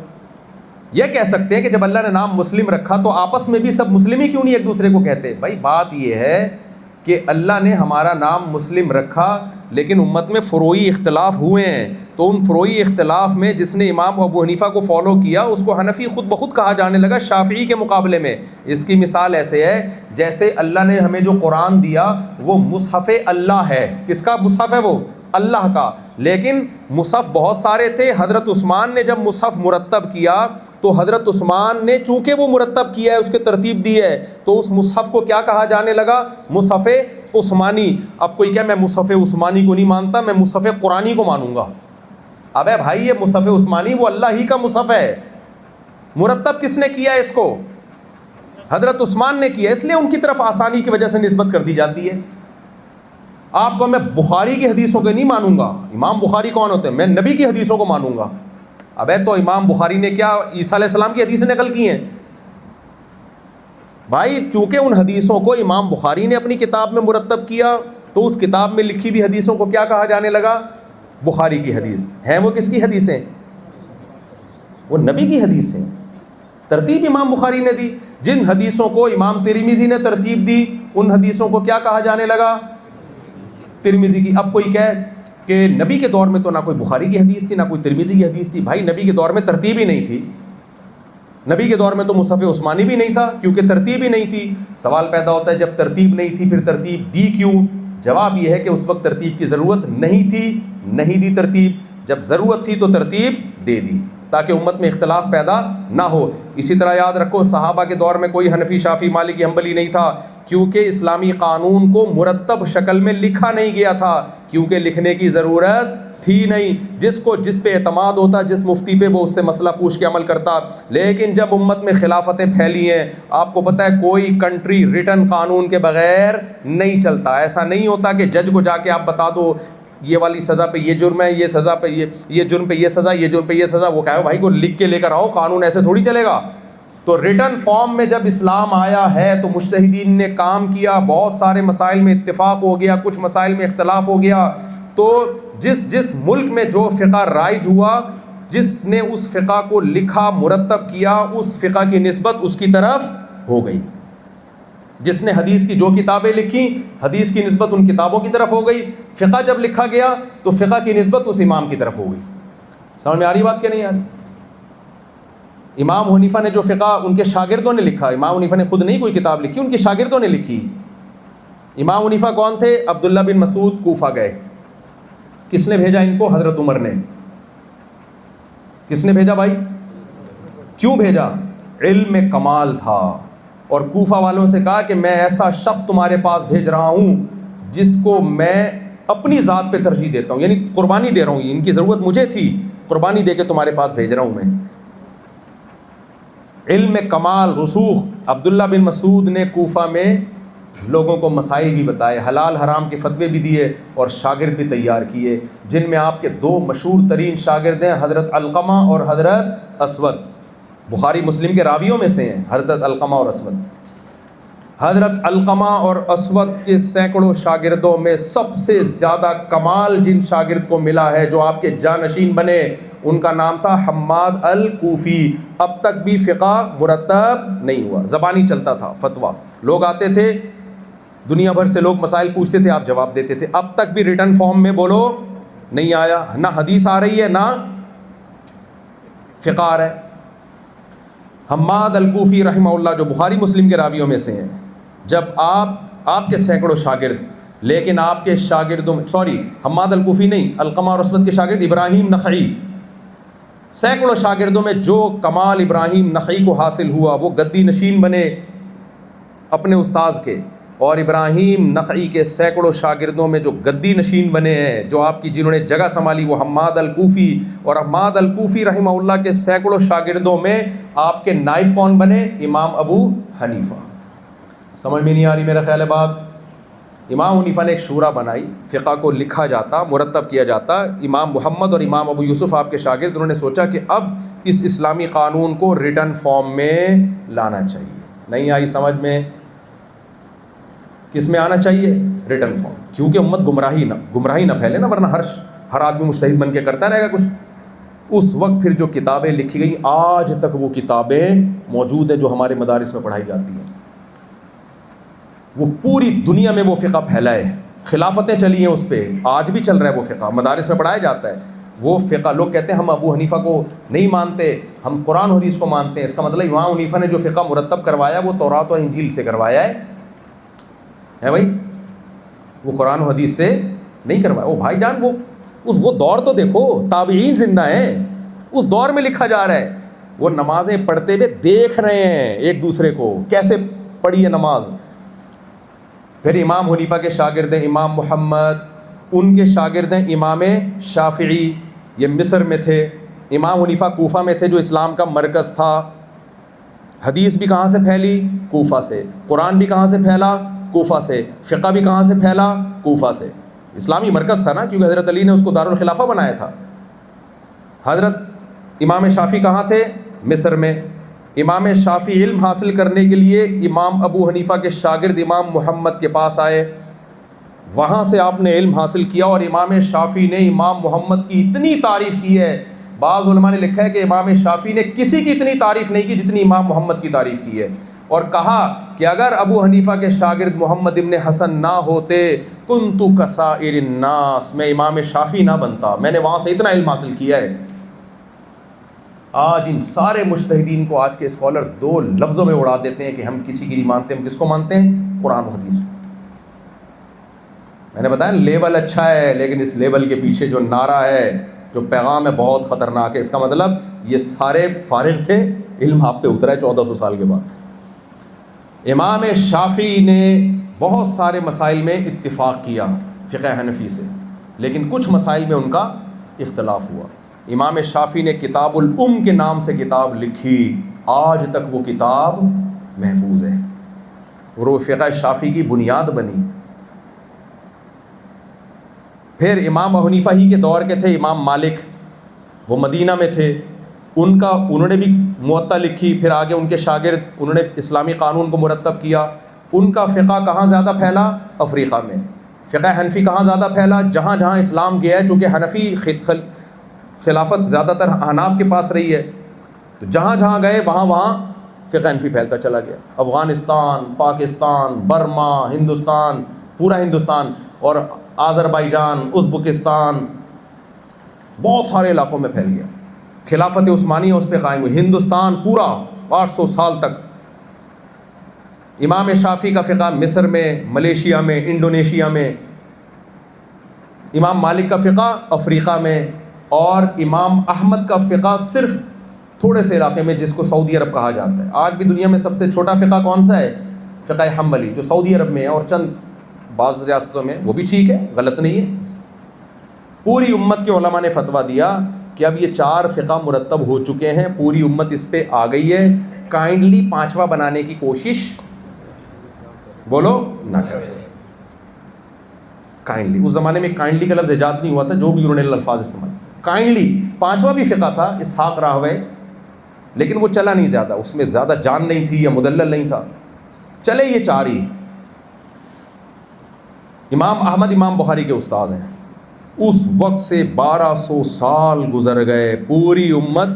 یہ کہہ سکتے ہیں کہ جب اللہ نے نام مسلم رکھا تو آپس میں بھی سب مسلم ہی کیوں نہیں ایک دوسرے کو کہتے؟ بھائی بات یہ ہے کہ اللہ نے ہمارا نام مسلم رکھا، لیکن امت میں فروعی اختلاف ہوئے ہیں. تو ان فروعی اختلاف میں جس نے امام ابو حنیفہ کو فالو کیا اس کو حنفی خود بخود کہا جانے لگا شافعی کے مقابلے میں. اس کی مثال ایسے ہے جیسے اللہ نے ہمیں جو قرآن دیا وہ مصحف اللہ ہے. کس کا مصحف ہے؟ وہ اللہ کا. لیکن مصحف بہت سارے تھے. حضرت عثمان نے جب مصحف مرتب کیا تو حضرت عثمان نے چونکہ وہ مرتب کیا ہے، اس کے ترتیب دی ہے، تو اس مصحف کو کیا کہا جانے لگا؟ مصحف عثمانی. اب کوئی کہے میں مصحف عثمانی کو نہیں مانتا، میں مصحف قرآنی کو مانوں گا. ابے بھائی یہ مصحف عثمانی وہ اللہ ہی کا مصحف ہے. مرتب کس نے کیا اس کو؟ حضرت عثمان نے کیا. اس لیے ان کی طرف آسانی کی وجہ سے نسبت کر دی جاتی ہے. آپ کو میں بخاری کی حدیثوں کے نہیں مانوں گا. امام بخاری کون ہوتے ہیں؟ میں نبی کی حدیثوں کو مانوں گا. ابے تو امام بخاری نے کیا عیسیٰ علیہ السلام کی حدیثیں نقل کی ہیں؟ بھائی چونکہ ان حدیثوں کو امام بخاری نے اپنی کتاب میں مرتب کیا تو اس کتاب میں لکھی ہوئی حدیثوں کو کیا کہا جانے لگا؟ بخاری کی حدیث. ہیں وہ کس کی حدیثیں؟ وہ نبی کی حدیثیں. ترتیب امام بخاری نے دی. جن حدیثوں کو امام ترمذی نے ترتیب دی ان حدیثوں کو کیا کہا جانے لگا؟ ترمذی کی. اب کوئی کہے کہ نبی کے دور میں تو نہ کوئی بخاری کی حدیث تھی نہ کوئی ترمذی کی حدیث تھی. بھائی نبی کے دور میں ترتیب ہی نہیں تھی. نبی کے دور میں تو مصحف عثمانی بھی نہیں تھا کیونکہ ترتیب ہی نہیں تھی. سوال پیدا ہوتا ہے جب ترتیب نہیں تھی پھر ترتیب دی کیوں؟ جواب یہ ہے کہ اس وقت ترتیب کی ضرورت نہیں تھی، نہیں دی ترتیب. جب ضرورت تھی تو ترتیب دے دی تاکہ امت میں اختلاف پیدا نہ ہو. اسی طرح یاد رکھو صحابہ کے دور میں کوئی حنفی شافی مالکی حنبلی نہیں تھا کیونکہ اسلامی قانون کو مرتب شکل میں لکھا نہیں گیا تھا، کیونکہ لکھنے کی ضرورت تھی نہیں. جس پہ اعتماد ہوتا، جس مفتی پہ، وہ اس سے مسئلہ پوچھ کے عمل کرتا. لیکن جب امت میں خلافتیں پھیلی ہیں، آپ کو پتہ ہے کوئی کنٹری ریٹن قانون کے بغیر نہیں چلتا. ایسا نہیں ہوتا کہ جج کو جا کے آپ بتا دو یہ والی سزا پہ یہ جرم ہے، یہ سزا پہ یہ جرم پہ یہ سزا، یہ جرم پہ یہ سزا. وہ کہا بھائی کو لکھ کے لے کر آؤ، قانون ایسے تھوڑی چلے گا. تو ریٹن فارم میں جب اسلام آیا ہے تو مجتہدین نے کام کیا، بہت سارے مسائل میں اتفاق ہو گیا، کچھ مسائل میں اختلاف ہو گیا. تو جس ملک میں جو فقہ رائج ہوا، جس نے اس فقہ کو لکھا مرتب کیا، اس فقہ کی نسبت اس کی طرف ہو گئی. جس نے حدیث کی جو کتابیں لکھی، حدیث کی نسبت ان کتابوں کی طرف ہو گئی. فقہ جب لکھا گیا تو فقہ کی نسبت اس امام کی طرف ہو گئی. سمجھ میں آ رہی بات کہ نہیں آ رہی؟ امام حنیفہ نے جو فقہ ان کے شاگردوں نے لکھا، امام حنیفہ نے خود نہیں کوئی کتاب لکھی، ان کے شاگردوں نے لکھی. امام حنیفہ کون تھے؟ عبداللہ بن مسعود کوفہ گئے. کس نے بھیجا ان کو؟ حضرت عمر نے. کس نے بھیجا بھائی؟ کیوں بھیجا؟ علم میں کمال تھا. اور کوفہ والوں سے کہا کہ میں ایسا شخص تمہارے پاس بھیج رہا ہوں جس کو میں اپنی ذات پہ ترجیح دیتا ہوں، یعنی قربانی دے رہا ہوں. ان کی ضرورت مجھے تھی، قربانی دے کے تمہارے پاس بھیج رہا ہوں میں. علم کمال رسوخ. عبداللہ بن مسعود نے کوفہ میں لوگوں کو مسائل بھی بتائے, حلال حرام کے فتوے بھی دیے اور شاگرد بھی تیار کیے, جن میں آپ کے دو مشہور ترین شاگرد ہیں, حضرت علقمہ اور حضرت اسود. بخاری مسلم کے راویوں میں سے ہیں حضرت علقمہ اور اسود. حضرت علقمہ اور اسود کے سینکڑوں شاگردوں میں سب سے زیادہ کمال جن شاگرد کو ملا ہے, جو آپ کے جانشین بنے, ان کا نام تھا حماد الکوفی. اب تک بھی فقہ مرتب نہیں ہوا, زبانی چلتا تھا فتویٰ, لوگ آتے تھے دنیا بھر سے, لوگ مسائل پوچھتے تھے, آپ جواب دیتے تھے. اب تک بھی ریٹن فارم میں بولو نہیں آیا, نہ حدیث آ رہی ہے نہ فقہ آ رہا ہے. حماد الکوفی رحمہ اللہ جو بخاری مسلم کے راویوں میں سے ہیں, جب آپ کے سینکڑوں شاگرد, لیکن آپ کے شاگردوں میں حماد الکوفی نہیں, علقمہ اور اسود کے شاگرد ابراہیم نخعی, سینکڑوں شاگردوں میں جو کمال ابراہیم نخعی کو حاصل ہوا وہ گدی نشین بنے اپنے استاذ کے, اور ابراہیم نخعی کے سینکڑوں شاگردوں میں جو گدی نشین بنے ہیں, جو آپ کی جنہوں نے جگہ سنبھالی, وہ حماد الکوفی. اور حماد الکوفی رحمہ اللہ کے سینکڑوں شاگردوں میں آپ کے نائب کون بنے؟ امام ابو حنیفہ. سمجھ میں نہیں آ رہی میرا خیال ہے بات؟ امام حنیفہ نے ایک شورا بنائی, فقہ کو لکھا جاتا, مرتب کیا جاتا. امام محمد اور امام ابو یوسف آپ کے شاگرد, انہوں نے سوچا کہ اب اس اسلامی قانون کو ریٹن فارم میں لانا چاہیے. نہیں آئی سمجھ میں؟ کس میں آنا چاہیے؟ ریٹن فارم, کیونکہ امت گمراہی نہ پھیلے نا, ورنہ ہر آدمی مجتہد بن کے کرتا رہے گا کچھ. اس وقت پھر جو کتابیں لکھی گئی, آج تک وہ کتابیں موجود ہیں جو ہمارے مدارس میں پڑھائی جاتی ہیں. وہ پوری دنیا میں وہ فقہ پھیلا ہے, خلافتیں چلی ہیں اس پہ, آج بھی چل رہا ہے وہ فقہ, مدارس میں پڑھایا جاتا ہے وہ فقہ. لوگ کہتے ہیں ہم ابو حنیفہ کو نہیں مانتے, ہم قرآن و حدیث کو مانتے ہیں. اس کا مطلب امام حنیفہ نے جو فقہ مرتب کروایا وہ تورات و انجیل سے کروایا ہے بھائی, وہ قرآن و حدیث سے نہیں کروایا. وہ بھائی جان وہ دور تو دیکھو, تابعین زندہ ہیں, اس دور میں لکھا جا رہا ہے. وہ نمازیں پڑھتے ہوئے دیکھ رہے ہیں ایک دوسرے کو کیسے پڑھی ہے نماز. پھر امام حنیفہ کے شاگرد ہیں امام محمد, ان کے شاگرد ہیں امام شافعی, یہ مصر میں تھے. امام حنیفہ کوفہ میں تھے جو اسلام کا مرکز تھا. حدیث بھی کہاں سے پھیلی؟ کوفہ سے. قرآن بھی کہاں سے پھیلا؟ کوفہ سے. فقہ بھی کہاں سے پھیلا؟ کوفہ سے. اسلامی مرکز تھا نا, کیونکہ حضرت علی نے اس کو دارالخلافہ بنایا تھا. حضرت امام شافعی کہاں تھے؟ مصر میں. امام شافعی علم حاصل کرنے کے لیے امام ابو حنیفہ کے شاگرد امام محمد کے پاس آئے, وہاں سے آپ نے علم حاصل کیا. اور امام شافعی نے امام محمد کی اتنی تعریف کی ہے, بعض علماء نے لکھا ہے کہ امام شافعی نے کسی کی اتنی تعریف نہیں کی جتنی امام محمد کی تعریف کی ہے, اور کہا کہ اگر ابو حنیفہ کے شاگرد محمد ابن حسن نہ ہوتے کنت کسائر الناس, میں امام شافعی نہ بنتا, میں نے وہاں سے اتنا علم حاصل کیا ہے. آج ان سارے مجتہدین کو آج کے اسکالر دو لفظوں میں اڑا دیتے ہیں کہ ہم کسی کی نہیں مانتے. ہم کس کو مانتے ہیں؟ قرآن و حدیث کو. میں نے بتایا لیبل اچھا ہے, لیکن اس لیبل کے پیچھے جو نعرہ ہے, جو پیغام ہے, بہت خطرناک ہے. اس کا مطلب یہ سارے فارغ تھے, علم آپ پہ اترا ہے 1400 سال کے بعد. امام شافعی نے بہت سارے مسائل میں اتفاق کیا فقہ حنفی سے, لیکن کچھ مسائل میں ان کا اختلاف ہوا. امام شافعی نے کتاب الام کے نام سے کتاب لکھی, آج تک وہ کتاب محفوظ ہے, اور وہ فقہ شافعی کی بنیاد بنی. پھر امام ابو حنیفہ ہی کے دور کے تھے امام مالک, وہ مدینہ میں تھے, انہوں نے بھی موطا لکھی. پھر آگے ان کے شاگرد, انہوں نے اسلامی قانون کو مرتب کیا. ان کا فقہ کہاں زیادہ پھیلا؟ افریقہ میں. فقہ حنفی کہاں زیادہ پھیلا؟ جہاں جہاں اسلام گیا ہے, چونکہ حنفی خلافت زیادہ تر احناف کے پاس رہی ہے, تو جہاں جہاں گئے وہاں وہاں فقہ حنفی پھیلتا چلا گیا. افغانستان, پاکستان, برما, ہندوستان, پورا ہندوستان, اور آذربائیجان, ازبکستان, بہت سارے علاقوں میں پھیل گیا. خلافت عثمانیہ اس پہ قائم ہوئی. ہندوستان پورا 800 سال تک. امام شافعی کا فقہ مصر میں, ملیشیا میں, انڈونیشیا میں. امام مالک کا فقہ افریقہ میں, اور امام احمد کا فقہ صرف تھوڑے سے علاقے میں جس کو سعودی عرب کہا جاتا ہے. آج بھی دنیا میں سب سے چھوٹا فقہ کون سا ہے؟ فقہ حنبلی, جو سعودی عرب میں ہے, اور چند بعض ریاستوں میں, وہ بھی ٹھیک ہے, غلط نہیں ہے. پوری امت کے علماء نے فتویٰ دیا کہ اب یہ 4 فقہ مرتب ہو چکے ہیں, پوری امت اس پہ آ گئی ہے, کائنڈلی پانچواں بنانے کی کوشش بولو نہ کریں. کائنڈلی، اس زمانے میں کائنڈلی کا لفظ ایجاد نہیں ہوا تھا، جو بھی انہوں نے الفاظ استعمال. کائنڈلی پانچواں بھی فقہ تھا اسحاق راہوے، لیکن وہ چلا نہیں زیادہ، اس میں زیادہ جان نہیں تھی یا مدلل نہیں تھا، چلے یہ چار ہی. امام احمد امام بخاری کے استاد ہیں. اس وقت سے 1200 سال گزر گئے، پوری امت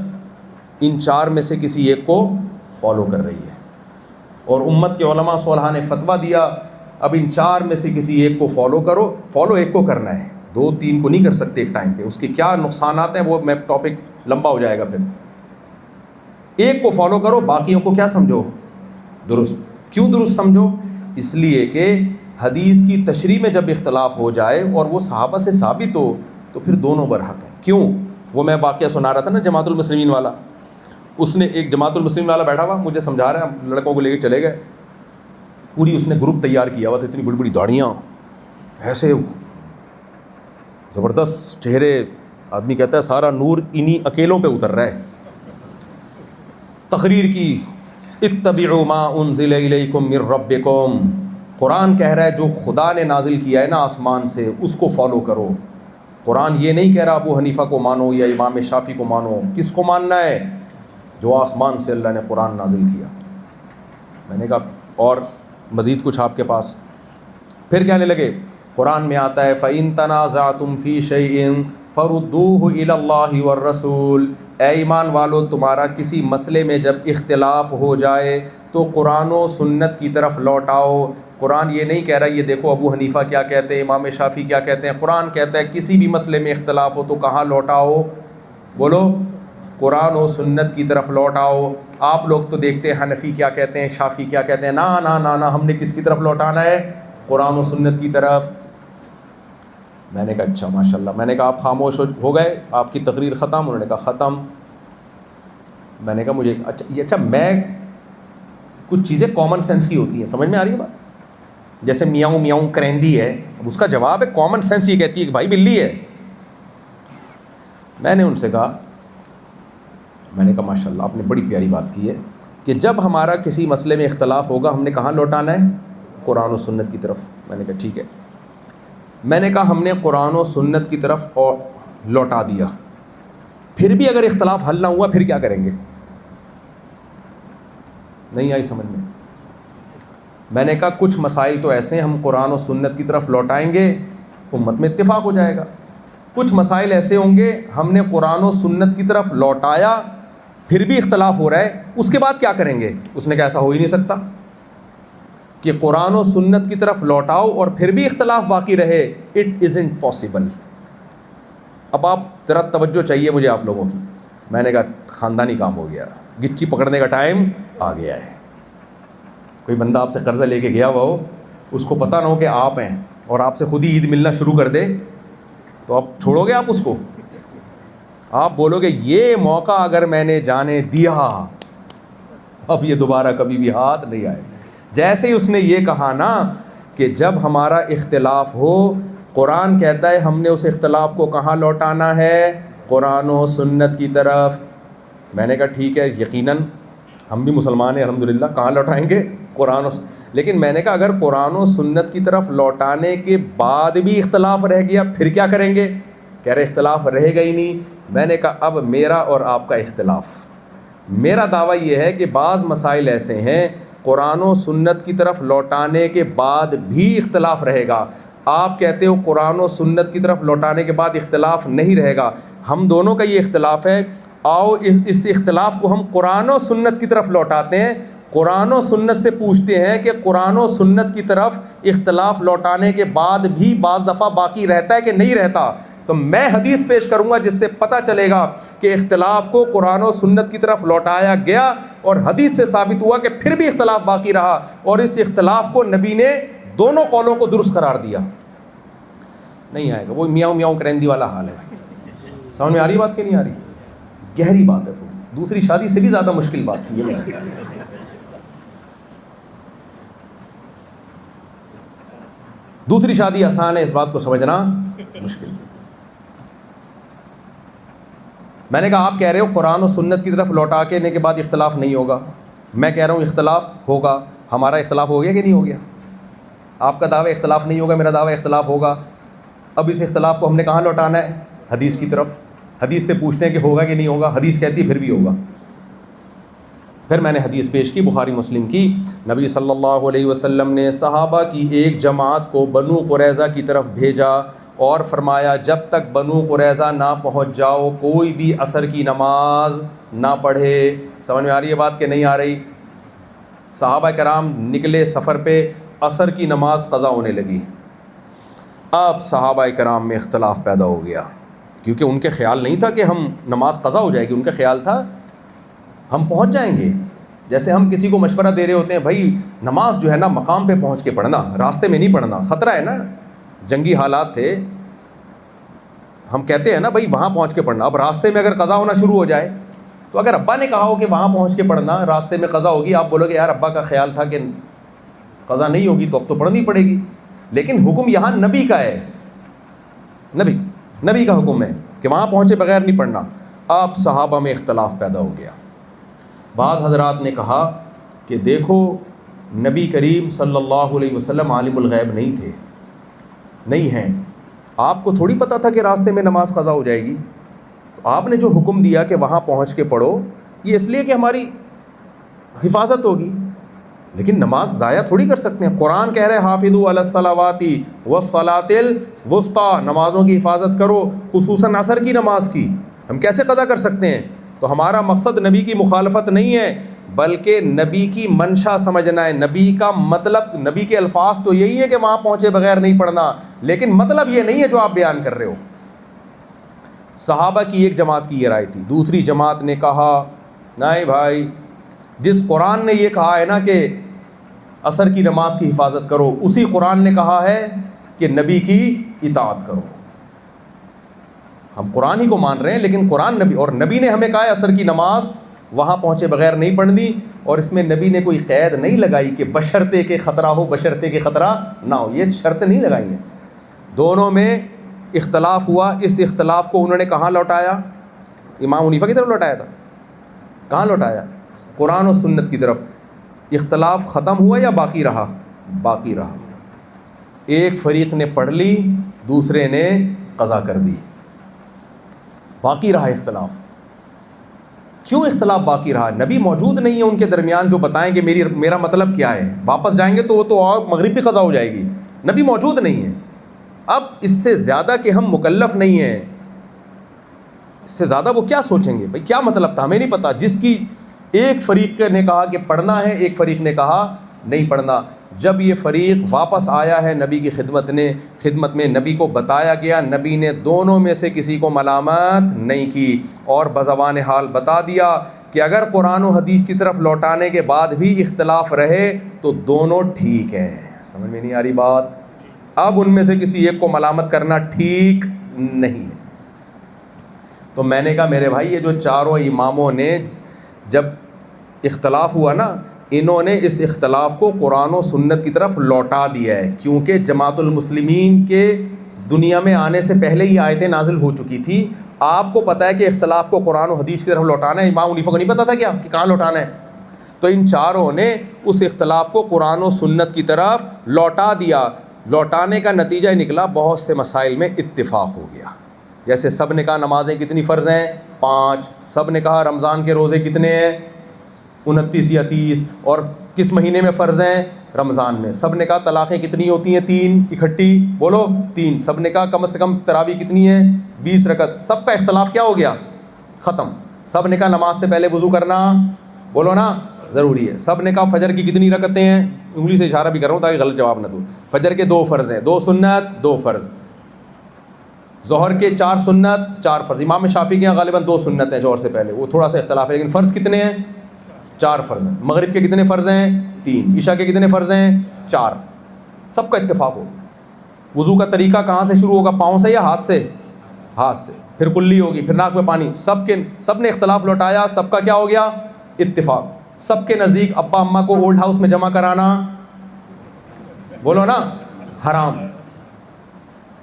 ان چار میں سے کسی ایک کو فالو کر رہی ہے، اور امت کے علماء صالحہ نے فتویٰ دیا اب ان چار میں سے کسی ایک کو فالو کرو. فالو ایک کو کرنا ہے، دو تین کو نہیں کر سکتے ایک ٹائم پہ، اس کے کیا نقصانات ہیں وہ میں ٹاپک لمبا ہو جائے گا. پھر ایک کو فالو کرو، باقیوں کو کیا سمجھو؟ درست. کیوں درست سمجھو؟ اس لیے کہ حدیث کی تشریح میں جب اختلاف ہو جائے اور وہ صحابہ سے ثابت ہو تو پھر دونوں برحق ہیں. کیوں؟ وہ میں واقعہ سنا رہا تھا نا جماعت المسلمین والا، اس نے ایک جماعت المسلمین والا بیٹھا ہوا مجھے سمجھا رہا ہے، لڑکوں کو لے کے چلے گئے، پوری اس نے گروپ تیار کیا ہوا تھا، اتنی بڑی بڑی داڑیاں، ایسے زبردست چہرے، آدمی کہتا ہے سارا نور انہی اکیلوں پہ اتر رہا ہے. تقریر کی، اتبعوا ما انزل الیکم من ربکم، قرآن کہہ رہا ہے جو خدا نے نازل کیا ہے نا آسمان سے اس کو فالو کرو. قرآن یہ نہیں کہہ رہا ابو حنیفہ کو مانو یا امام شافعی کو مانو، کس کو ماننا ہے؟ جو آسمان سے اللہ نے قرآن نازل کیا. میں نے کہا اور مزید کچھ آپ کے پاس؟ پھر کہنے لگے قرآن میں آتا ہے فَإِن تَنَازَعْتُمْ فِي شَيْءٍ فَرُدُّوهُ إِلَى اللَّهِ وَالرَّسُولِ، اے ایمان والو تمہارا کسی مسئلے میں جب اختلاف ہو جائے تو قرآن و سنت کی طرف لوٹاؤ. قرآن یہ نہیں کہہ رہا یہ دیکھو ابو حنیفہ کیا کہتے ہیں، امام شافعی کیا کہتے ہیں. قرآن کہتا ہے کسی بھی مسئلے میں اختلاف ہو تو کہاں لوٹاؤ؟ بولو قرآن و سنت کی طرف لوٹاؤ. آپ لوگ تو دیکھتے ہیں حنفی کیا کہتے ہیں، شافعی کیا کہتے ہیں. نا نا نا نا، ہم نے کس کی طرف لوٹانا ہے؟ قرآن و سنت کی طرف. میں نے کہا اچھا ماشاء اللہ. میں نے کہا آپ خاموش ہو گئے، آپ کی تقریر ختم؟ انہوں نے کہا ختم. میں نے کہا مجھے اچھا میں کچھ چیزیں کامن سینس کی ہوتی ہیں، سمجھ میں آ رہی ہے بات؟ جیسے میاؤں میاؤں کرندی ہے، اب اس کا جواب ہے کامن سینس یہ کہتی ہے کہ بھائی بلی ہے. میں نے ان سے کہا ماشاء اللہ آپ نے بڑی پیاری بات کی ہے کہ جب ہمارا کسی مسئلے میں اختلاف ہوگا ہم نے کہاں لوٹانا ہے؟ قرآن و سنت کی طرف. میں نے کہا ٹھیک ہے. میں نے کہا ہم نے قرآن و سنت کی طرف اور لوٹا دیا، پھر بھی اگر اختلاف حل نہ ہوا پھر کیا کریں گے؟ نہیں آئی سمجھ میں؟ میں نے کہا کچھ مسائل تو ایسے ہیں ہم قرآن و سنت کی طرف لوٹائیں گے امت میں اتفاق ہو جائے گا، کچھ مسائل ایسے ہوں گے ہم نے قرآن و سنت کی طرف لوٹایا پھر بھی اختلاف ہو رہا ہے، اس کے بعد کیا کریں گے؟ اس نے کہا ایسا ہو ہی نہیں سکتا کہ قرآن و سنت کی طرف لوٹاؤ اور پھر بھی اختلاف باقی رہے. It isn't possible. اب آپ ذرا توجہ چاہیے مجھے آپ لوگوں کی. میں نے کہا خاندانی کام ہو گیا، گچی پکڑنے کا ٹائم آ گیا ہے. کوئی بندہ آپ سے قرضہ لے کے گیا ہوا ہو، اس کو پتہ نہ ہو کہ آپ ہیں اور آپ سے خود ہی عید ملنا شروع کر دے تو آپ چھوڑو گے؟ آپ اس کو آپ بولو گے یہ موقع اگر میں نے جانے دیا اب یہ دوبارہ کبھی بھی ہاتھ نہیں آئے. جیسے ہی اس نے یہ کہا نا کہ جب ہمارا اختلاف ہو قرآن کہتا ہے ہم نے اس اختلاف کو کہاں لوٹانا ہے؟ قرآن و سنت کی طرف. میں نے کہا ٹھیک ہے یقیناً ہم بھی مسلمان ہیں الحمدللہ، کہاں لوٹائیں گے؟ قرآن و لیکن میں نے کہا اگر قرآن و سنت کی طرف لوٹانے کے بعد بھی اختلاف رہ گیا پھر کیا کریں گے؟ کہہ رہے اختلاف رہے گا ہی نہیں. میں نے کہا اب میرا اور آپ کا اختلاف، میرا دعویٰ یہ ہے کہ بعض مسائل ایسے ہیں قرآن و سنت کی طرف لوٹانے کے بعد بھی اختلاف رہے گا. آپ کہتے ہو قرآن و سنت کی طرف لوٹانے کے بعد اختلاف نہیں رہے گا. ہم دونوں کا یہ اختلاف ہے، آؤ اس اختلاف کو ہم قرآن و سنت کی طرف لوٹاتے ہیں. قرآن و سنت سے پوچھتے ہیں کہ قرآن و سنت کی طرف اختلاف لوٹانے کے بعد بھی بعض دفعہ باقی رہتا ہے کہ نہیں رہتا؟ تو میں حدیث پیش کروں گا جس سے پتہ چلے گا کہ اختلاف کو قرآن و سنت کی طرف لوٹایا گیا اور حدیث سے ثابت ہوا کہ پھر بھی اختلاف باقی رہا اور اس اختلاف کو نبی نے دونوں قولوں کو درست قرار دیا. نہیں آئے گا، وہ میاؤں میاؤں کرندی والا حال ہے. سمجھ میں آ رہی بات کہ نہیں آ رہی؟ گہری بات ہے. تو دوسری شادی سے بھی زیادہ مشکل بات کی ہے. دوسری شادی آسان ہے، اس بات کو سمجھنا مشکل. میں نے کہا آپ کہہ رہے ہو قرآن و سنت کی طرف لوٹا کے کے بعد اختلاف نہیں ہوگا. میں کہہ رہا ہوں اختلاف ہوگا، ہمارا اختلاف ہو گیا کہ نہیں ہو گیا؟ آپ کا دعویٰ اختلاف نہیں ہوگا، میرا دعویٰ اختلاف ہوگا. اب اس اختلاف کو ہم نے کہاں لوٹانا ہے؟ حدیث کی طرف. حدیث سے پوچھتے ہیں کہ ہوگا کہ نہیں ہوگا، حدیث کہتی ہے پھر بھی ہوگا. پھر میں نے حدیث پیش کی بخاری مسلم کی. نبی صلی اللہ علیہ وسلم نے صحابہ کی ایک جماعت کو بنو قریظہ کی طرف بھیجا اور فرمایا جب تک بنو قریظہ نہ پہنچ جاؤ کوئی بھی عصر کی نماز نہ پڑھے. سمجھ میں آ رہی ہے بات کہ نہیں آ رہی؟ صحابہ کرام نکلے سفر پہ، عصر کی نماز قضا ہونے لگی. اب صحابہ کرام میں اختلاف پیدا ہو گیا، کیونکہ ان کے خیال نہیں تھا کہ ہم نماز قضا ہو جائے گی، ان کا خیال تھا ہم پہنچ جائیں گے. جیسے ہم کسی کو مشورہ دے رہے ہوتے ہیں، بھائی نماز جو ہے نا مقام پہ پہنچ کے پڑھنا، راستے میں نہیں پڑھنا، خطرہ ہے نا، جنگی حالات تھے. ہم کہتے ہیں نا بھائی وہاں پہنچ کے پڑھنا. اب راستے میں اگر قضا ہونا شروع ہو جائے تو اگر ابا نے کہا ہو کہ وہاں پہنچ کے پڑھنا، راستے میں قضا ہوگی، آپ بولو گے یار ابا کا خیال تھا کہ قضا نہیں ہوگی تو اب تو پڑھنی پڑے گی. لیکن حکم یہاں نبی کا ہے، نبی کا حکم ہے کہ وہاں پہنچے بغیر نہیں پڑھنا. اب صحابہ میں اختلاف پیدا ہو گیا. بعض حضرات نے کہا کہ دیکھو نبی کریم صلی اللہ علیہ وسلم عالم الغیب نہیں تھے، نہیں ہیں، آپ کو تھوڑی پتہ تھا کہ راستے میں نماز قضا ہو جائے گی. تو آپ نے جو حکم دیا کہ وہاں پہنچ کے پڑھو، یہ اس لیے کہ ہماری حفاظت ہوگی، لیکن نماز ضائع تھوڑی کر سکتے ہیں. قرآن کہہ رہے حافظوا علی الصلوات والصلاۃ الوسطیٰ، نمازوں کی حفاظت کرو، خصوصاً عصر کی نماز کی. ہم کیسے قضا کر سکتے ہیں؟ تو ہمارا مقصد نبی کی مخالفت نہیں ہے، بلکہ نبی کی منشا سمجھنا ہے. نبی کا مطلب، نبی کے الفاظ تو یہی ہے کہ وہاں پہنچے بغیر نہیں پڑھنا، لیکن مطلب یہ نہیں ہے جو آپ بیان کر رہے ہو. صحابہ کی ایک جماعت کی یہ رائے تھی. دوسری جماعت نے کہا نہیں بھائی، جس قرآن نے یہ کہا ہے نا کہ عصر کی نماز کی حفاظت کرو، اسی قرآن نے کہا ہے کہ نبی کی اطاعت کرو. ہم قرآن ہی کو مان رہے ہیں، لیکن قرآن نبی، اور نبی نے ہمیں کہا ہے عصر کی نماز وہاں پہنچے بغیر نہیں پڑھنی. اور اس میں نبی نے کوئی قید نہیں لگائی کہ بشرطے کہ خطرہ ہو، بشرطے کہ خطرہ نہ ہو، یہ شرط نہیں لگائی ہے. دونوں میں اختلاف ہوا. اس اختلاف کو انہوں نے کہاں لوٹایا؟ امام حنیفہ کی طرف لوٹایا تھا. کہاں لوٹایا؟ قرآن و سنت کی طرف. اختلاف ختم ہوا یا باقی رہا؟ باقی رہا. ایک فریق نے پڑھ لی، دوسرے نے قضا کر دی. باقی رہا اختلاف. کیوں اختلاف باقی رہا؟ نبی موجود نہیں ہے ان کے درمیان جو بتائیں کہ میرا مطلب کیا ہے. واپس جائیں گے تو وہ تو اور مغرب بھی قضا ہو جائے گی. نبی موجود نہیں ہے. اب اس سے زیادہ کہ ہم مکلف نہیں ہیں، اس سے زیادہ وہ کیا سوچیں گے؟ بھائی کیا مطلب تھا ہمیں نہیں پتہ. جس کی ایک فریق نے کہا کہ پڑھنا ہے، ایک فریق نے کہا نہیں پڑھنا. جب یہ فریق واپس آیا ہے نبی کی خدمت میں نبی کو بتایا گیا، نبی نے دونوں میں سے کسی کو ملامت نہیں کی اور بزبان حال بتا دیا کہ اگر قرآن و حدیث کی طرف لوٹانے کے بعد بھی اختلاف رہے تو دونوں ٹھیک ہیں. سمجھ میں نہیں آ رہی بات؟ اب ان میں سے کسی ایک کو ملامت کرنا ٹھیک نہیں ہے. تو میں نے کہا میرے بھائی یہ جو چاروں اماموں نے جب اختلاف ہوا نا، انہوں نے اس اختلاف کو قرآن و سنت کی طرف لوٹا دیا ہے، کیونکہ جماعت المسلمین کے دنیا میں آنے سے پہلے ہی آیتیں نازل ہو چکی تھی. آپ کو پتہ ہے کہ اختلاف کو قرآن و حدیث کی طرف لوٹانا ہے. امام حنیفہ کو نہیں پتہ تھا کیا کہ کہاں لوٹانا ہے؟ تو ان چاروں نے اس اختلاف کو قرآن و سنت کی طرف لوٹا دیا. لوٹانے کا نتیجہ نکلا بہت سے مسائل میں اتفاق ہو گیا. جیسے سب نے کہا نمازیں کتنی فرض ہیں؟ 5. سب نے کہا رمضان کے روزے کتنے ہیں؟ 29 یا 30. اور کس مہینے میں فرض ہیں؟ رمضان میں. سب نے کہا طلاقیں کتنی ہوتی ہیں؟ 3 اکٹھی، بولو 3. سب نے کہا کم سے کم تراویح کتنی ہے؟ 20 رکعت. سب کا اختلاف کیا ہو گیا؟ ختم. سب نے کہا نماز سے پہلے وضو کرنا، بولو نا، ضروری ہے. سب نے کہا فجر کی کتنی رکعتیں ہیں؟ انگلی سے اشارہ بھی کر رہا ہوں تاکہ غلط جواب نہ دو. فجر کے 2 فرض ہیں، 2 سنت 2 فرض. ظہر کے 4 سنت 4 فرض. امام شافعی کے یہاں غالباً 2 سنت ہیں ظہر سے پہلے، وہ تھوڑا سا اختلاف ہے، لیکن فرض کتنے ہیں؟ 4 فرض ہیں. مغرب کے کتنے فرض ہیں؟ 3. عشاء کے کتنے فرض ہیں؟ 4. سب کا اتفاق ہو. وضو کا طریقہ کہاں سے شروع ہوگا؟ پاؤں سے یا ہاتھ سے؟ ہاتھ سے. پھر کلی ہوگی، پھر ناک میں پانی. سب نے اختلاف لوٹایا. سب کا کیا ہو گیا؟ اتفاق. سب کے نزدیک ابا اماں کو اولڈ ہاؤس میں جمع کرانا، بولو نا، حرام.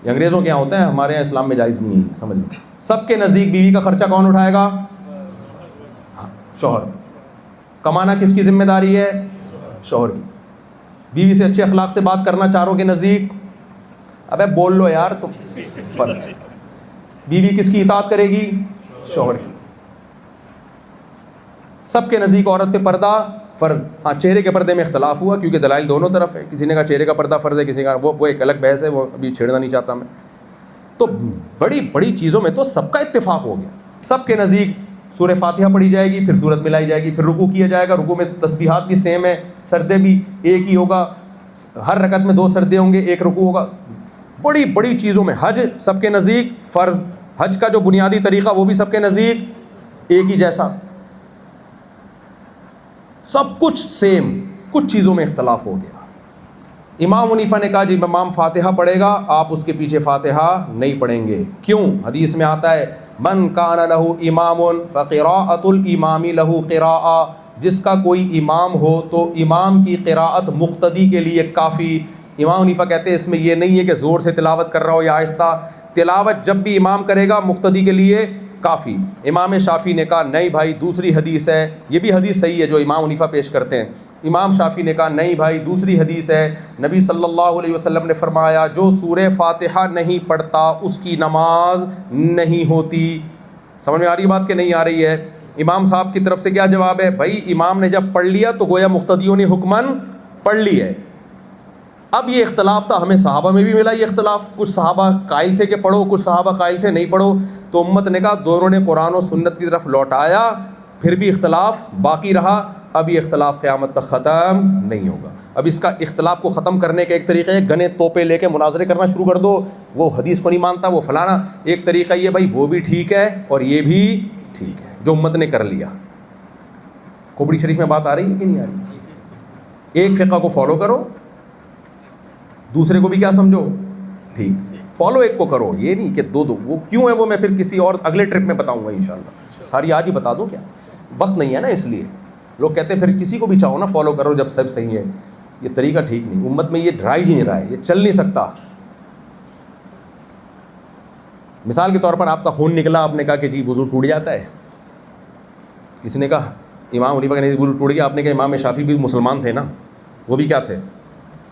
یہ انگریزوں کے یہاں ہوتا ہے، ہمارے یہاں اسلام میں جائز نہیں ہے، سمجھ لو. سب کے نزدیک بیوی کا خرچہ کون اٹھائے گا؟ شوہر. کمانا کس کی ذمہ داری ہے؟ شوہر کی. بیوی سے اچھے اخلاق سے بات کرنا چاروں کے نزدیک، ابے بول لو یار، تو فرض. بیوی کس کی اطاعت کرے گی؟ شوہر کی. سب کے نزدیک عورت پہ پردہ فرض. ہاں چہرے کے پردے میں اختلاف ہوا کیونکہ دلائل دونوں طرف ہے. کسی نے کہا چہرے کا پردہ فرض ہے، کسی نے کہا وہ ایک الگ بحث ہے، وہ ابھی چھیڑنا نہیں چاہتا میں. تو بڑی بڑی چیزوں میں تو سب کا اتفاق ہو گیا. سب کے نزدیک سورہ فاتحہ پڑھی جائے گی، پھر سورت ملائی جائے گی، پھر رکوع کیا جائے گا، رکوع میں تسبیحات بھی سیم ہے، سردے بھی ایک ہی ہوگا، ہر رکعت میں 2 سردے ہوں گے، ایک رکوع ہوگا. بڑی بڑی چیزوں میں حج سب کے نزدیک فرض. حج کا جو بنیادی طریقہ وہ بھی سب کے نزدیک ایک ہی جیسا. سب کچھ سیم. کچھ چیزوں میں اختلاف ہو گیا. امام حنیفہ نے کہا جی امام فاتحہ پڑھے گا، آپ اس کے پیچھے فاتحہ نہیں پڑھیں گے. کیوں؟ حدیث میں آتا ہے من کان لہ امام فقراءۃ الامام لہ قراءۃ، جس کا کوئی امام ہو تو امام کی قراءت مقتدی کے لیے کافی. امام حنیفہ کہتے ہیں اس میں یہ نہیں ہے کہ زور سے تلاوت کر رہا ہو یا آہستہ، تلاوت جب بھی امام کرے گا مقتدی کے لیے کافی. امام شافعی نے کہا نہیں بھائی دوسری حدیث ہے، یہ بھی حدیث صحیح ہے جو امام حنیفہ پیش کرتے ہیں. امام شافعی نے کہا نہیں بھائی دوسری حدیث ہے، نبی صلی اللہ علیہ وسلم نے فرمایا جو سورہ فاتحہ نہیں پڑھتا اس کی نماز نہیں ہوتی. سمجھ میں آ رہی بات کہ نہیں آ رہی ہے؟ امام صاحب کی طرف سے کیا جواب ہے؟ بھائی امام نے جب پڑھ لیا تو گویا مقتدیوں نے حکماً پڑھ لی ہے. اب یہ اختلاف تھا، ہمیں صحابہ میں بھی ملا یہ اختلاف. کچھ صحابہ قائل تھے کہ پڑھو، کچھ صحابہ قائل تھے نہیں پڑھو. تو امت نے کہا دونوں نے قرآن و سنت کی طرف لوٹایا، پھر بھی اختلاف باقی رہا. اب یہ اختلاف قیامت تک ختم نہیں ہوگا. اب اس کا اختلاف کو ختم کرنے کا ایک طریقہ ہے گنے توپے لے کے مناظرے کرنا شروع کر دو، وہ حدیث کو نہیں مانتا وہ فلانا. ایک طریقہ یہ بھائی وہ بھی ٹھیک ہے اور یہ بھی ٹھیک ہے جو امت نے کر لیا. کھوپڑی شریف میں بات آ رہی ہے کہ نہیں آ رہی؟ ایک فقہ کو فالو کرو، دوسرے کو بھی کیا سمجھو ٹھیک. فالو ایک کو کرو، یہ نہیں کہ دو. وہ کیوں ہے وہ میں پھر کسی اور اگلے ٹرپ میں بتاؤں گا انشاءاللہ. ساری آج ہی بتا دو، کیا وقت نہیں ہے نا، اس لیے لوگ کہتے ہیں پھر کسی کو بھی چاہو نا فالو کرو جب سب صحیح ہے. یہ طریقہ ٹھیک نہیں، امت میں یہ رائج ہی نہیں رہا ہے، یہ چل نہیں سکتا. مثال کے طور پر آپ کا خون نکلا، آپ نے کہا کہ جی وضو ٹوٹ جاتا ہے. کسی نے کہا امام حنیفہ کا وضو ٹوٹ گیا، آپ نے کہا امام شافعی بھی مسلمان تھے نا، وہ بھی کیا تھے؟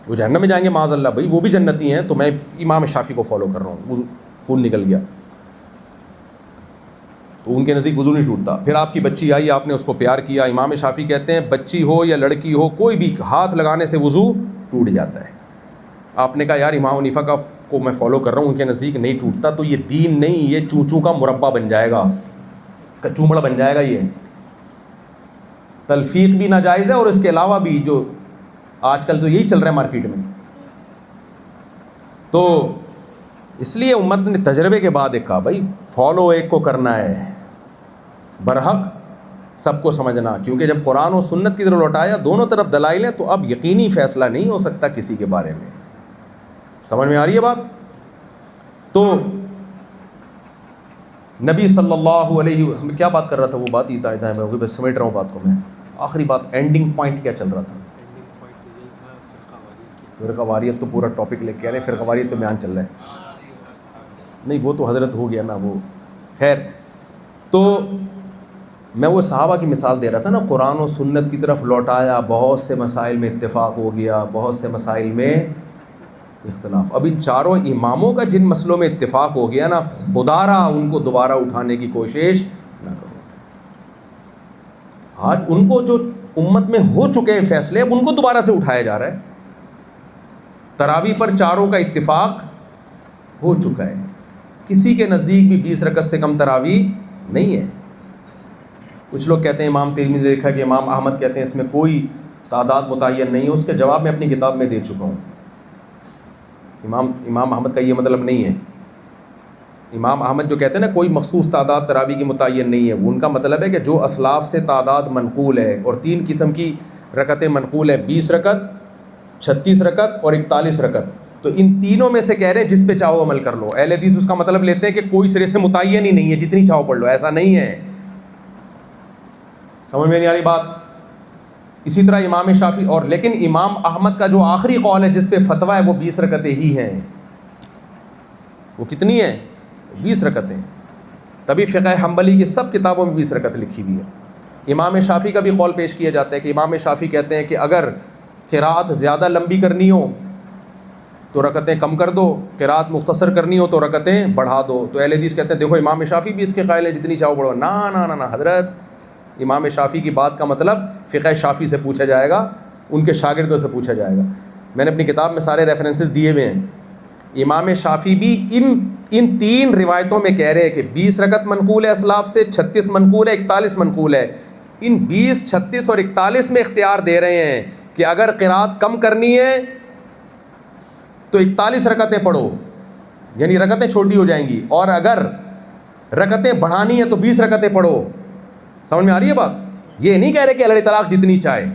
وہ جہنم میں جائیں گے معاذ اللہ. بھائی وہ بھی جنتی ہیں تو میں امام شافعی کو فالو کر رہا ہوں. وضو خون نکل گیا تو ان کے نزدیک وضو نہیں ٹوٹتا. پھر آپ کی بچی آئی، آپ نے اس کو پیار کیا. امام شافعی کہتے ہیں بچی ہو یا لڑکی ہو کوئی بھی ہاتھ لگانے سے وضو ٹوٹ جاتا ہے. آپ نے کہا یار امام حنیفہ کا کو میں فالو کر رہا ہوں، ان کے نزدیک نہیں ٹوٹتا. تو یہ دین نہیں، یہ چونچوں کا مربع بن جائے گا، کچومڑا بن جائے گا. یہ تلفیق بھی ناجائز ہے، اور اس کے علاوہ بھی جو آج کل تو یہی چل رہا ہے مارکیٹ میں. تو اس لیے امت نے تجربے کے بعد ایک کہا بھائی فالو ایک کو کرنا ہے، برحق سب کو سمجھنا. کیونکہ جب قرآن و سنت کی طرف لوٹایا دونوں طرف دلائل ہیں تو اب یقینی فیصلہ نہیں ہو سکتا کسی کے بارے میں. سمجھ میں آ رہی ہے بات؟ تو نبی صلی اللہ علیہ وسلم کیا بات کر رہا تھا، وہ بات ہی میں بس سمیٹ رہا ہوں بات کو. میں آخری بات اینڈنگ پوائنٹ کیا چل رہا تھا؟ فرقہ واریت تو پورا ٹاپک لے کے آ رہے ہیں، فرقہ واریت تو بیان چل رہا ہے. نہیں وہ تو حضرت ہو گیا نا وہ. خیر، تو میں وہ صحابہ کی مثال دے رہا تھا نا، قرآن و سنت کی طرف لوٹایا، بہت سے مسائل میں اتفاق ہو گیا، بہت سے مسائل میں اختلاف. اب ان چاروں اماموں کا جن مسئلوں میں اتفاق ہو گیا نا، خدا را ان کو دوبارہ اٹھانے کی کوشش نہ کرو. آج ان کو جو امت میں ہو چکے ہیں فیصلے، اب ان کو دوبارہ سے اٹھایا جا رہا ہے. تراویح پر چاروں کا اتفاق ہو چکا ہے، کسی کے نزدیک بھی 20 رکعت سے کم تراویح نہیں ہے. کچھ لوگ کہتے ہیں امام ترمذی نے لکھا کہ امام احمد کہتے ہیں اس میں کوئی تعداد متعین نہیں ہے. اس کے جواب میں اپنی کتاب میں دے چکا ہوں. امام احمد کا یہ مطلب نہیں ہے. امام احمد جو کہتے ہیں نا کوئی مخصوص تعداد تراویح کی متعین نہیں ہے، وہ ان کا مطلب ہے کہ جو اسلاف سے تعداد منقول ہے. اور 3 قسم کی رکعتیں منقول ہیں، 20 رکعت، 36 رکعت اور 41 رکعت. تو ان تینوں میں سے کہہ رہے ہیں جس پہ چاہو عمل کر لو. اہل حدیث اس کا مطلب لیتے ہیں کہ کوئی سرے سے متعین ہی نہیں ہے، جتنی چاہو پڑھ لو. ایسا نہیں ہے. سمجھ میں نہیں آ رہی بات؟ اسی طرح امام شافعی اور لیکن امام احمد کا جو آخری قول ہے جس پہ فتویٰ ہے وہ 20 رکعتیں ہی ہیں. وہ کتنی ہیں؟ 20 رکعتیں. تبھی فقہ حنبلی کی سب کتابوں میں 20 رکعت لکھی ہوئی ہے. امام شافعی کا بھی قول پیش کیا جاتا ہے کہ امام شافعی کہتے ہیں کہ اگر قراءت زیادہ لمبی کرنی ہو تو رکعتیں کم کر دو، قراءت مختصر کرنی ہو تو رکعتیں بڑھا دو۔ تو اہل حدیث کہتے ہیں دیکھو امام شافعی بھی اس کے قائل ہیں جتنی چاہو پڑھو۔ نا نا نا نا حضرت، امام شافعی کی بات کا مطلب فقہ شافعی سے پوچھا جائے گا، ان کے شاگردوں سے پوچھا جائے گا۔ میں نے اپنی کتاب میں سارے ریفرنسز دیے ہوئے ہیں۔ امام شافعی بھی ان تین روایتوں میں کہہ رہے ہیں کہ 20 رکعت منقول ہے اسلاف سے، 36 منقول ہے، 41 منقول ہے۔ ان 20، 36 اور 41 میں اختیار دے رہے ہیں کہ اگر قراءت کم کرنی ہے تو 41 رکعتیں پڑھو، یعنی رکعتیں چھوٹی ہو جائیں گی، اور اگر رکعتیں بڑھانی ہے تو 20 رکعتیں پڑھو۔ سمجھ میں آ رہی ہے بات؟ یہ نہیں کہہ رہے کہ اللہ طلاق جتنی چاہے،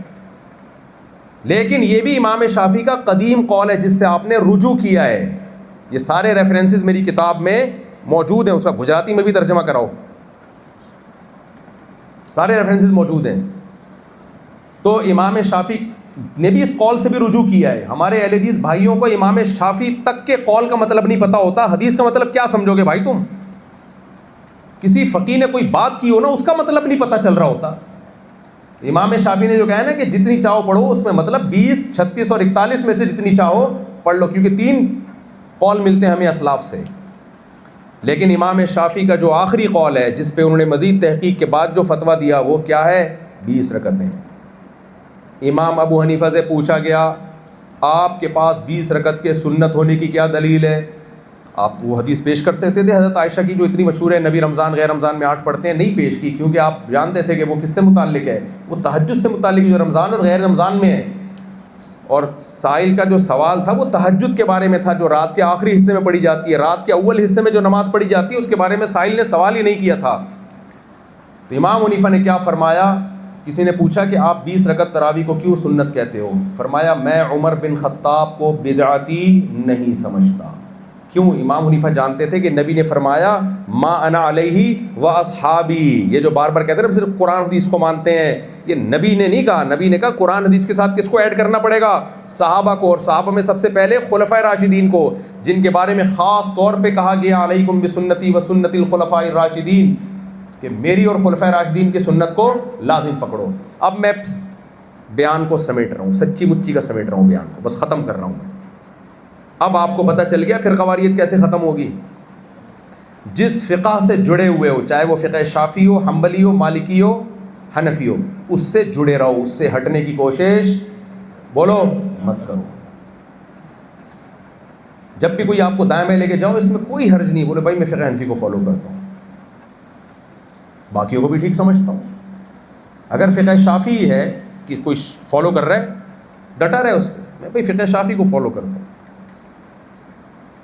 لیکن یہ بھی امام شافعی کا قدیم قول ہے جس سے آپ نے رجوع کیا ہے۔ یہ سارے ریفرنسز میری کتاب میں موجود ہیں، اس کا گجراتی میں بھی ترجمہ کراؤ، سارے ریفرنسز موجود ہیں۔ تو امام شافعی نے بھی اس قول سے بھی رجوع کیا ہے۔ ہمارے اہل حدیث بھائیوں کو امام شافعی تک کے قول کا مطلب نہیں پتا ہوتا، حدیث کا مطلب کیا سمجھو گے بھائی تم؟ کسی فقیہ نے کوئی بات کی ہو نا، اس کا مطلب نہیں پتا چل رہا ہوتا۔ امام شافعی نے جو کہا نا کہ جتنی چاہو پڑھو، اس میں مطلب 20، 36 اور 41 میں سے جتنی چاہو پڑھ لو، کیونکہ 3 قول ملتے ہیں ہمیں اسلاف سے۔ لیکن امام شافعی کا جو آخری قول ہے جس پہ انہوں نے مزید تحقیق کے بعد جو فتویٰ دیا وہ کیا ہے؟ 20 رکعتیں۔ امام ابو حنیفہ سے پوچھا گیا آپ کے پاس 20 رکعت کے سنت ہونے کی کیا دلیل ہے؟ آپ وہ حدیث پیش کر سکتے تھے حضرت عائشہ کی جو اتنی مشہور ہے، نبی رمضان غیر رمضان میں 8 پڑھتے ہیں، نہیں پیش کی کیونکہ آپ جانتے تھے کہ وہ کس سے متعلق ہے، وہ تہجد سے متعلق ہے جو رمضان اور غیر رمضان میں ہے۔ اور سائل کا جو سوال تھا وہ تہجد کے بارے میں تھا، جو رات کے آخری حصے میں پڑھی جاتی ہے، رات کے اول حصے میں جو نماز پڑھی جاتی ہے اس کے بارے میں سائل نے سوال ہی نہیں کیا تھا۔ تو امام حنیفہ نے کیا فرمایا؟ کسی نے پوچھا کہ آپ 20 رکعت تراویح کو کیوں سنت کہتے ہو؟ فرمایا میں عمر بن خطاب کو بدعتی نہیں سمجھتا۔ کیوں؟ امام حنیفہ جانتے تھے کہ نبی نے فرمایا ما انا علیہ و اصحابی، یہ جو بار بار کہتے ہیں نا صرف قرآن حدیث کو مانتے ہیں، یہ نبی نے نہیں کہا۔ نبی نے کہا قرآن حدیث کے ساتھ کس کو ایڈ کرنا پڑے گا؟ صحابہ کو، اور صحابہ میں سب سے پہلے خلفائے راشدین کو، جن کے بارے میں خاص طور پہ کہا گیا علیکم بسنتی و سنت الخلفاء الراشدین، کہ میری اور خلفائے راشدین کی سنت کو لازم پکڑو۔ اب میں بیان کو سمیٹ رہا ہوں، سچی مچی کا سمیٹ رہا ہوں بیان کو، بس ختم کر رہا ہوں میں۔ اب آپ کو پتہ چل گیا فرقہ واریت کیسے ختم ہوگی۔ جس فقہ سے جڑے ہوئے ہو، چاہے وہ فقہ شافعی ہو، حنبلی ہو، مالکی ہو، حنفی ہو، اس سے جڑے رہو، اس سے ہٹنے کی کوشش بولو مت کرو۔ جب بھی کوئی آپ کو دائیں بائیں لے کے جاؤ، اس میں کوئی حرج نہیں، بولے بھائی میں فقہ حنفی کو فالو کرتا ہوں، باقیوں کو بھی ٹھیک سمجھتا ہوں۔ اگر فقہ شافعی ہے کہ کوئی فالو کر رہا ہے، ڈٹا رہے اس پہ، میں بھائی فقہ شافعی کو فالو کرتا ہوں،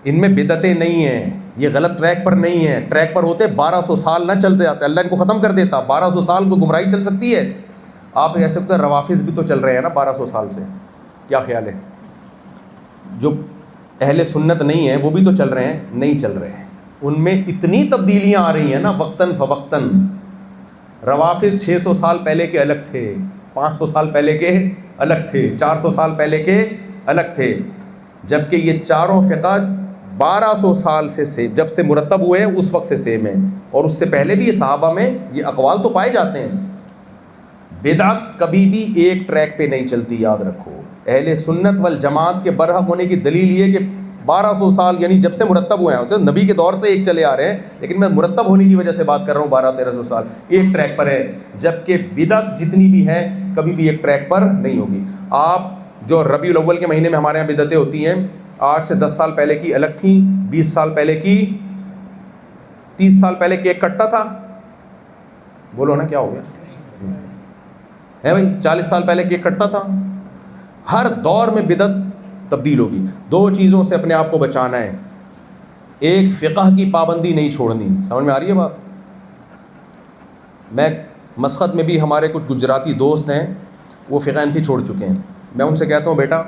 ان میں بدعتیں نہیں ہیں، یہ غلط ٹریک پر نہیں ہے، ٹریک پر ہوتے 1200 سال نہ چلتے آتے، اللہ ان کو ختم کر دیتا، 1200 سال کو گمراہی چل سکتی ہے؟ آپ کہہ سکتے ہیں روافظ بھی تو چل رہے ہیں نا 1200 سال سے، کیا خیال ہے؟ جو اہل سنت نہیں ہیں وہ بھی تو چل رہے ہیں، نہیں چل رہے ہیں، ان میں اتنی تبدیلیاں آ رہی ہیں نا وقتاً فوقتاً۔ روافظ 600 سال پہلے کے الگ تھے، 500 سال پہلے کے الگ تھے، 400 سال پہلے کے الگ تھے، جبکہ یہ چاروں فقہ 1200 سال سے جب سے مرتب ہوئے ہیں اس وقت سے سیم ہیں، اور اس سے پہلے بھی یہ صحابہ میں یہ اقوال تو پائے جاتے ہیں۔ بدعت کبھی بھی ایک ٹریک پہ نہیں چلتی، یاد رکھو۔ اہل سنت والجماعت کے برحق ہونے کی دلیل یہ کہ 1200 سال یعنی جب سے مرتب ہوئے ہیں، تو نبی کے دور سے ایک چلے آ رہے ہیں، لیکن میں مرتب ہونے کی وجہ سے بات کر رہا ہوں، 1200-1300 سال ایک ٹریک پر ہے، جبکہ بدعت جتنی بھی ہے کبھی بھی ایک ٹریک پر نہیں ہوگی۔ آپ جو ربیع الاول کے مہینے میں ہمارے یہاں بدعتیں ہوتی ہیں، 8 سے 10 سال پہلے کی الگ تھیں، 20 سال پہلے کی، 30 سال پہلے کیک کٹتا تھا، بولو نا کیا ہو گیا ہے بھائی، 40 سال پہلے کیک کٹتا تھا۔ ہر دور میں بدعت تبدیل ہوگی۔ 2 چیزوں سے اپنے آپ کو بچانا ہے، ایک فقہ کی پابندی نہیں چھوڑنی، سمجھ میں آ رہی ہے بات؟ میں مسقط میں بھی ہمارے کچھ گجراتی دوست ہیں، وہ فقہ حنفی چھوڑ چکے ہیں، میں ان سے کہتا ہوں بیٹا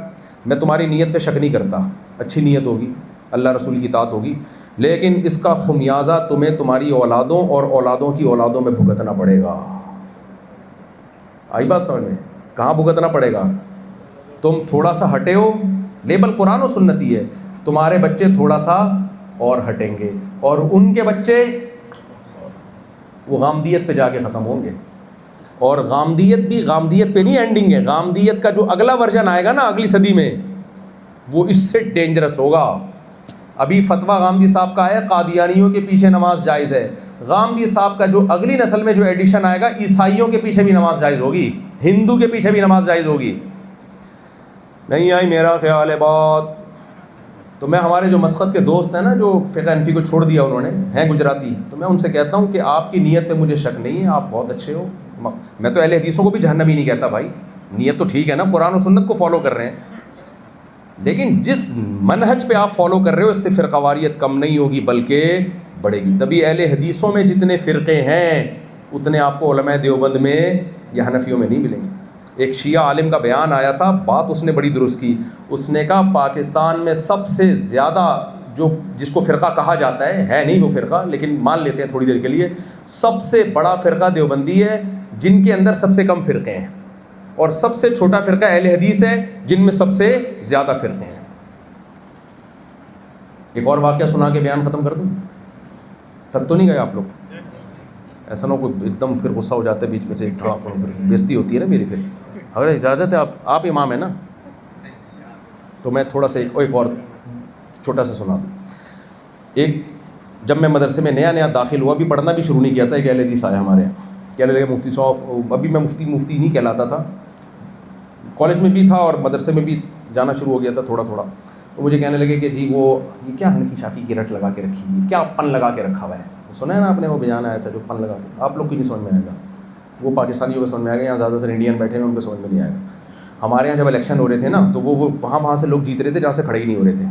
میں تمہاری نیت پہ شک نہیں کرتا، اچھی نیت ہوگی، اللہ رسول کی اطاعت ہوگی، لیکن اس کا خمیازہ تمہیں تمہاری اولادوں اور اولادوں کی اولادوں میں بھگتنا پڑے گا۔ آئی بات سمجھ میں؟ کہاں بھگتنا پڑے گا؟ تم تھوڑا سا ہٹے ہو، لیبل قرآن و سنتی ہے، تمہارے بچے تھوڑا سا اور ہٹیں گے، اور ان کے بچے وہ غامدیت پہ جا کے ختم ہوں گے۔ اور غامدیت بھی غامدیت پہ نہیں اینڈنگ ہے، غامدیت کا جو اگلا ورژن آئے گا نا اگلی صدی میں وہ اس سے ڈینجرس ہوگا. ابھی فتویٰ غامدی صاحب کا ہے قادیانیوں کے پیچھے نماز جائز ہے، غامدی صاحب کا جو اگلی نسل میں جو ایڈیشن آئے گا عیسائیوں کے پیچھے بھی نماز جائز ہوگی، ہندو کے پیچھے بھی نماز جائز ہوگی. نہیں آئی میرا خیال ہے بات. تو میں ہمارے جو مسقط کے دوست ہیں نا جو فقہ حنفی کو چھوڑ دیا انہوں نے، ہیں گجراتی، تو میں ان سے کہتا ہوں کہ آپ کی نیت پہ مجھے شک نہیں ہے، آپ بہت اچھے ہو. میں تو اہل حدیثوں کو بھی جہنمی نہیں کہتا بھائی، نیت تو ٹھیک ہے نا، قرآن و سنت کو فالو کر رہے ہیں، لیکن جس منہج پہ آپ فالو کر رہے ہو اس سے فرقہ واریت کم نہیں ہوگی بلکہ بڑھے گی. تبھی اہل حدیثوں میں جتنے فرقے ہیں اتنے آپ کو علماء دیوبند میں یا حنفیوں میں نہیں ملیں گے. ایک شیعہ عالم کا بیان آیا تھا، بات اس نے بڑی درست کی. اس نے کہا پاکستان میں سب سے زیادہ جو جس کو فرقہ کہا جاتا ہے نہیں وہ فرقہ، لیکن مان لیتے ہیں تھوڑی دیر کے لیے، سب سے بڑا فرقہ دیوبندی ہے جن کے اندر سب سے کم فرقے ہیں، اور سب سے چھوٹا فرقہ اہل حدیث ہے جن میں سب سے زیادہ فرقے ہیں. ایک اور واقعہ سنا کے بیان ختم کر دوں، تھک تو نہیں گئے آپ لوگ؟ ایسا نہ کوئی ایک دم پھر غصہ ہو جاتا ہے بیچ میں سے، ایک بےزتی ہوتی ہے نا میری. پھر اگر اجازت ہے آپ امام ہیں نا تو میں تھوڑا سا ایک اور چھوٹا سا سنا دوں. ایک جب میں مدرسے میں نیا داخل ہوا، بھی پڑھنا بھی شروع نہیں کیا تھا، ایک اہل حدیث آیا ہمارے یہاں، کہنے لگے مفتی صاحب، ابھی میں مفتی نہیں کہلاتا تھا، کالج میں بھی تھا اور مدرسے میں بھی جانا شروع ہو گیا تھا تھوڑا تھوڑا. تو مجھے کہنے لگے کہ جی وہ یہ کیا حنفی شافی کی رٹ لگا کے رکھی ہے، کیا پن لگا کے رکھا ہوا ہے. سنا ہے نا آپ نے وہ بیان آیا تھا جو پن لگا کے، آپ لوگ کی نہیں سمجھ میں آئے گا، وہ پاکستانیوں کو سمجھ میں آئے گا، یہاں زیادہ تر انڈین بیٹھے ہیں ان کو سمجھ میں نہیں آئے گا. ہمارے یہاں جب الیکشن ہو رہے تھے نا تو وہ وہاں سے لوگ جیت رہے تھے جہاں سے کھڑے ہی نہیں ہو رہے تھے.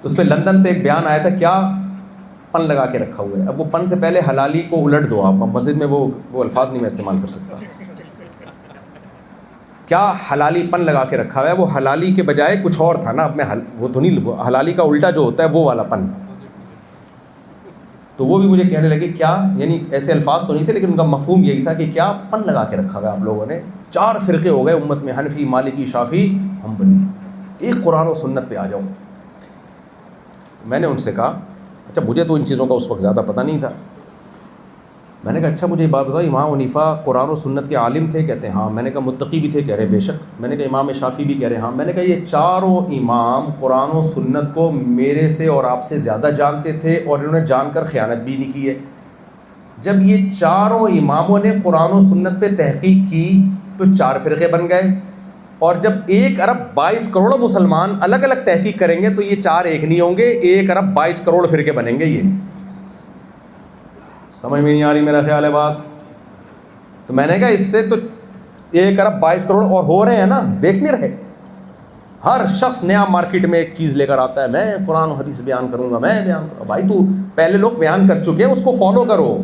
تو اس پہ لندن سے ایک بیان آیا تھا، کیا پن لگا کے رکھا ہوا ہے. اب وہ پن سے پہلے حلالی کو الٹ دو، آپ مسجد میں وہ الفاظ نہیں میں استعمال کر سکتا. کیا حلالی پن لگا کے رکھا ہوا ہے، وہ حلالی کے بجائے کچھ اور تھا نا، اب میں وہ تو نہیں، حلالی کا الٹا جو ہوتا ہے وہ والا پن. تو وہ بھی مجھے کہنے لگے کیا، یعنی ایسے الفاظ تو نہیں تھے لیکن ان کا مفہوم یہی تھا کہ کیا پن لگا کے رکھا ہوا ہے آپ لوگوں نے. 4 فرقے ہو گئے امت میں، حنفی، مالکی، شافعی، حنبلی، ایک قرآن و سنت پہ آ جاؤ. میں نے ان سے کہا اچھا، مجھے تو ان چیزوں کا اس وقت زیادہ پتہ نہیں تھا. میں نے کہا اچھا مجھے یہ بات بتاؤ، امام حنیفہ قرآن و سنت کے عالم تھے؟ کہتے ہیں ہاں. میں نے کہا متقی بھی تھے؟ کہہ رہے بے شک. میں نے کہا امام شافعی بھی؟ کہہ رہے ہاں. میں نے کہا یہ چاروں امام قرآن و سنت کو میرے سے اور آپ سے زیادہ جانتے تھے اور انہوں نے جان کر خیانت بھی نہیں کی ہے. جب یہ چاروں اماموں نے قرآن و سنت پہ تحقیق کی تو 4 فرقے بن گئے، اور جب 1 ارب 22 کروڑ مسلمان الگ الگ تحقیق کریں گے تو یہ 4 ایک نہیں ہوں گے، 1 ارب 22 کروڑ فرقے بنیں گے. یہ سمجھ میں نہیں آ رہی میرا خیال ہے بات. تو میں نے کہا اس سے تو 1 ارب 22 کروڑ اور ہو رہے ہیں نا، دیکھ نہیں رہے. ہر شخص نیا مارکیٹ میں ایک چیز لے کر آتا ہے، میں قرآن و حدیث بیان کروں گا، میں بیان کروں گا. بھائی تو پہلے لوگ بیان کر چکے ہیں، اس کو فالو کرو.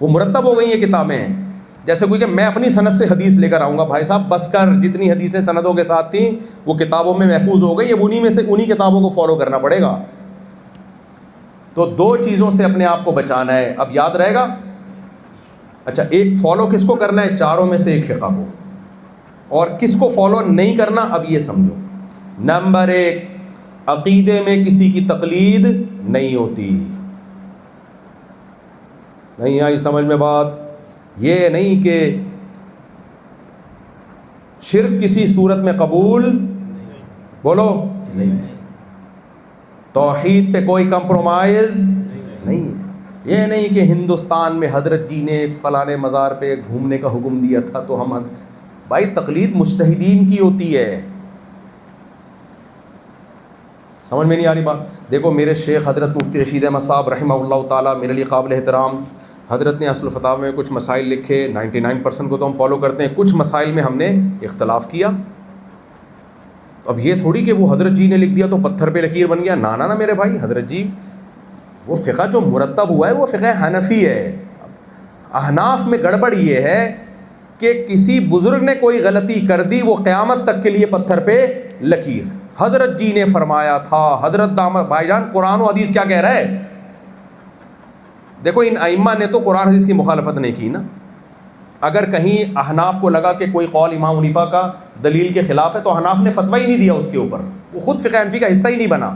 وہ مرتب ہو گئی ہیں کتابیں. جیسے کوئی کہ میں اپنی سند سے حدیث لے کر آؤں گا، بھائی صاحب بس کر، جتنی حدیثیں سندوں کے ساتھ تھیں وہ کتابوں میں محفوظ ہو گئی، اب انہی کتابوں کو فالو کرنا پڑے گا. تو 2 چیزوں سے اپنے آپ کو بچانا ہے. اب یاد رہے گا. اچھا، ایک فالو کس کو کرنا ہے؟ چاروں میں سے ایک فرقہ کو. اور کس کو فالو نہیں کرنا اب یہ سمجھو. نمبر 1، عقیدے میں کسی کی تقلید نہیں ہوتی. نہیں آئی سمجھ میں بات؟ یہ نہیں کہ شرک کسی صورت میں قبول، بولو نہیں. توحید پہ کوئی کمپرومائز نہیں. یہ نہیں کہ ہندوستان میں حضرت جی نے فلانے مزار پہ گھومنے کا حکم دیا تھا تو ہم، بھائی تقلید مجتہدین کی ہوتی ہے. سمجھ میں نہیں آ رہی بات؟ دیکھو میرے شیخ حضرت مفتی رشید احمد صاحب رحمہ اللہ تعالیٰ میرے لیے قابل احترام، حضرت نے اصل الفتاوی میں کچھ مسائل لکھے، 99% کو تو ہم فالو کرتے ہیں، کچھ مسائل میں ہم نے اختلاف کیا. اب یہ تھوڑی کہ وہ حضرت جی نے لکھ دیا تو پتھر پہ لکیر بن گیا. نا میرے بھائی، حضرت جی وہ فقہ جو مرتب ہوا ہے وہ فقہ حنفی ہے. احناف میں گڑبڑ یہ ہے کہ کسی بزرگ نے کوئی غلطی کر دی، وہ قیامت تک کے لیے پتھر پہ لکیر. حضرت جی نے فرمایا تھا، حضرت دامت بھائی جان قرآن و حدیث کیا کہہ رہا ہے؟ دیکھو ان ائمہ نے تو قرآن حدیث کی مخالفت نہیں کی نا. اگر کہیں احناف کو لگا کہ کوئی قول امام حنیفہ کا دلیل کے خلاف ہے تو احناف نے فتویٰ ہی نہیں دیا اس کے اوپر، وہ خود فقہ حنفی کا حصہ ہی نہیں بنا.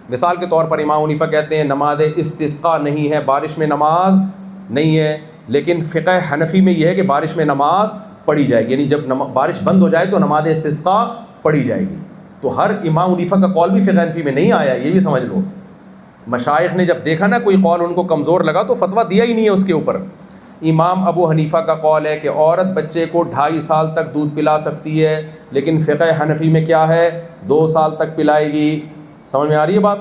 مثال کے طور پر امام حنیفہ کہتے ہیں نماز استسقاء نہیں ہے، بارش میں نماز نہیں ہے، لیکن فقہ حنفی میں یہ ہے کہ بارش میں نماز پڑھی جائے گی، یعنی جب بارش بند ہو جائے تو نماز استسقاء پڑھی جائے گی۔ تو ہر امام حنیفہ کا قول بھی فقہ حنفی میں نہیں آیا، یہ بھی سمجھ لو۔ مشائخ نے جب دیکھا نا کوئی قول ان کو کمزور لگا تو فتویٰ دیا ہی نہیں ہے اس کے اوپر۔ امام ابو حنیفہ کا قول ہے کہ عورت بچے کو 2.5 سال تک دودھ پلا سکتی ہے، لیکن فقہ حنفی میں کیا ہے 2 سال تک پلائے گی۔ سمجھ میں آ رہی ہے بات؟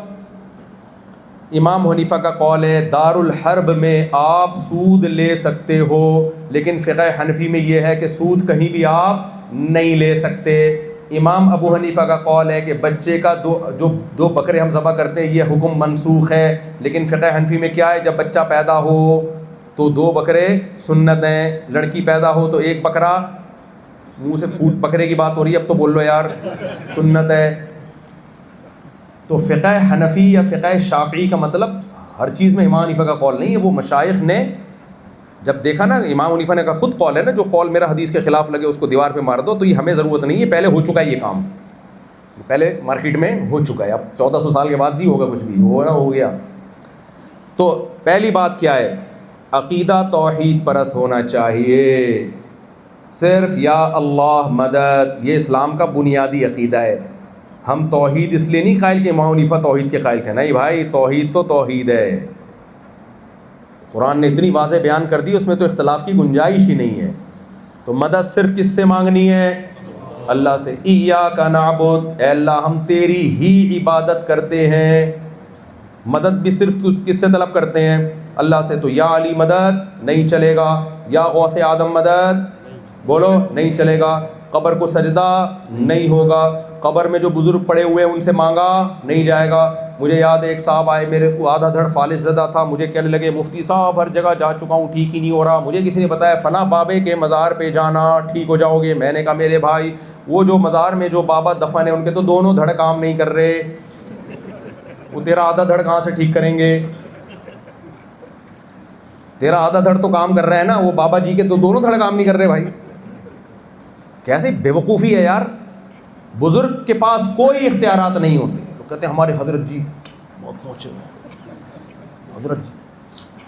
امام حنیفہ کا قول ہے دار الحرب میں آپ سود لے سکتے ہو، لیکن فقہ حنفی میں یہ ہے کہ سود کہیں بھی آپ نہیں لے سکتے۔ امام ابو حنیفہ کا قول ہے کہ بچے کا دو بکرے ہم ذبح کرتے ہیں یہ حکم منسوخ ہے، لیکن فقہ حنفی میں کیا ہے جب بچہ پیدا ہو تو 2 بکرے سنت ہیں، لڑکی پیدا ہو تو 1 بکرا، منہ سے پھوٹ بکرے کی بات ہو رہی ہے اب تو بول لو یار، سنت ہے۔ تو فقہ حنفی یا فقہ شافعی کا مطلب ہر چیز میں امام حنیفہ کا قول نہیں ہے، وہ مشائخ نے جب دیکھا نا، امام حنیفہ نے کا خود قول ہے نا، جو قول میرا حدیث کے خلاف لگے اس کو دیوار پہ مار دو، تو یہ ہمیں ضرورت نہیں ہے، پہلے ہو چکا ہے یہ کام، پہلے مارکیٹ میں ہو چکا ہے، اب 1400 سال کے بعد نہیں ہوگا کچھ بھی، ہو گیا۔ تو پہلی بات کیا ہے، عقیدہ توحید پرست ہونا چاہیے، صرف یا اللہ مدد، یہ اسلام کا بنیادی عقیدہ ہے۔ ہم توحید اس لیے نہیں قائل کہ امام حنیفہ توحید کے قائل تھے، نہیں بھائی، توحید تو توحید ہے، قرآن نے اتنی واضح بیان کر دی، اس میں تو اختلاف کی گنجائش ہی نہیں ہے۔ تو مدد صرف کس سے مانگنی ہے؟ اللہ سے۔ ایاک نعبد، اے اللہ ہم تیری ہی عبادت کرتے ہیں۔ مدد بھی صرف کس سے طلب کرتے ہیں؟ اللہ سے۔ تو یا علی مدد نہیں چلے گا، یا غوث آدم مدد بولو نہیں چلے گا، قبر کو سجدہ نہیں ہوگا، قبر میں جو بزرگ پڑے ہوئے ہیں ان سے مانگا نہیں جائے گا۔ مجھے یاد ہے ایک صاحب آئے، میرے کو آدھا دھڑ فالج زدہ تھا، مجھے کہنے لگے مفتی صاحب ہر جگہ جا چکا ہوں ٹھیک ہی نہیں ہو رہا، مجھے کسی نے بتایا فلاں بابے کے مزار پہ جانا ٹھیک ہو جاؤ گے۔ میں نے کہا میرے بھائی وہ جو مزار میں جو بابا دفن ہے ان کے تو دونوں دھڑ کام نہیں کر رہے، وہ تیرا آدھا دھڑ کہاں سے ٹھیک کریں گے؟ تیرا آدھا دھڑ تو کام کر رہا ہے نا، وہ بابا جی کے تو دونوں دھڑ کام نہیں کر رہے۔ بھائی کیسے بے وقوفی ہے یار، بزرگ کے پاس کوئی اختیارات نہیں ہوتے، وہ کہتے ہیں ہمارے حضرت جی بہت پہنچے ہوئے،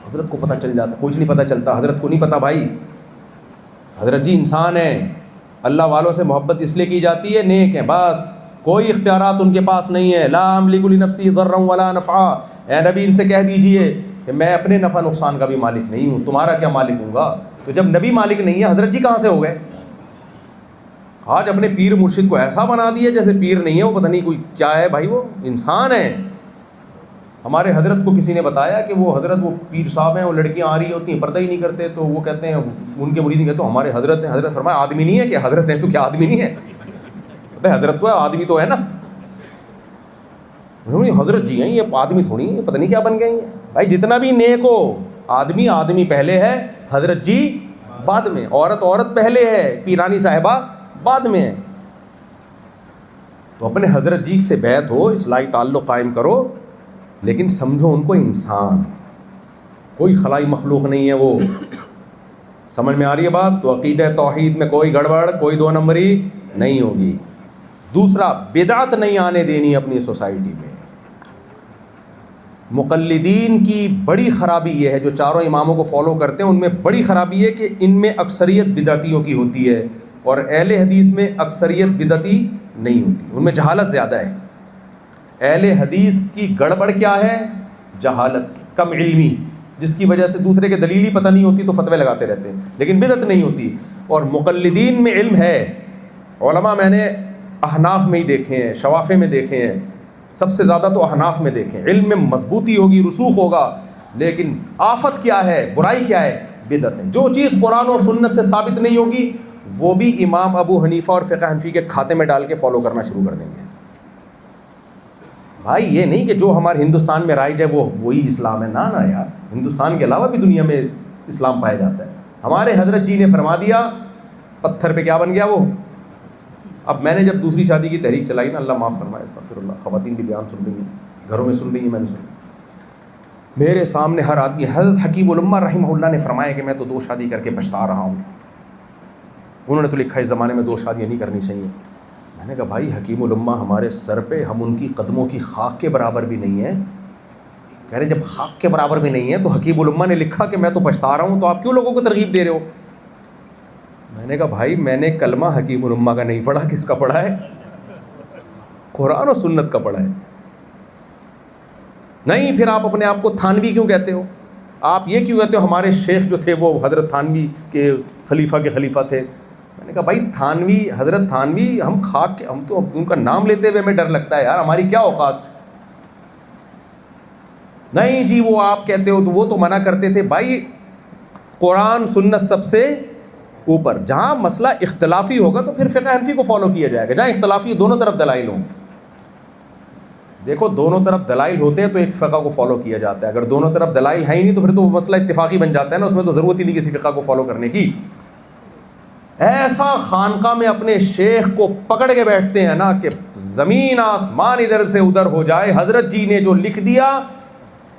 حضرت کو پتہ چل جاتا، کچھ نہیں پتہ چلتا، حضرت کو نہیں پتہ بھائی، حضرت جی انسان ہیں، اللہ والوں سے محبت اس لیے کی جاتی ہے نیک ہیں، بس کوئی اختیارات ان کے پاس نہیں ہے۔ لا املک لنفسی ضرا ولا نفعا، اے نبی ان سے کہہ دیجئے کہ میں اپنے نفع نقصان کا بھی مالک نہیں ہوں، تمہارا کیا مالک ہوں گا؟ تو جب نبی مالک نہیں ہے حضرت جی کہاں سے ہو گئے؟ آج اپنے پیر مرشد کو ایسا بنا دیا جیسے پیر نہیں ہے، وہ پتہ نہیں کوئی کیا ہے، بھائی وہ انسان ہے۔ ہمارے حضرت کو کسی نے بتایا کہ وہ حضرت وہ پیر صاحب ہیں، وہ لڑکیاں آ رہی ہوتی ہیں پردہ ہی نہیں کرتے، تو وہ کہتے ہیں ان کے مرید کہتے ہیں ہمارے حضرت ہیں۔ حضرت فرمایا آدمی نہیں ہے کہ حضرت ہیں تو کیا آدمی نہیں ہے؟ حضرت تو ہے، آدمی تو ہے نا۔ حضرت جی ہیں، یہ آدمی تھوڑی ہیں، پتہ نہیں کیا بن گئے ہیں۔ بھائی جتنا بھی نیک ہو، آدمی پہلے ہے، حضرت جی بعد میں، عورت پہلے ہے، پیرانی صاحبہ بعد میں ہے۔ تو اپنے حضرت جی سے بیعت ہو، اصلاحی تعلق قائم کرو، لیکن سمجھو ان کو انسان، کوئی خلائی مخلوق نہیں ہے وہ۔ سمجھ میں آ رہی ہے بات؟ تو عقیدہ توحید میں کوئی گڑبڑ، کوئی 2 نمبری نہیں ہوگی۔ دوسرا، بدعت نہیں آنے دینی اپنی سوسائٹی میں۔ مقلدین کی بڑی خرابی یہ ہے، جو چاروں اماموں کو فالو کرتے ہیں ان میں بڑی خرابی ہے کہ ان میں اکثریت بدعتیوں کی ہوتی ہے، اور اہل حدیث میں اکثریت بدعتی نہیں ہوتی، ان میں جہالت زیادہ ہے۔ اہل حدیث کی گڑبڑ کیا ہے؟ جہالت، کم علمی، جس کی وجہ سے دوسرے کے دلیل ہی پتہ نہیں ہوتی تو فتوے لگاتے رہتے ہیں، لیکن بدعت نہیں ہوتی۔ اور مقلدین میں علم ہے، علماء میں نے احناف میں ہی دیکھے ہیں، شوافع میں دیکھے ہیں، سب سے زیادہ تو احناف میں دیکھیں، علم میں مضبوطی ہوگی، رسوخ ہوگا، لیکن آفت کیا ہے، برائی کیا ہے؟ بدعت ہے۔ جو چیز قرآن و سنت سے ثابت نہیں ہوگی وہ بھی امام ابو حنیفہ اور فقہ حنفی کے کھاتے میں ڈال کے فالو کرنا شروع کر دیں گے۔ بھائی یہ نہیں کہ جو ہمارے ہندوستان میں رائج ہے وہ وہی اسلام ہے، نا یار، ہندوستان کے علاوہ بھی دنیا میں اسلام پایا جاتا ہے۔ ہمارے حضرت جی نے فرما دیا، پتھر پہ کیا بن گیا وہ۔ اب میں نے جب دوسری شادی کی تحریک چلائی نا، اللہ معاف فرمائے، استغفر اللہ، خواتین بھی بیان سن رہی ہیں، گھروں میں سن رہی ہیں، میں نے سنا، میرے سامنے ہر آدمی، حضرت حکیم الامہ رحمہ اللہ نے فرمایا کہ میں تو 2 شادی کر کے پچھتا رہا ہوں، انہوں نے تو لکھا اس زمانے میں 2 شادیاں نہیں کرنی چاہیے۔ میں نے کہا بھائی حکیم الامہ ہمارے سر پہ، ہم ان کی قدموں کی خاک کے برابر بھی نہیں ہیں. کہہ رہے جب خاک کے برابر بھی نہیں ہے تو حکیم الامہ نے لکھا کہ میں تو پچھتا رہا ہوں، تو آپ کیوں لوگوں کو ترغیب دے رہے ہو؟ میں نے کہا بھائی میں نے کلمہ حکیم الامہ کا نہیں پڑھا، کس کا پڑھا ہے؟ قرآن و سنت کا پڑھا ہے. نہیں پھر آپ اپنے آپ کو تھانوی کیوں کہتے ہو؟ آپ یہ کیوں کہتے ہو ہمارے شیخ جو تھے وہ حضرت تھانوی کے خلیفہ تھے؟ میں نے کہا بھائی تھانوی، حضرت تھانوی ہم خاک کے، ہم تو ان کا نام لیتے ہوئے ہمیں ڈر لگتا ہے یار، ہماری کیا اوقات. نہیں جی وہ آپ کہتے ہو تو وہ تو منع کرتے تھے. بھائی قرآن سنت سب سے اوپر. جہاں مسئلہ اختلافی ہوگا تو پھر فقہ حنفی کو فالو کیا جائے گا. جہاں اختلافی دونوں طرف دلائل ہوں، دیکھو دونوں طرف دلائل ہوتے ہیں تو ایک فقہ کو فالو کیا جاتا ہے. اگر دونوں طرف دلائل ہے ہی نہیں تو پھر تو مسئلہ اتفاقی بن جاتا ہے نا، اس میں تو ضرورت ہی نہیں کسی فقہ کو فالو کرنے کی. ایسا خانقاہ میں اپنے شیخ کو پکڑ کے بیٹھتے ہیں نا کہ زمین آسمان ادھر سے ادھر ہو جائے. حضرت جی نے جو لکھ دیا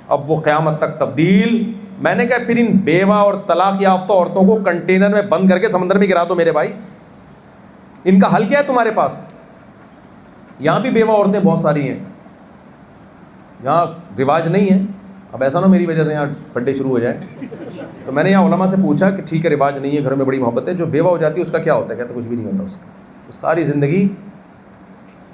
اب وہ قیامت تک تبدیل. میں نے کہا پھر ان بیوہ اور طلاق یافتہ عورتوں کو کنٹینر میں بند کر کے سمندر میں گرا دو میرے بھائی. ان کا حل کیا ہے تمہارے پاس؟ یہاں بھی بیوہ عورتیں بہت ساری ہیں، یہاں رواج نہیں ہے. اب ایسا نہ میری وجہ سے یہاں پڈے شروع ہو جائیں. تو میں نے یہاں علماء سے پوچھا کہ ٹھیک ہے رواج نہیں ہے، گھر میں بڑی محبت ہے، جو بیوہ ہو جاتی ہے اس کا کیا ہوتا ہے؟ کہتے کچھ بھی نہیں ہوتا اس کا، ساری زندگی.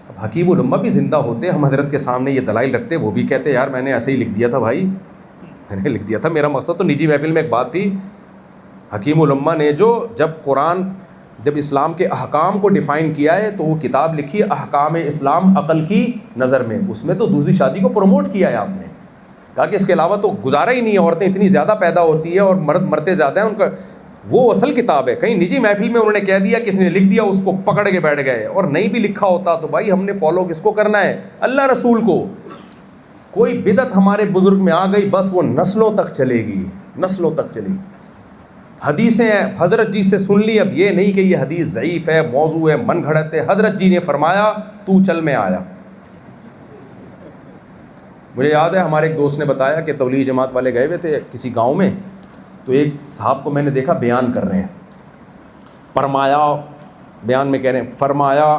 اب حکیم الامہ بھی زندہ ہوتے، ہم حضرت کے سامنے یہ دلائل رکھتے، وہ بھی کہتے یار میں نے ایسے ہی لکھ دیا تھا بھائی، میں نے لکھ دیا تھا. میرا مقصد تو نجی محفل میں ایک بات تھی، حکیم الامہ نے جب اسلام کے احکام کو ڈیفائن کیا ہے تو وہ کتاب لکھی ہے احکام اسلام عقل کی نظر میں. اس میں تو دوسری شادی کو پروموٹ کیا ہے آپ نے، کہا کہ اس کے علاوہ تو گزارا ہی نہیں ہے، عورتیں اتنی زیادہ پیدا ہوتی ہیں اور مرد مرتے زیادہ ہیں ان کا. وہ اصل کتاب ہے. کہیں نجی محفل میں انہوں نے کہہ دیا، کسی نے لکھ دیا اس کو پکڑ کے بیٹھ گئے. اور نہیں بھی لکھا ہوتا تو بھائی ہم نے فالو کس کو کرنا ہے؟ اللہ رسول کو. کوئی بدعت ہمارے بزرگ میں آ گئی بس وہ نسلوں تک چلے گی، نسلوں تک چلے گی. حدیثیں حضرت جی سے سن لی، اب یہ نہیں کہ یہ حدیث ضعیف ہے، موضوع ہے، من گھڑت ہے. حضرت جی نے فرمایا تو چل میں آیا. مجھے یاد ہے ہمارے ایک دوست نے بتایا کہ تبلیغ جماعت والے گئے ہوئے تھے کسی گاؤں میں، تو ایک صاحب کو میں نے دیکھا بیان کر رہے ہیں. فرمایا، بیان میں کہہ رہے ہیں فرمایا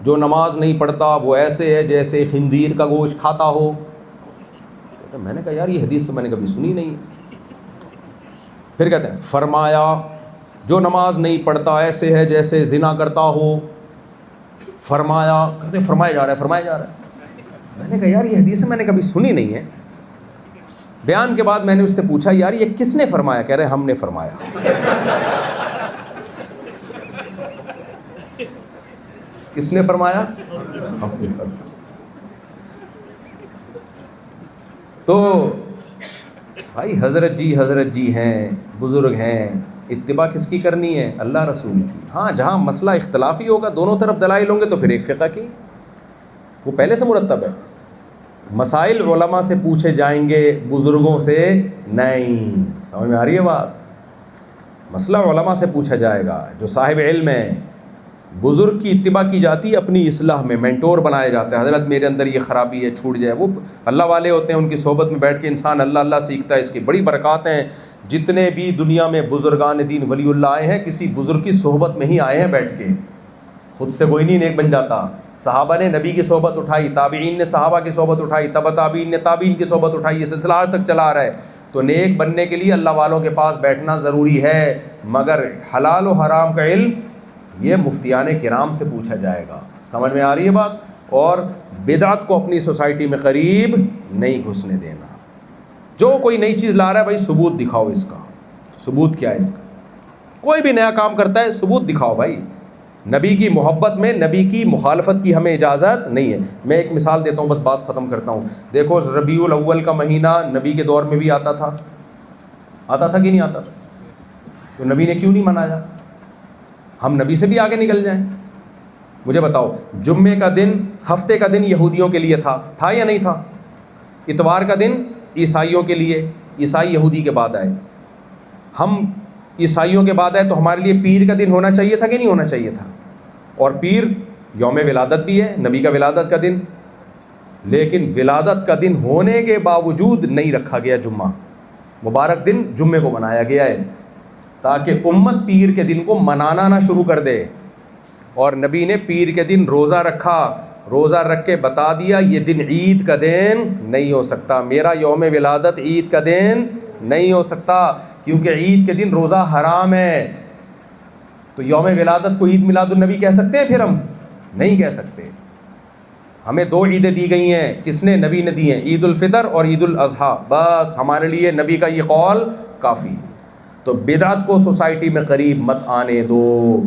جو نماز نہیں پڑھتا وہ ایسے ہے جیسے خنزیر کا گوشت کھاتا ہو. میں نے کہا یار یہ حدیث تو میں نے کبھی سنی نہیں. پھر کہتے ہیں فرمایا جو نماز نہیں پڑھتا ایسے ہے جیسے زنا کرتا ہو. فرمایا، کہتے ہیں فرمایا جا رہا ہے. میں نے کہا یار یہ حدیث میں نے کبھی سنی نہیں ہے. بیان کے بعد میں نے اس سے پوچھا یار یہ کس نے فرمایا؟ کہہ رہے ہم نے فرمایا. کس نے فرمایا؟ ہم نے فرمایا. تو بھائی حضرت جی ہیں، بزرگ ہیں، اتباع کس کی کرنی ہے؟ اللہ رسول کی. ہاں جہاں مسئلہ اختلافی ہوگا دونوں طرف دلائل ہوں گے تو پھر ایک فقہ کی، وہ پہلے سے مرتب ہے. مسائل علماء سے پوچھے جائیں گے، بزرگوں سے نہیں. سمجھ میں آ رہی ہے بات؟ مسئلہ علماء سے پوچھا جائے گا، جو صاحب علم ہے. بزرگ کی اتباع کی جاتی ہے اپنی اصلاح میں، مینٹور بنایا جاتا ہے. حضرت میرے اندر یہ خرابی ہے، چھوٹ جائے. وہ اللہ والے ہوتے ہیں، ان کی صحبت میں بیٹھ کے انسان اللہ سیکھتا ہے. اس کی بڑی برکات ہیں. جتنے بھی دنیا میں بزرگان دین ولی اللہ آئے ہیں کسی بزرگ کی صحبت میں ہی آئے ہیں بیٹھ کے. خود سے کوئی نہیں نیک بن جاتا. صحابہ نے نبی کی صحبت اٹھائی، تابعین نے صحابہ کی صحبت اٹھائی، تبع تابعین نے تابعین کی صحبت اٹھائی. یہ سلسلہ آج تک چلا آ رہا ہے. تو نیک بننے کے لیے اللہ والوں کے پاس بیٹھنا ضروری ہے، مگر حلال و حرام کا علم یہ مفتیان کرام سے پوچھا جائے گا. سمجھ میں آ رہی ہے بات؟ اور بدعت کو اپنی سوسائٹی میں قریب نہیں گھسنے دینا. جو کوئی نئی چیز لا رہا ہے بھائی ثبوت دکھاؤ اس کا. ثبوت کیا ہے اس کا؟ کوئی بھی نیا کام کرتا ہے ثبوت دکھاؤ بھائی. نبی کی محبت میں نبی کی مخالفت کی ہمیں اجازت نہیں ہے. میں ایک مثال دیتا ہوں بس بات ختم کرتا ہوں. دیکھو ربیع الاول کا مہینہ نبی کے دور میں بھی آتا تھا کہ نہیں آتا تھا؟ تو نبی نے کیوں نہیں منایا؟ ہم نبی سے بھی آگے نکل جائیں. مجھے بتاؤ جمعے کا دن ہفتے کا دن یہودیوں کے لیے تھا یا نہیں تھا؟ اتوار کا دن عیسائیوں کے لیے، عیسائی یہودی کے بعد آئے. ہم عیسائیوں کے بعد آئے تو ہمارے لیے پیر کا دن ہونا چاہیے تھا کہ نہیں ہونا چاہیے تھا؟ اور پیر یوم ولادت بھی ہے، نبی کا ولادت کا دن. لیکن ولادت کا دن ہونے کے باوجود نہیں رکھا گیا جمعہ. مبارک دن جمعے کو منایا گیا ہے تاکہ امت پیر کے دن کو منانا نہ شروع کر دے. اور نبی نے پیر کے دن روزہ رکھا، روزہ رکھ کے بتا دیا یہ دن عید کا دن نہیں ہو سکتا، میرا یوم ولادت عید کا دن نہیں ہو سکتا، کیونکہ عید کے دن روزہ حرام ہے۔ تو یوم ولادت کو عید میلاد النبی کہہ سکتے ہیں؟ پھر ہم نہیں کہہ سکتے۔ ہمیں 2 عیدیں دی گئی ہیں، کس نے؟ نبی نے دی ہیں، عید الفطر اور عید الاضحیٰ، بس ہمارے لیے نبی کا یہ قول کافی۔ تو بدعت کو سوسائٹی میں قریب مت آنے دو،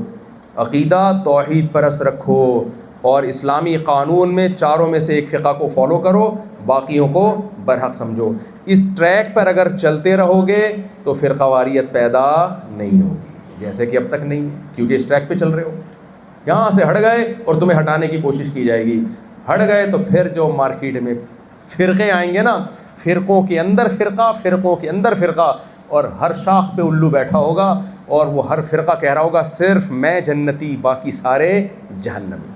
عقیدہ توحید پرست رکھو، اور اسلامی قانون میں چاروں میں سے ایک فقہ کو فالو کرو، باقیوں کو برحق سمجھو۔ اس ٹریک پر اگر چلتے رہو گے تو فرقہ واریت پیدا نہیں ہوگی، جیسے کہ اب تک نہیں ہے، کیونکہ اس ٹریک پہ چل رہے ہو۔ یہاں سے ہٹ گئے اور تمہیں ہٹانے کی کوشش کی جائے گی، ہٹ گئے تو پھر جو مارکیٹ میں فرقے آئیں گے نا، فرقوں کے اندر فرقہ، فرقوں کے اندر فرقہ، اور ہر شاخ پہ الو بیٹھا ہوگا اور وہ ہر فرقہ کہہ رہا ہوگا صرف میں جنتی، باقی سارے جہنمی۔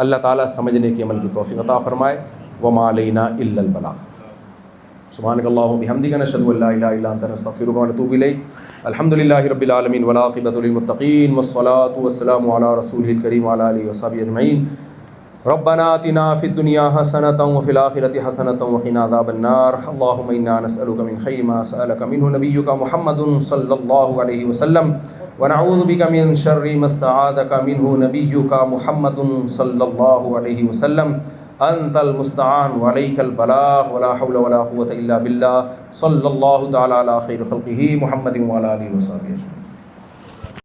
اللہ تعالیٰ سمجھنے کی عمل کی توفیق عطا فرمائے۔ وما علینا الا البلاغ۔ سبحانک اللہم وبحمدک، نشہد ان لا الہ الا انت، نستغفرک ونتوب الیک۔ الحمد للہ رب العالمین والعاقبۃ للمتقین والصلاۃ والسلام علی رسولہ الکریم وعلی آلہ وصحبہ اجمعین۔ ربنا آتنا فی الدنیا حسنۃ وفی الآخرۃ حسنۃ وقنا عذاب النار۔ اللہم انا نسألک من خیر ما سألک منہ نبیک محمد صلی اللہ علیہ وسلم، ونعوذ بک من شر ما استعاذک منہ نبیک محمد صلی اللہ علیہ وسلم۔ انت المستعان وعلیک البلاغ، ولا حول ولا قوة الا باللہ۔ صلی اللہ تعالی علی خیر خلقہ محمد وعلی آلہ وصحبہ اجمعین۔